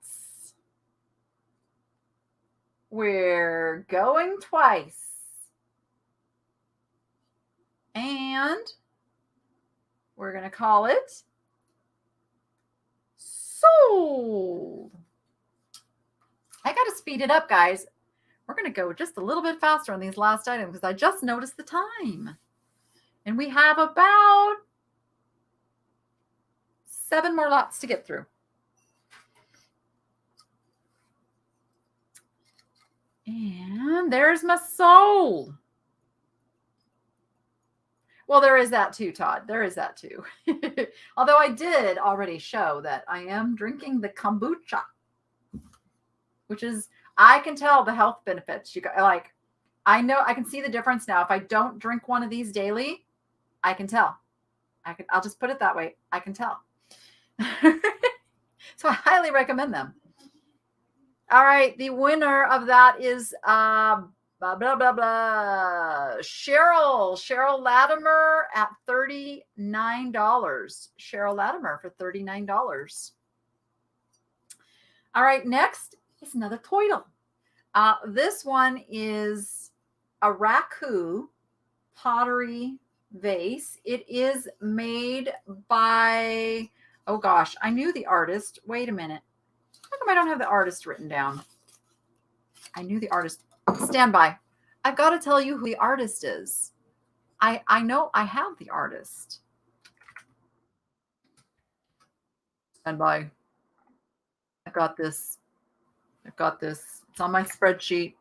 We're going twice. And we're going to call it sold. I got to speed it up, guys. We're going to go just a little bit faster on these last items because I just noticed the time. And we have about 7 more lots to get through. And there's my sold. Well, there is that too, Todd. There is that too. Although I did already show that I am drinking the kombucha, which is, I can tell the health benefits. You got, like, I know I can see the difference now. If I don't drink one of these daily, I can tell. I'll just put it that way. I can tell. So I highly recommend them. All right, the winner of that is blah blah blah blah. Cheryl Latimer at $39. Cheryl Latimer for $39. All right, next is another Toidle. This one is a raku pottery vase. It is made by, oh gosh, I knew the artist. Wait a minute. How come I don't have the artist written down? I knew the artist. Stand by. I've got to tell you who the artist is. I know I have the artist. Stand by. I've got this. It's on my spreadsheet.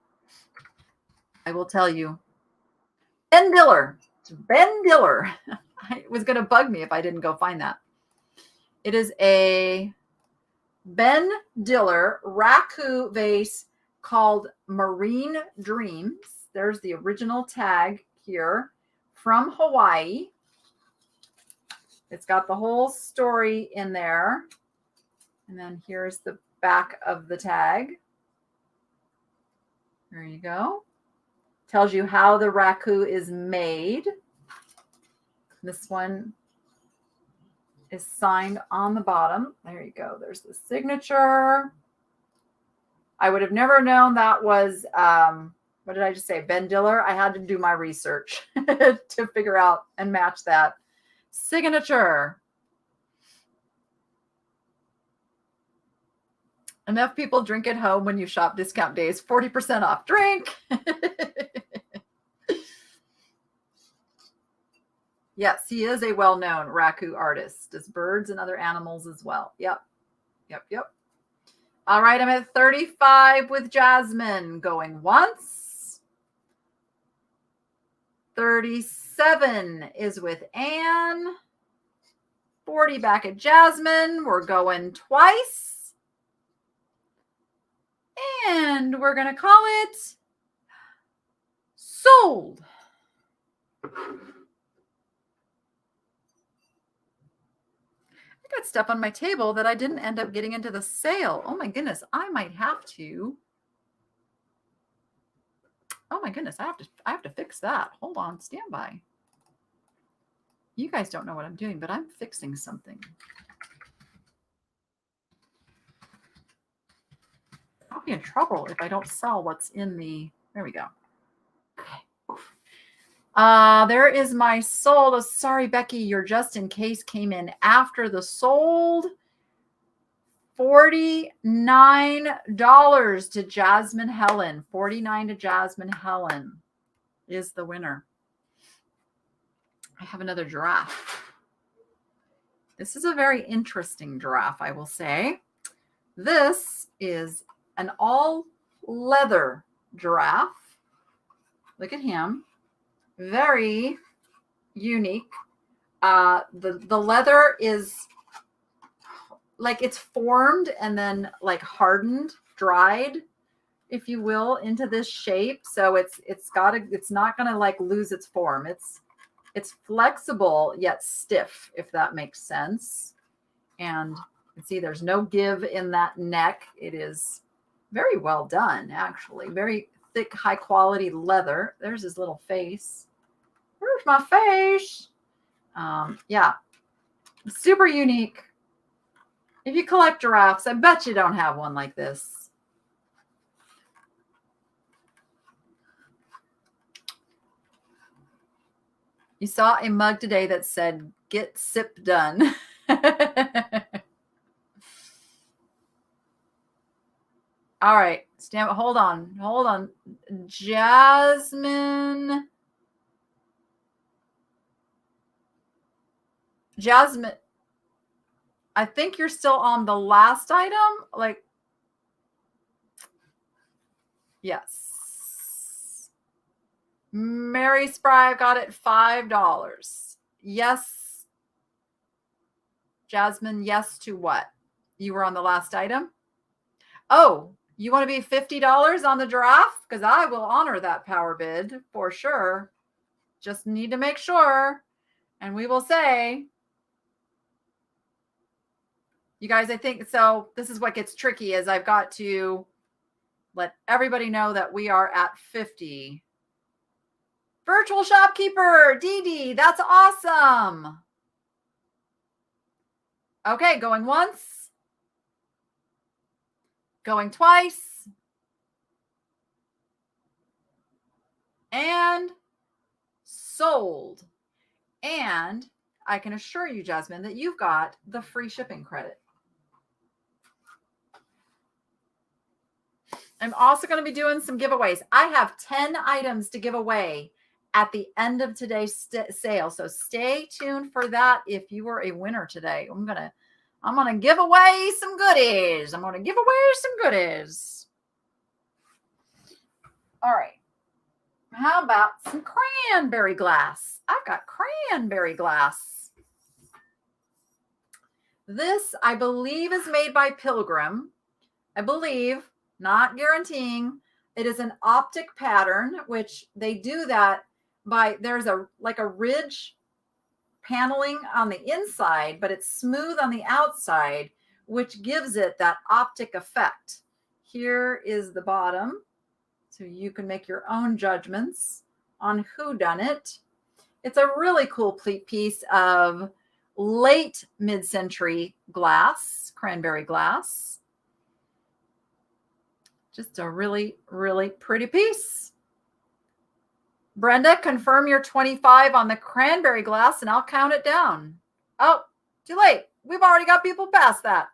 I will tell you. Ben Diller. It's Ben Diller. It was going to bug me if I didn't go find that. It is a Ben Diller raku vase called Marine Dreams. There's the original tag here from Hawaii. It's got the whole story in there. And then here's the back of the tag. There you go. Tells you how the raku is made. This one is signed on the bottom. There you go. There's the signature. I would have never known that was, what did I just say? Ben Diller. I had to do my research to figure out and match that signature. Enough people drink at home when you shop discount days. 40% off. Drink. Yes, he is a well-known raku artist. Does birds and other animals as well. Yep. All right, I'm at 35 with Jasmine. Going once. 37 is with Anne. 40 back at Jasmine. We're going twice. And we're going to call it sold. I got stuff on my table that I didn't end up getting into the sale. Oh my goodness, I might have to. Oh my goodness, I have to fix that. Hold on, stand by. You guys don't know what I'm doing, but I'm fixing something. I'll be in trouble if I don't sell what's in the, there we go. Okay. There is my sold. Oh, sorry, Becky, your just in case came in after the sold. $49 to Jasmine Helen. $49 to Jasmine Helen is the winner. I have another giraffe. This is a very interesting giraffe, I will say. This is an all leather giraffe. Look at him. Very unique. The leather is like it's formed and then like hardened, dried, if you will, into this shape. So it's not going to like lose its form. It's flexible yet stiff, if that makes sense. And you can see there's no give in that neck. It is very well done, actually. Very thick, high quality leather. There's his little face. Where's my face? Yeah, super unique. If you collect giraffes, I bet you don't have one like this. You saw a mug today that said, "Get sip done." All right, hold on. Jasmine, I think you're still on the last item. Like, yes. Mary Spry got it $5. Yes. Jasmine, yes to what? You were on the last item? Oh, you want to be $50 on the giraffe? Because I will honor that power bid for sure. Just need to make sure. And we will say, you guys, I think, so this is what gets tricky is I've got to let everybody know that we are at 50. Virtual shopkeeper, Dee Dee, that's awesome. Okay, going once. Going twice. And sold. And I can assure you, Jasmine, that you've got the free shipping credit. I'm also going to be doing some giveaways. I have 10 items to give away at the end of today's sale. So stay tuned for that if you were a winner today. I'm going to give away some goodies. All right. How about some cranberry glass? I've got cranberry glass. This, I believe, is made by Pilgrim. I believe, not guaranteeing. It is an optic pattern, which they do that by, there's a ridge paneling on the inside, but it's smooth on the outside, which gives it that optic effect. Here is the bottom. So you can make your own judgments on who done it. It's a really cool piece of late mid-century glass, cranberry glass. Just a really, really pretty piece. Brenda, confirm your 25 on the cranberry glass and I'll count it down. Oh, too late. We've already got people past that.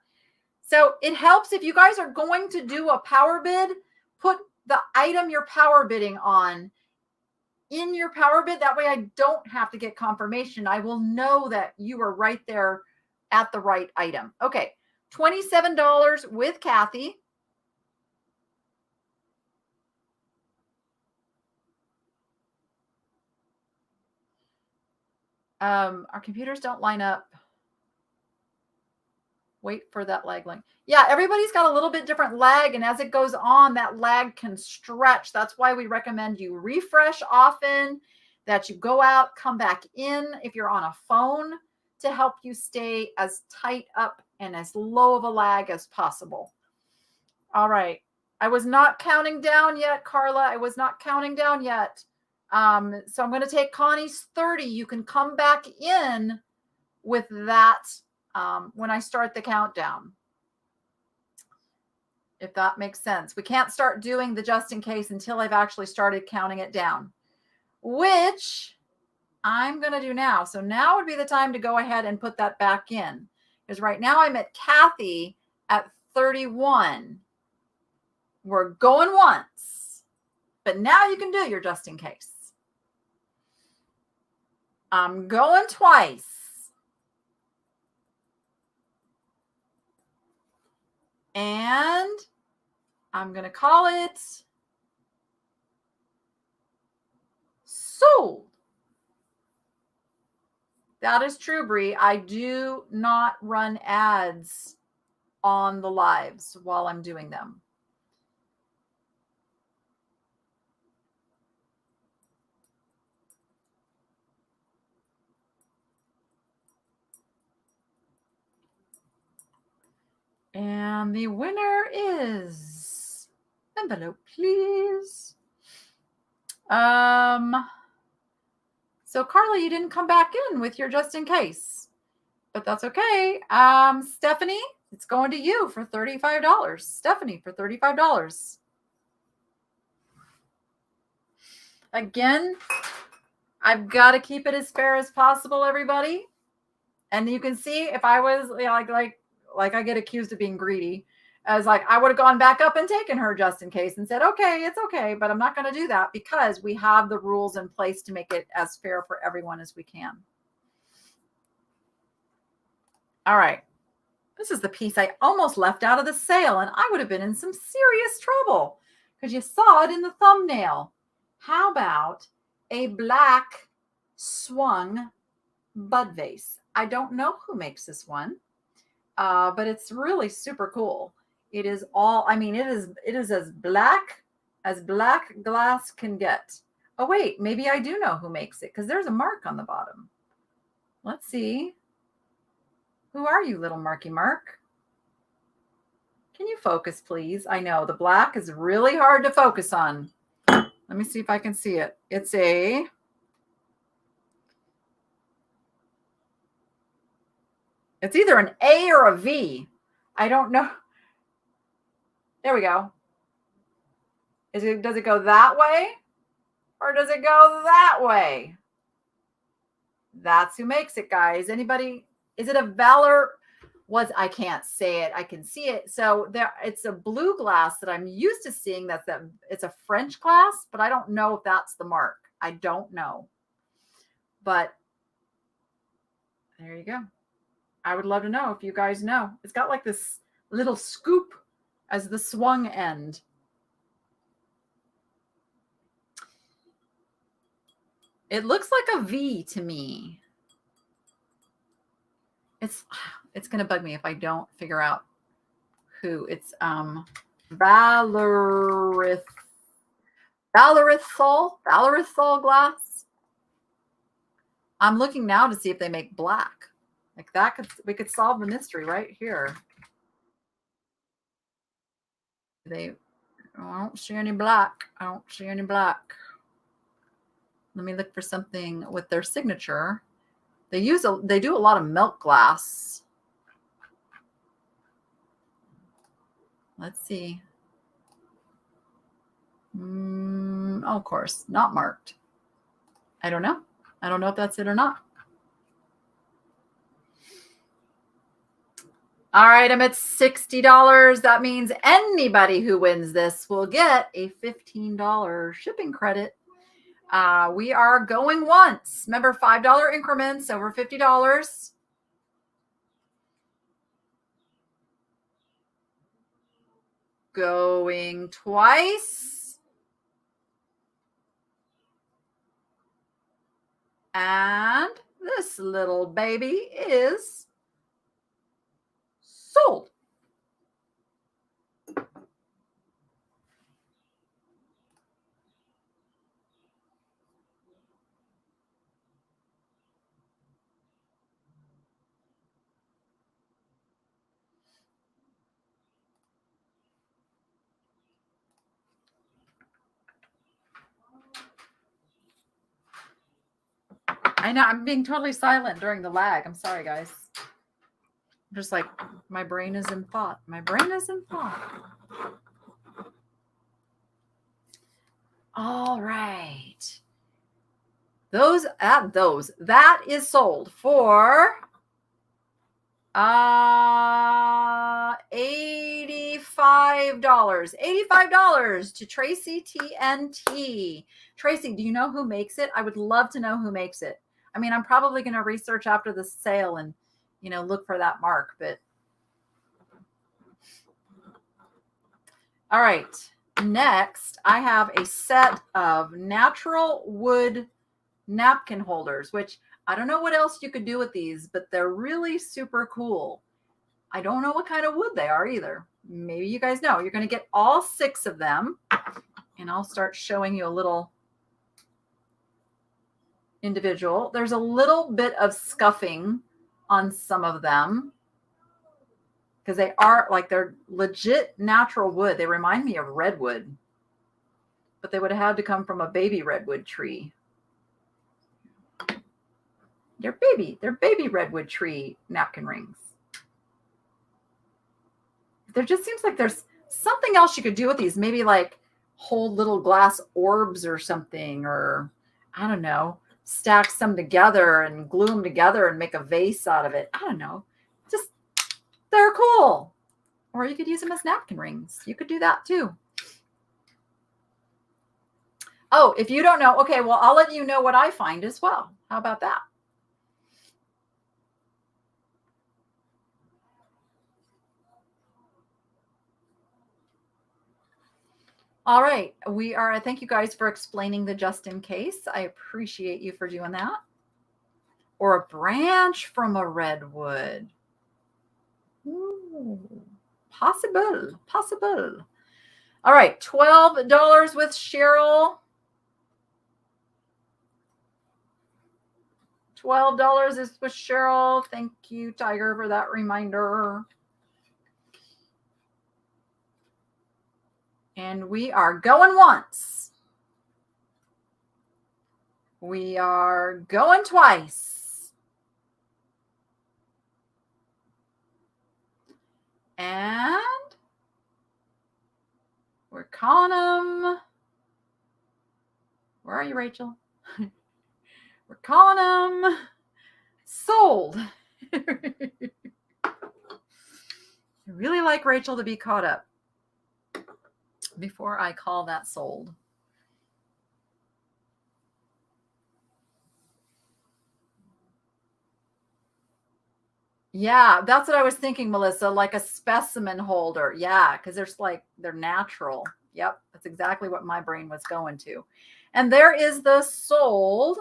So it helps if you guys are going to do a power bid, put the item you're power bidding on in your power bid. That way I don't have to get confirmation. I will know that you are right there at the right item. Okay, $27 with Kathy. Our computers don't line up. Wait for that leg length. Yeah, everybody's got a little bit different leg, and as it goes on, that leg can stretch. That's why we recommend you refresh often, that you go out, come back in if you're on a phone to help you stay as tight up and as low of a lag as possible. All right. I was not counting down yet, Carla. I was not counting down yet. So I'm going to take Connie's 30. You can come back in with that when I start the countdown, if that makes sense. We can't start doing the just in case until I've actually started counting it down, which I'm going to do now. So now would be the time to go ahead and put that back in, because right now I'm at Kathy at 31. We're going once, but now you can do your just in case. I'm going twice. And I'm going to call it sold. That is true, Bree. I do not run ads on the lives while I'm doing them. And the winner is, envelope, please. So Carla, you didn't come back in with your just in case, but that's okay. Stephanie, it's going to you for $35. Stephanie, for $35. Again, I've got to keep it as fair as possible, everybody. And you can see if I was like I get accused of being greedy, as like I would have gone back up and taken her just in case and said, okay, it's okay, but I'm not going to do that because we have the rules in place to make it as fair for everyone as we can. All right. This is the piece I almost left out of the sale, and I would have been in some serious trouble because you saw it in the thumbnail. How about a black swung bud vase? I don't know who makes this one. But it's really super cool. It is all, I mean, it is as black glass can get. Oh, wait, maybe I do know who makes it because there's a mark on the bottom. Let's see. Who are you, little Marky Mark? Can you focus, please? I know the black is really hard to focus on. Let me see if I can see it. It's either an A or a V. I don't know. There we go. Does it go that way? Or does it go that way? That's who makes it, guys. Anybody? Is it a Valor? I can't say it. I can see it. So it's a blue glass that I'm used to seeing. It's a French glass, but I don't know if that's the mark. I don't know. But there you go. I would love to know if you guys know. It's got like this little scoop as the swung end. It looks like a V to me. It's going to bug me if I don't figure out who. It's Valorithol glass. I'm looking now to see if they make black. Like that we could solve the mystery right here. I don't see any black. I don't see any black. Let me look for something with their signature. They do a lot of milk glass. Let's see. Of course, not marked. I don't know. I don't know if that's it or not. All right, I'm at $60. That means anybody who wins this will get a $15 shipping credit. We are going once. Remember, $5 increments over $50. Going twice. And this little baby is Sold. I know I'm being totally silent during the lag. I'm sorry, guys. I'm just like, my brain is in thought. My brain is in thought. All right. That is sold for $85. $85 to Tracy TNT. Tracy, do you know who makes it? I would love to know who makes it. I mean, I'm probably going to research after the sale and, look for that mark, but all right. Next, I have a set of natural wood napkin holders, which I don't know what else you could do with these, but they're really super cool. I don't know what kind of wood they are either. Maybe you guys know. You're going to get all 6 of them, and I'll start showing you a little individual. There's a little bit of scuffing on some of them because they're legit natural wood. They remind me of redwood, but they would have had to come from a baby redwood tree. They're baby redwood tree napkin rings. There just seems like there's something else you could do with these. Maybe like hold little glass orbs or something, or I don't know, stack some together and glue them together and make a vase out of it. I don't know. Just, they're cool. Or you could use them as napkin rings. You could do that too. Oh, if you don't know, okay, well, I'll let you know what I find as well. How about that? All right. Thank you guys for explaining the just in case. I appreciate you for doing that. Or a branch from a redwood. Ooh, possible. All right. $12 with Cheryl. $12 is with Cheryl. Thank you, Tiger, for that reminder. And we are going once. We are going twice. And we're calling them. Where are you, Rachel? We're calling them sold. I really like Rachel to be caught up before I call that sold. Yeah, that's what I was thinking, Melissa, like a specimen holder. Yeah, because they're natural. Yep, that's exactly what my brain was going to. And there is the sold,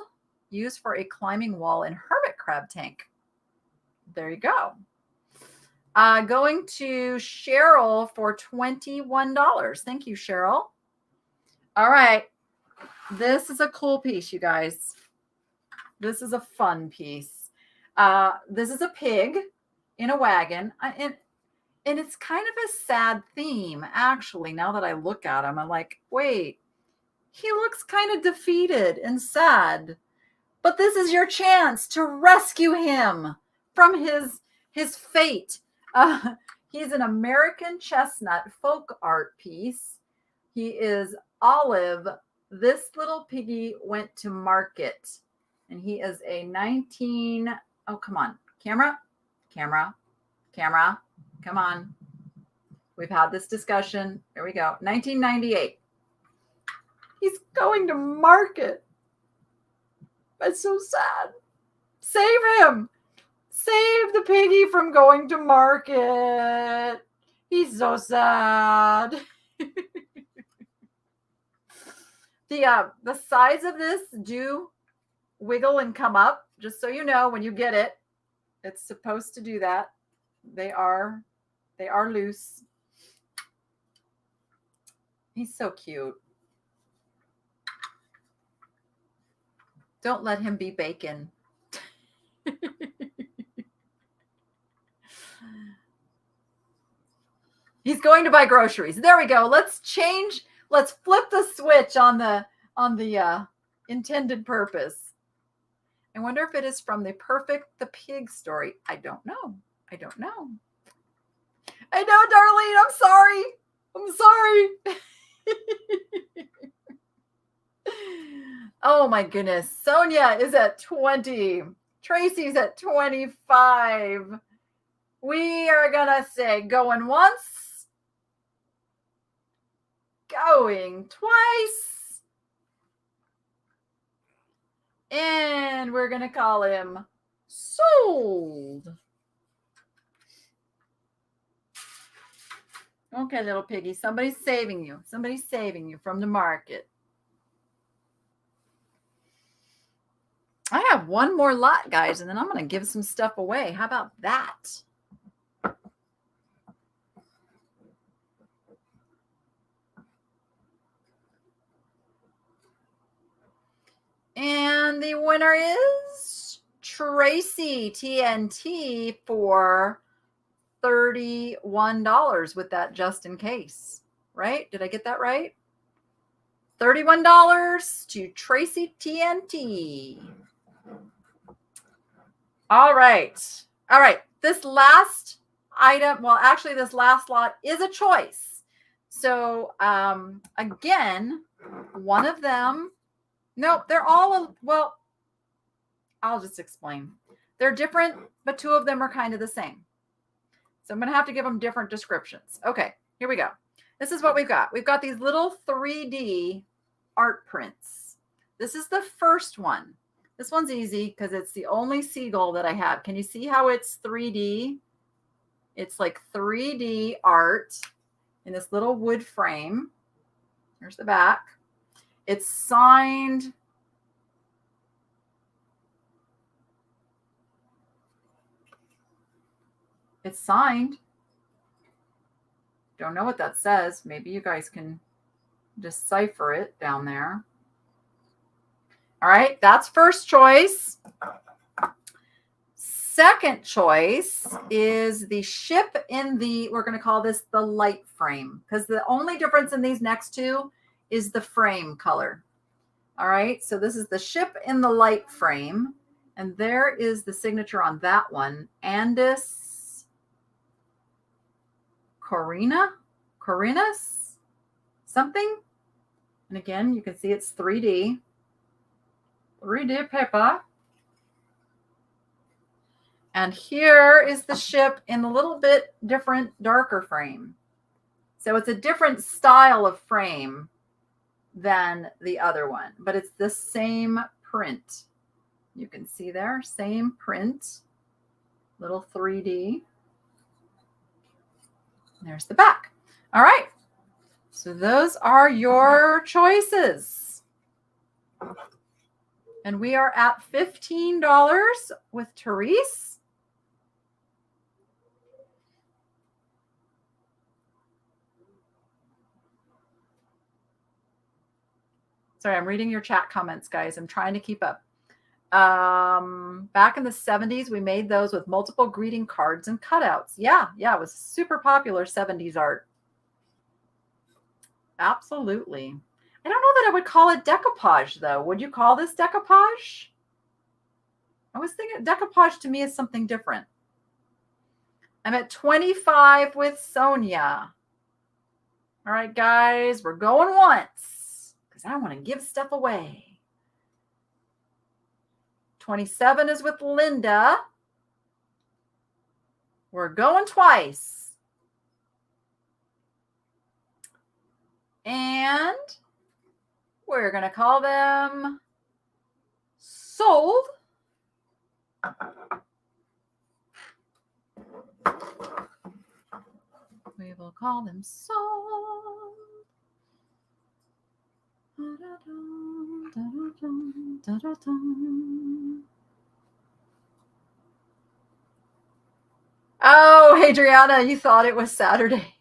used for a climbing wall in hermit crab tank. There you go. Going to Cheryl for $21. Thank you, Cheryl. All right. This is a cool piece, you guys. This is a fun piece. This is a pig in a wagon. And it's kind of a sad theme, actually. Now that I look at him, I'm like, wait, he looks kind of defeated and sad. But this is your chance to rescue him from his fate. He's an American chestnut folk art piece. He is Olive. This little piggy went to market. And he is a 19... Oh, come on. Camera. Come on. We've had this discussion. Here we go. 1998. He's going to market. That's so sad. Save him. Save the piggy from going to market. He's so sad. The sides of this do wiggle and come up, just so you know when you get it. It's supposed to do that. They are They are loose. He's so cute. Don't let him be bacon. He's going to buy groceries. There we go. Let's flip the switch on the intended purpose. I wonder if it is from the Pig story. I don't know. I know, Darlene. I'm sorry. Oh my goodness. Sonia is at 20. Tracy's at 25. We are gonna say going once, going twice, and we're gonna call him sold. Okay, little piggy, somebody's saving you. Somebody's saving you from the market. I have one more lot, guys, and then I'm going to give some stuff away. How about that? And the winner is Tracy TNT for $31 with that just in case, right? Did I get that right? $31 to Tracy TNT. All right. This last item, well, actually this last lot is a choice. So again, one of them, nope, they're all, well, I'll just explain. They're different, but two of them are kind of the same. So I'm going to have to give them different descriptions. Okay, here we go. This is what we've got. We've got these little 3D art prints. This is the first one. This one's easy because it's the only seagull that I have. Can you see how it's 3D? It's like 3D art in this little wood frame. Here's the back. It's signed. It's signed. Don't know what that says. Maybe you guys can decipher it down there. All right, that's first choice. Second choice is the ship in the, we're going to call this the light frame, because the only difference in these next two is the frame color. All right, so this is the ship in the light frame, and there is the signature on that one, Andis Corinas, something. And again, you can see it's 3D paper. And here is the ship in a little bit different, darker frame. So it's a different style of frame than the other one, but it's the same print. You can see there, same print, little 3D. There's the back. All right. So those are your choices. And we are at $15 with Therese. Sorry, I'm reading your chat comments, guys. I'm trying to keep up. Back in the 70s, we made those with multiple greeting cards and cutouts. Yeah, it was super popular 70s art. Absolutely. I don't know that I would call it decoupage, though. Would you call this decoupage? I was thinking decoupage to me is something different. I'm at 25 with Sonia. All right, guys, we're going once because I want to give stuff away. 27 is with Linda. We're going twice. And we're going to call them sold. We will call them sold. Oh, Adriana, you thought it was Saturday.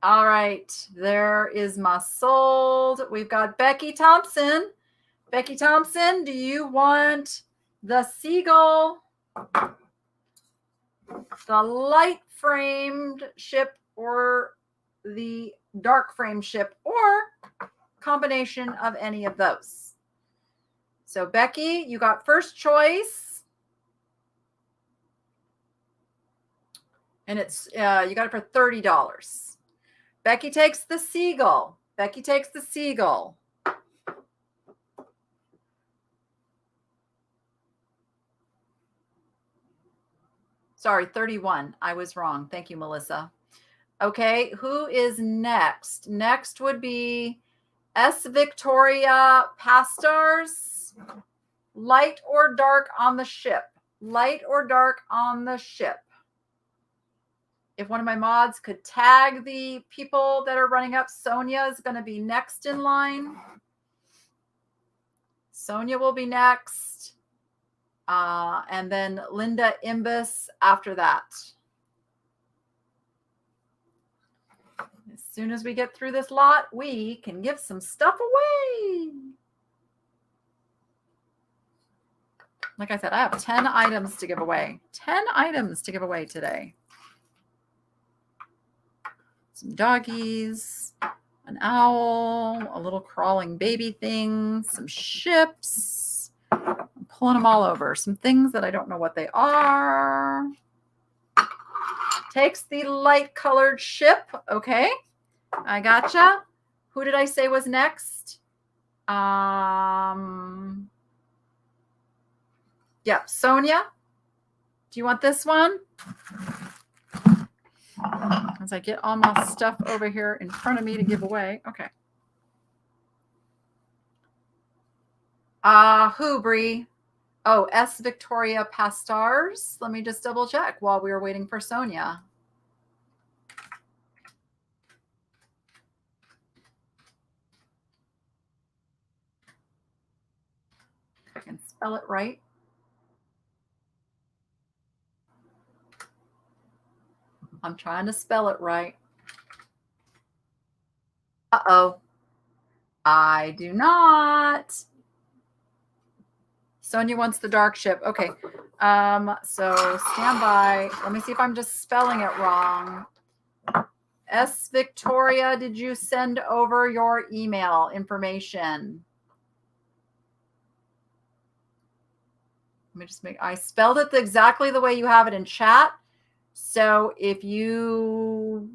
All right, there is my sold. We've got Becky Thompson. Becky Thompson, do you want the seagull, the light framed ship, or the dark frame ship, or combination of any of those? So Becky, you got first choice, and it's you got it for $30. Becky takes the seagull. Becky takes the seagull. Sorry, 31. I was wrong. Thank you, Melissa. Okay, who is next? Next would be S. Victoria Pastars. Light or dark on the ship? Light or dark on the ship? If one of my mods could tag the people that are running up, Sonia is going to be next in line. Sonia will be next. And then Linda Imbus after that. As soon as we get through this lot, we can give some stuff away. Like I said, I have 10 items to give away. 10 items to give away today. Some doggies, an owl, a little crawling baby thing, some ships. I'm pulling them all over. Some things that I don't know what they are. Takes the light colored ship. Okay, I gotcha. Who did I say was next? Yeah, Sonia. Do you want this one? As I get all my stuff over here in front of me to give away. Okay. Who, Bree? Oh, S. Victoria Pastars. Let me just double check while we were waiting for Sonia. If I can spell it right. I'm trying to spell it right. Uh-oh. I do not. Sonia wants the dark ship. Okay. So stand by. Let me see if I'm just spelling it wrong. S. Victoria, did you send over your email information? Let me just I spelled it exactly the way you have it in chat. So if you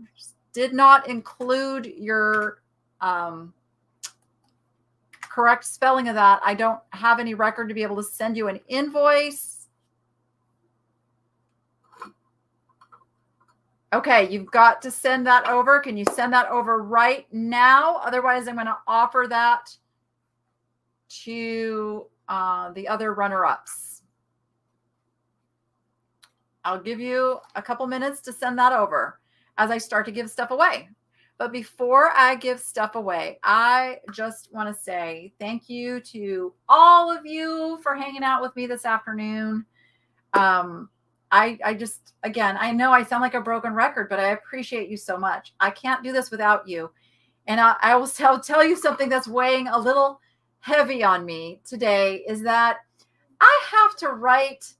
did not include your correct spelling of that, I don't have any record to be able to send you an invoice. Okay, you've got to send that over. Can you send that over right now? Otherwise, I'm going to offer that to the other runner-ups. I'll give you a couple minutes to send that over as I start to give stuff away. But before I give stuff away, I just want to say thank you to all of you for hanging out with me this afternoon. I just, again, I know I sound like a broken record, but I appreciate you so much. I can't do this without you. And I will tell you something that's weighing a little heavy on me today is that I have to write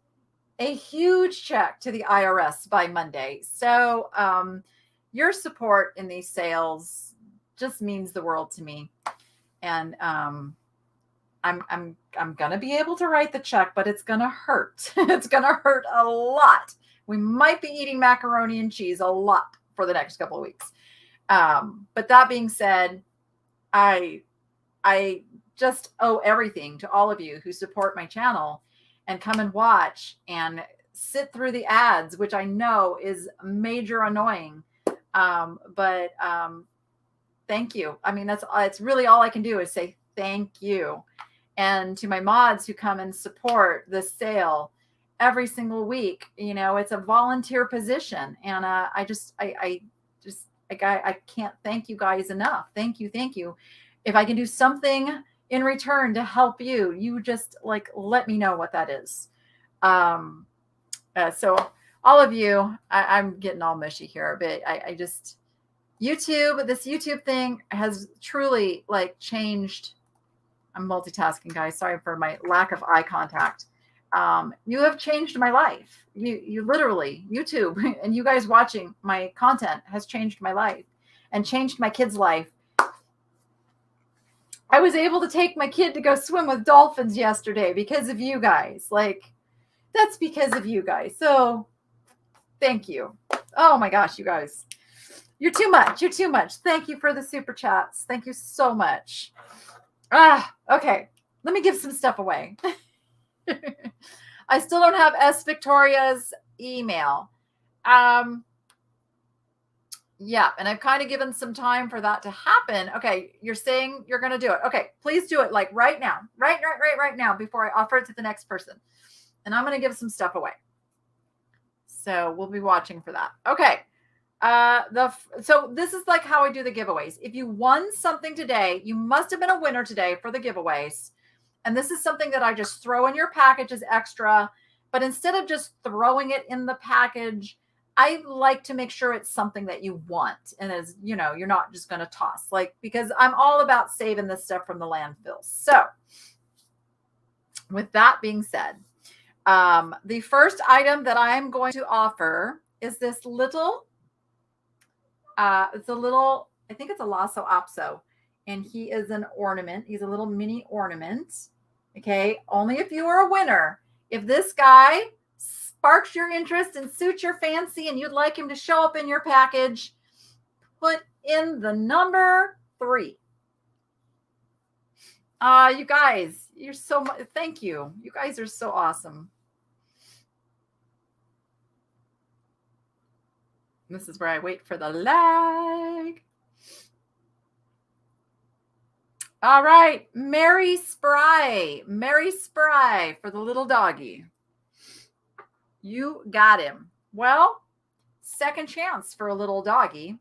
a huge check to the IRS by Monday. So your support in these sales just means the world to me. And I'm gonna be able to write the check, but it's gonna hurt. It's gonna hurt a lot. We might be eating macaroni and cheese a lot for the next couple of weeks. But that being said, I just owe everything to all of you who support my channel and come and watch and sit through the ads, which I know is major annoying. But thank you. I mean, it's really all I can do is say thank you. And to my mods who come and support this sale every single week, you know, it's a volunteer position. And I can't thank you guys enough. Thank you. Thank you. If I can do something in return to help you, you just like let me know what that is. So all of you, I'm getting all mushy here, but I just YouTube, this YouTube thing has truly like changed. I'm multitasking, guys. Sorry for my lack of eye contact. You have changed my life. You literally, YouTube and you guys watching my content has changed my life and changed my kid's life. I was able to take my kid to go swim with dolphins yesterday because of you guys. Like, that's because of you guys. So thank you. Oh my gosh, you guys. You're too much. You're too much. Thank you for the super chats. Thank you so much. Okay. Let me give some stuff away. I still don't have S. Victoria's email. Yeah, and I've kind of given some time for that to happen. Okay, you're saying you're going to do it. Okay, please do it like right now. Right now before I offer it to the next person. And I'm going to give some stuff away. So we'll be watching for that. Okay. So this is like how I do the giveaways. If you won something today, you must have been a winner today for the giveaways. And this is something that I just throw in your package as extra. But instead of just throwing it in the package, I like to make sure it's something that you want. And as you know, you're not just going to toss, like, because I'm all about saving this stuff from the landfills. So with that being said, the first item that I'm going to offer is this little, it's a little, I think it's a lasso opso, and he is an ornament. He's a little mini ornament. Okay. Only if you are a winner. If this guy sparks your interest and suits your fancy and you'd like him to show up in your package, put in the number 3. You guys, you're so much. Thank you. You guys are so awesome. This is where I wait for the lag. All right, Mary Spry for the little doggy. You got him. Well, second chance for a little doggy.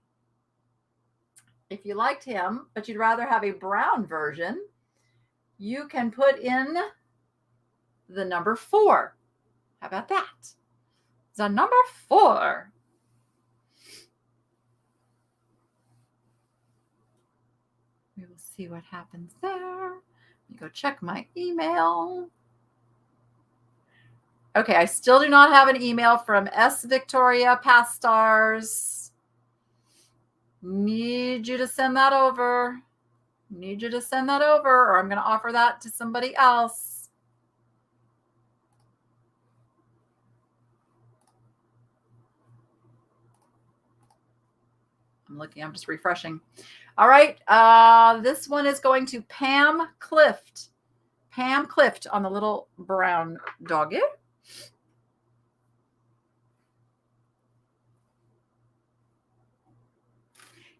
If you liked him, but you'd rather have a brown version, you can put in the number 4. How about that? The number 4. We will see what happens there. Let me go check my email. Okay, I still do not have an email from S. Victoria Past Stars. Need you to send that over. Or I'm going to offer that to somebody else. I'm just refreshing. All right. This one is going to Pam Clift. Pam Clift on the little brown doggy.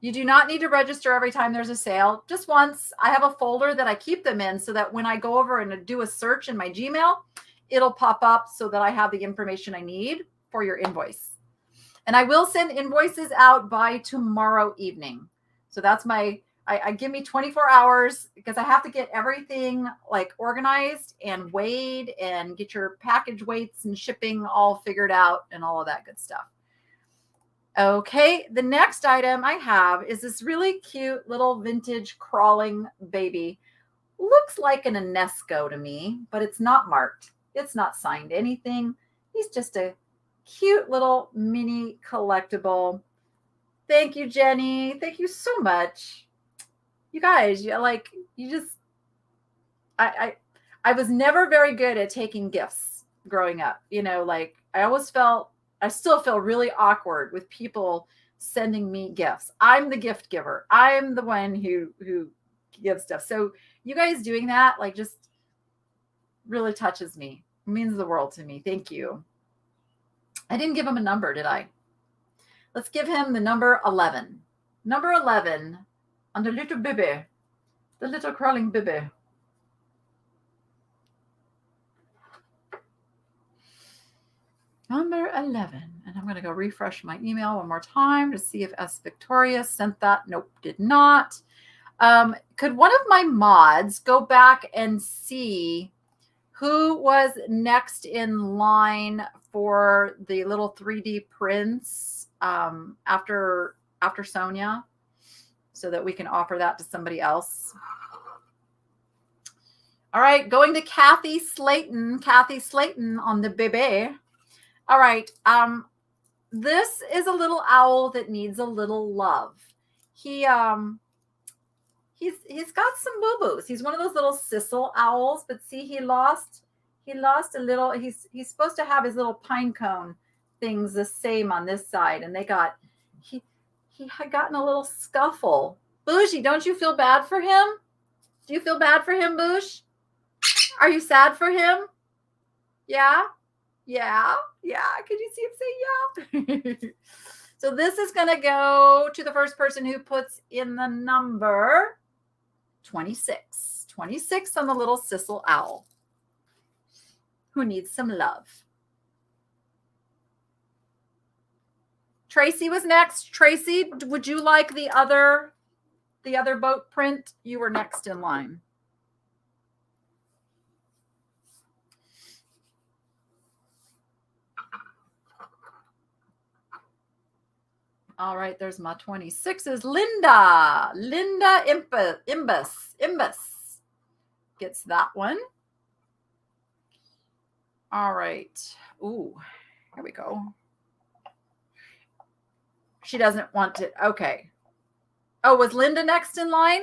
You do not need to register every time there's a sale. Just once. I have a folder that I keep them in so that when I go over and do a search in my Gmail, it'll pop up so that I have the information I need for your invoice. And I will send invoices out by tomorrow evening. So that's I give me 24 hours because I have to get everything like organized and weighed and get your package weights and shipping all figured out and all of that good stuff. Okay, the next item I have is this really cute little vintage crawling baby. Looks like an Enesco to me, but it's not marked. It's not signed anything. He's just a cute little mini collectible. Thank you, Jenny. Thank you so much. You guys, I was never very good at taking gifts growing up. You know, like I still feel really awkward with people sending me gifts. I'm the gift giver. I'm the one who gives stuff. So you guys doing that, like, just really touches me. It means the world to me. Thank you. I didn't give him a number, did I? Let's give him the number 11. Number 11 on the little baby, the little crawling baby. Number 11. And I'm going to go refresh my email one more time to see if S. Victoria sent that. Nope, did not. Could one of my mods go back and see who was next in line for the little 3D prints after Sonia, so that we can offer that to somebody else? All right, going to Kathy Slayton. Kathy Slayton on the bebe. All right. This is a little owl that needs a little love. He's got some boo-boos. He's one of those little sisal owls, but see, he lost a little. He's supposed to have his little pine cone things the same on this side, and he had gotten a little scuffle. Bougie, don't you feel bad for him? Do you feel bad for him, Boosh? Are you sad for him? Yeah. Yeah. Could you see him say yeah? So this is going to go to the first person who puts in the number 26. 26 on the little sisal owl who needs some love. Tracy was next. Tracy, would you like the other boat print? You were next in line. All right, there's my 26s. Linda Imbus gets that one. All right. Ooh, here we go. She doesn't want to. Okay. Oh, was Linda next in line?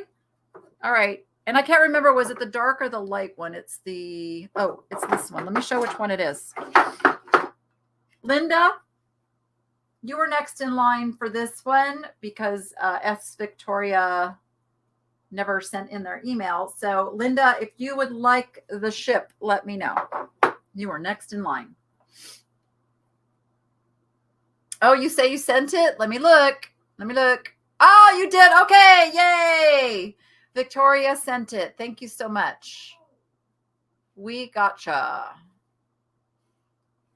All right. And I can't remember, was it the dark or the light one? It's this one. Let me show which one it is. Linda, you were next in line for this one because S Victoria never sent in their email. So Linda, if you would like the ship, let me know. You are next in line. Oh, you say you sent it? Let me look. Oh, you did. Okay. Yay. Victoria sent it. Thank you so much. We gotcha.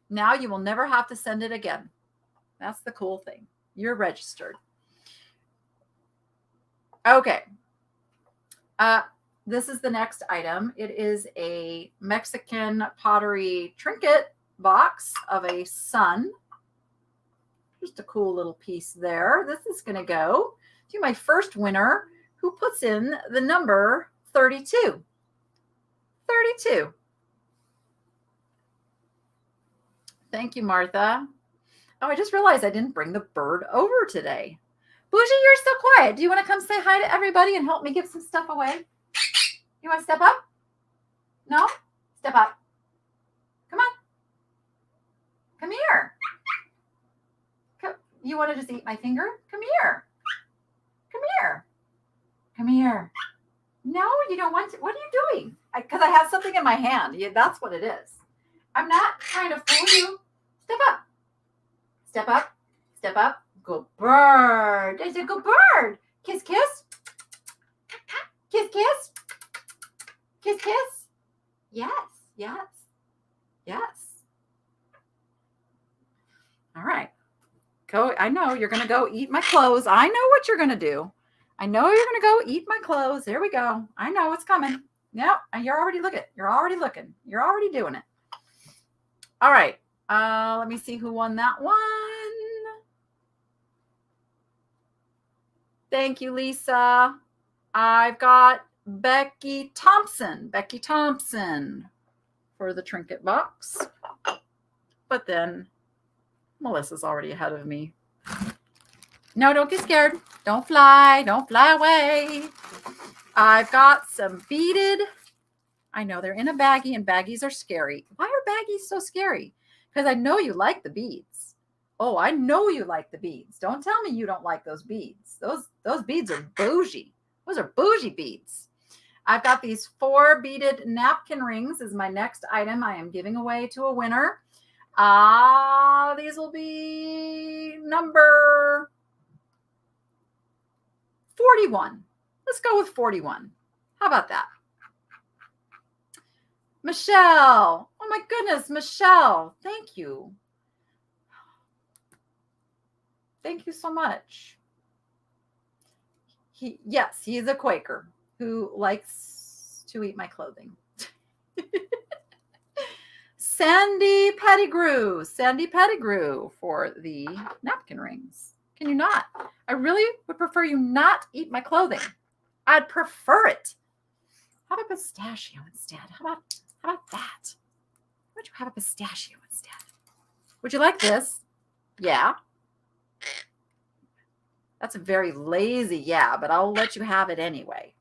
Now you will never have to send it again. That's the cool thing. You're registered. Okay. This is the next item. It is a Mexican pottery trinket box of a sun. Just a cool little piece there. This is going to go to my first winner who puts in the number 32. 32. Thank you, Martha. Oh, I just realized I didn't bring the bird over today. Bougie, you're so quiet. Do you want to come say hi to everybody and help me give some stuff away? You want to step up? No? Step up. Come on. Come here. You want to just eat my finger? Come here. Come here. Come here. No, you don't want to. What are you doing? Because I have something in my hand. Yeah, that's what it is. I'm not trying to fool you. Step up. Step up. Step up. Good bird. It's a good bird. Kiss, kiss. Kiss, kiss. Kiss, kiss. Yes, yes, yes. All right. Go. I know you're going to go eat my clothes. I know what you're going to do. I know you're going to go eat my clothes. There we go. I know it's coming. Yep. You're already looking. You're already looking. You're already doing it. All right. Let me see who won that one. Thank you, Lisa. I've got Becky Thompson for the trinket box. But then Melissa's already ahead of me. No, don't get scared. Don't fly away. I've got some beaded. I know they're in a baggie, and baggies are scary. Why are baggies so scary? Because I know you like the beads. Oh, I know you like the beads. Don't tell me you don't like those beads. Those beads are bougie. Those are bougie beads. I've got these 4 beaded napkin rings as my next item I am giving away to a winner. These will be number 41. Let's go with 41. How about that? Michelle. Oh my goodness, Michelle. Thank you. Thank you so much. Yes, he is a Quaker who likes to eat my clothing. Sandy Pettigrew for the napkin rings. Can you not? I really would prefer you not eat my clothing. I'd prefer it. How about pistachio instead? How about that? Why don't you have a pistachio instead? Would you like this? Yeah. That's a very lazy yeah, but I'll let you have it anyway.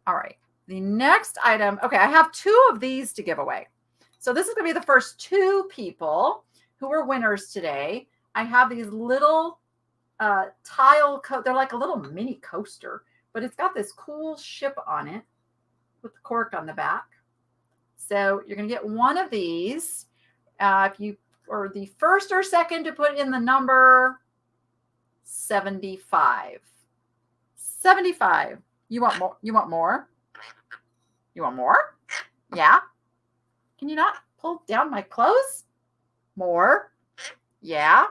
All right. The next item. Okay, I have 2 of these to give away. So this is going to be the first 2 people who were winners today. I have these little tile. They're like a little mini coaster, but it's got this cool ship on it with the cork on the back. So you're going to get one of these. If you are the first or second to put in the number 75. 75. You want more? You want more? You want more? Yeah. Can you not pull down my clothes? More? Yeah.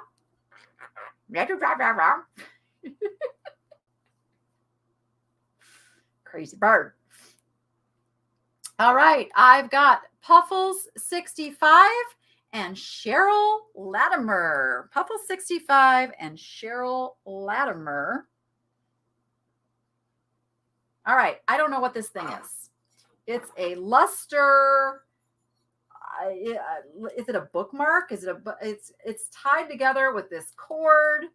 Crazy bird. All right. I've got Puffles 65 and Cheryl Latimer. Puffles 65 and Cheryl Latimer. All right. I don't know what this thing is. It's a luster. Is it a bookmark? Is it it's tied together with this cord.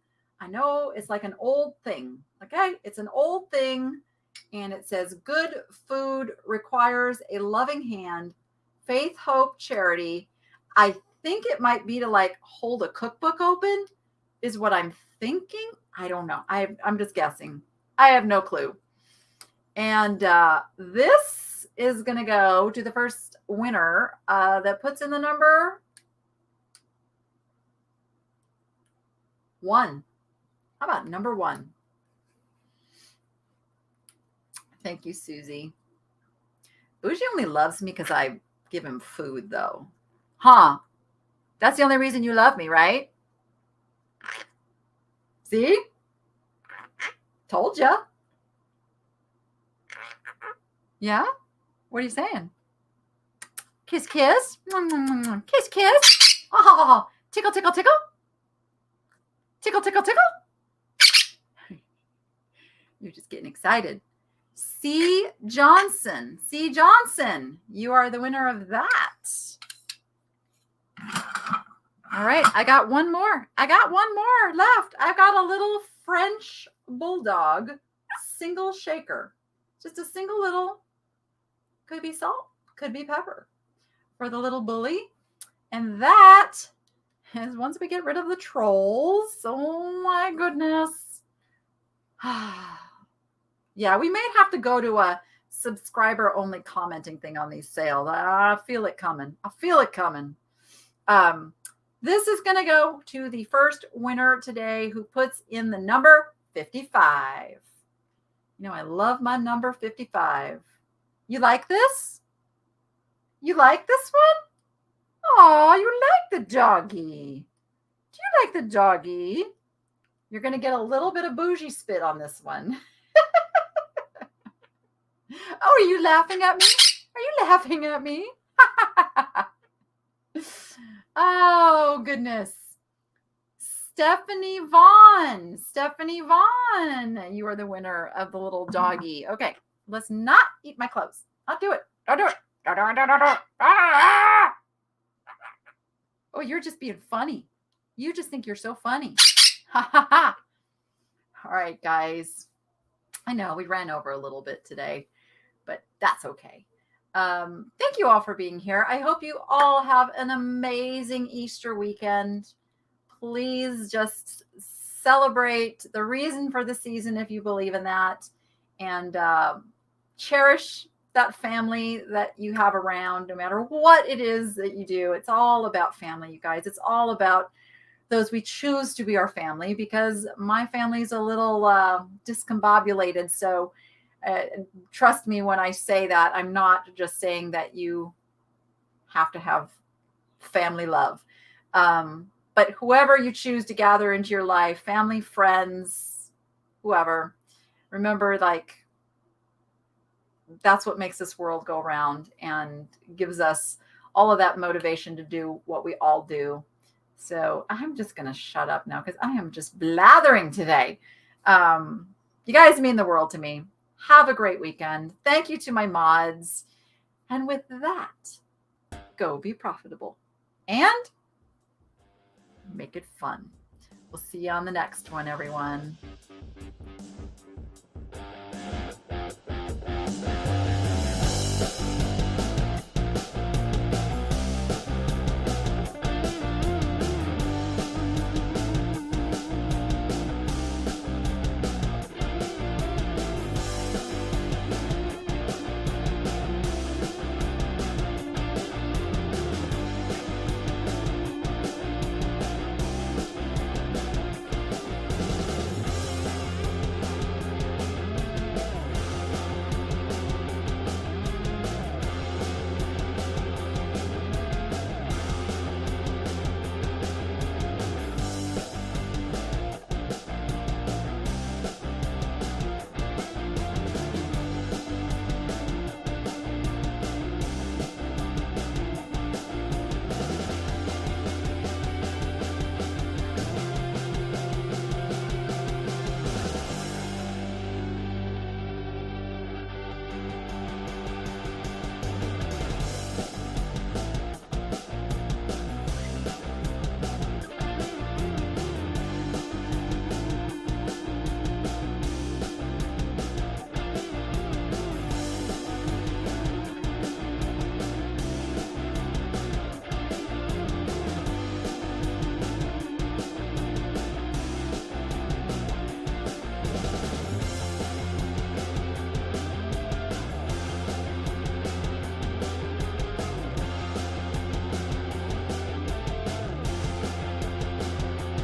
I know it's like an old thing. Okay. It's an old thing. And it says, good food requires a loving hand, faith, hope, charity. I think it might be to like hold a cookbook open is what I'm thinking. I don't know. I'm just guessing. I have no clue. And this is going to go to the first winner that puts in the number 1. How about number 1? Thank you, Susie. Bougie only loves me because I give him food, though. Huh? That's the only reason you love me, right? See? Told ya. Yeah? What are you saying? Kiss, kiss. Kiss, kiss. Oh, tickle, tickle, tickle. Tickle, tickle, tickle. You're just getting excited. C. Johnson. C. Johnson. You are the winner of that. All right. I got one more. Left. I've got a little French bulldog single shaker. Just a single little, could be salt, could be pepper for the little bully. And that is once we get rid of the trolls. Oh my goodness. Yeah, we may have to go to a subscriber only commenting thing on these sales. I feel it coming. This is going to go to the first winner today who puts in the number 55. You know, I love my number 55. You like this? You like this one? Oh, you like the doggy. Do you like the doggy? You're going to get a little bit of bougie spit on this one. Oh, are you laughing at me? Are you laughing at me? Oh, goodness. Stephanie Vaughn. You are the winner of the little doggy. Okay, let's not eat my clothes. Don't do it. Don't do it. Don't. Ah! Oh, you're just being funny. You just think you're so funny. Ha ha ha. All right, guys. I know we ran over a little bit today, but that's okay. Thank you all for being here. I hope you all have an amazing Easter weekend. Please just celebrate the reason for the season if you believe in that, and cherish that family that you have around, no matter what it is that you do. It's all about family, you guys. It's all about those we choose to be our family, because my family's a little discombobulated. So trust me when I say that. I'm not just saying that you have to have family love. But whoever you choose to gather into your life, family, friends, whoever, Remember, like, that's what makes this world go round and gives us all of that motivation to do what we all do. So I'm just going to shut up now because I am just blathering today. You guys mean the world to me. Have a great weekend. Thank you to my mods. And with that, go be profitable and make it fun. We'll see you on the next one, everyone.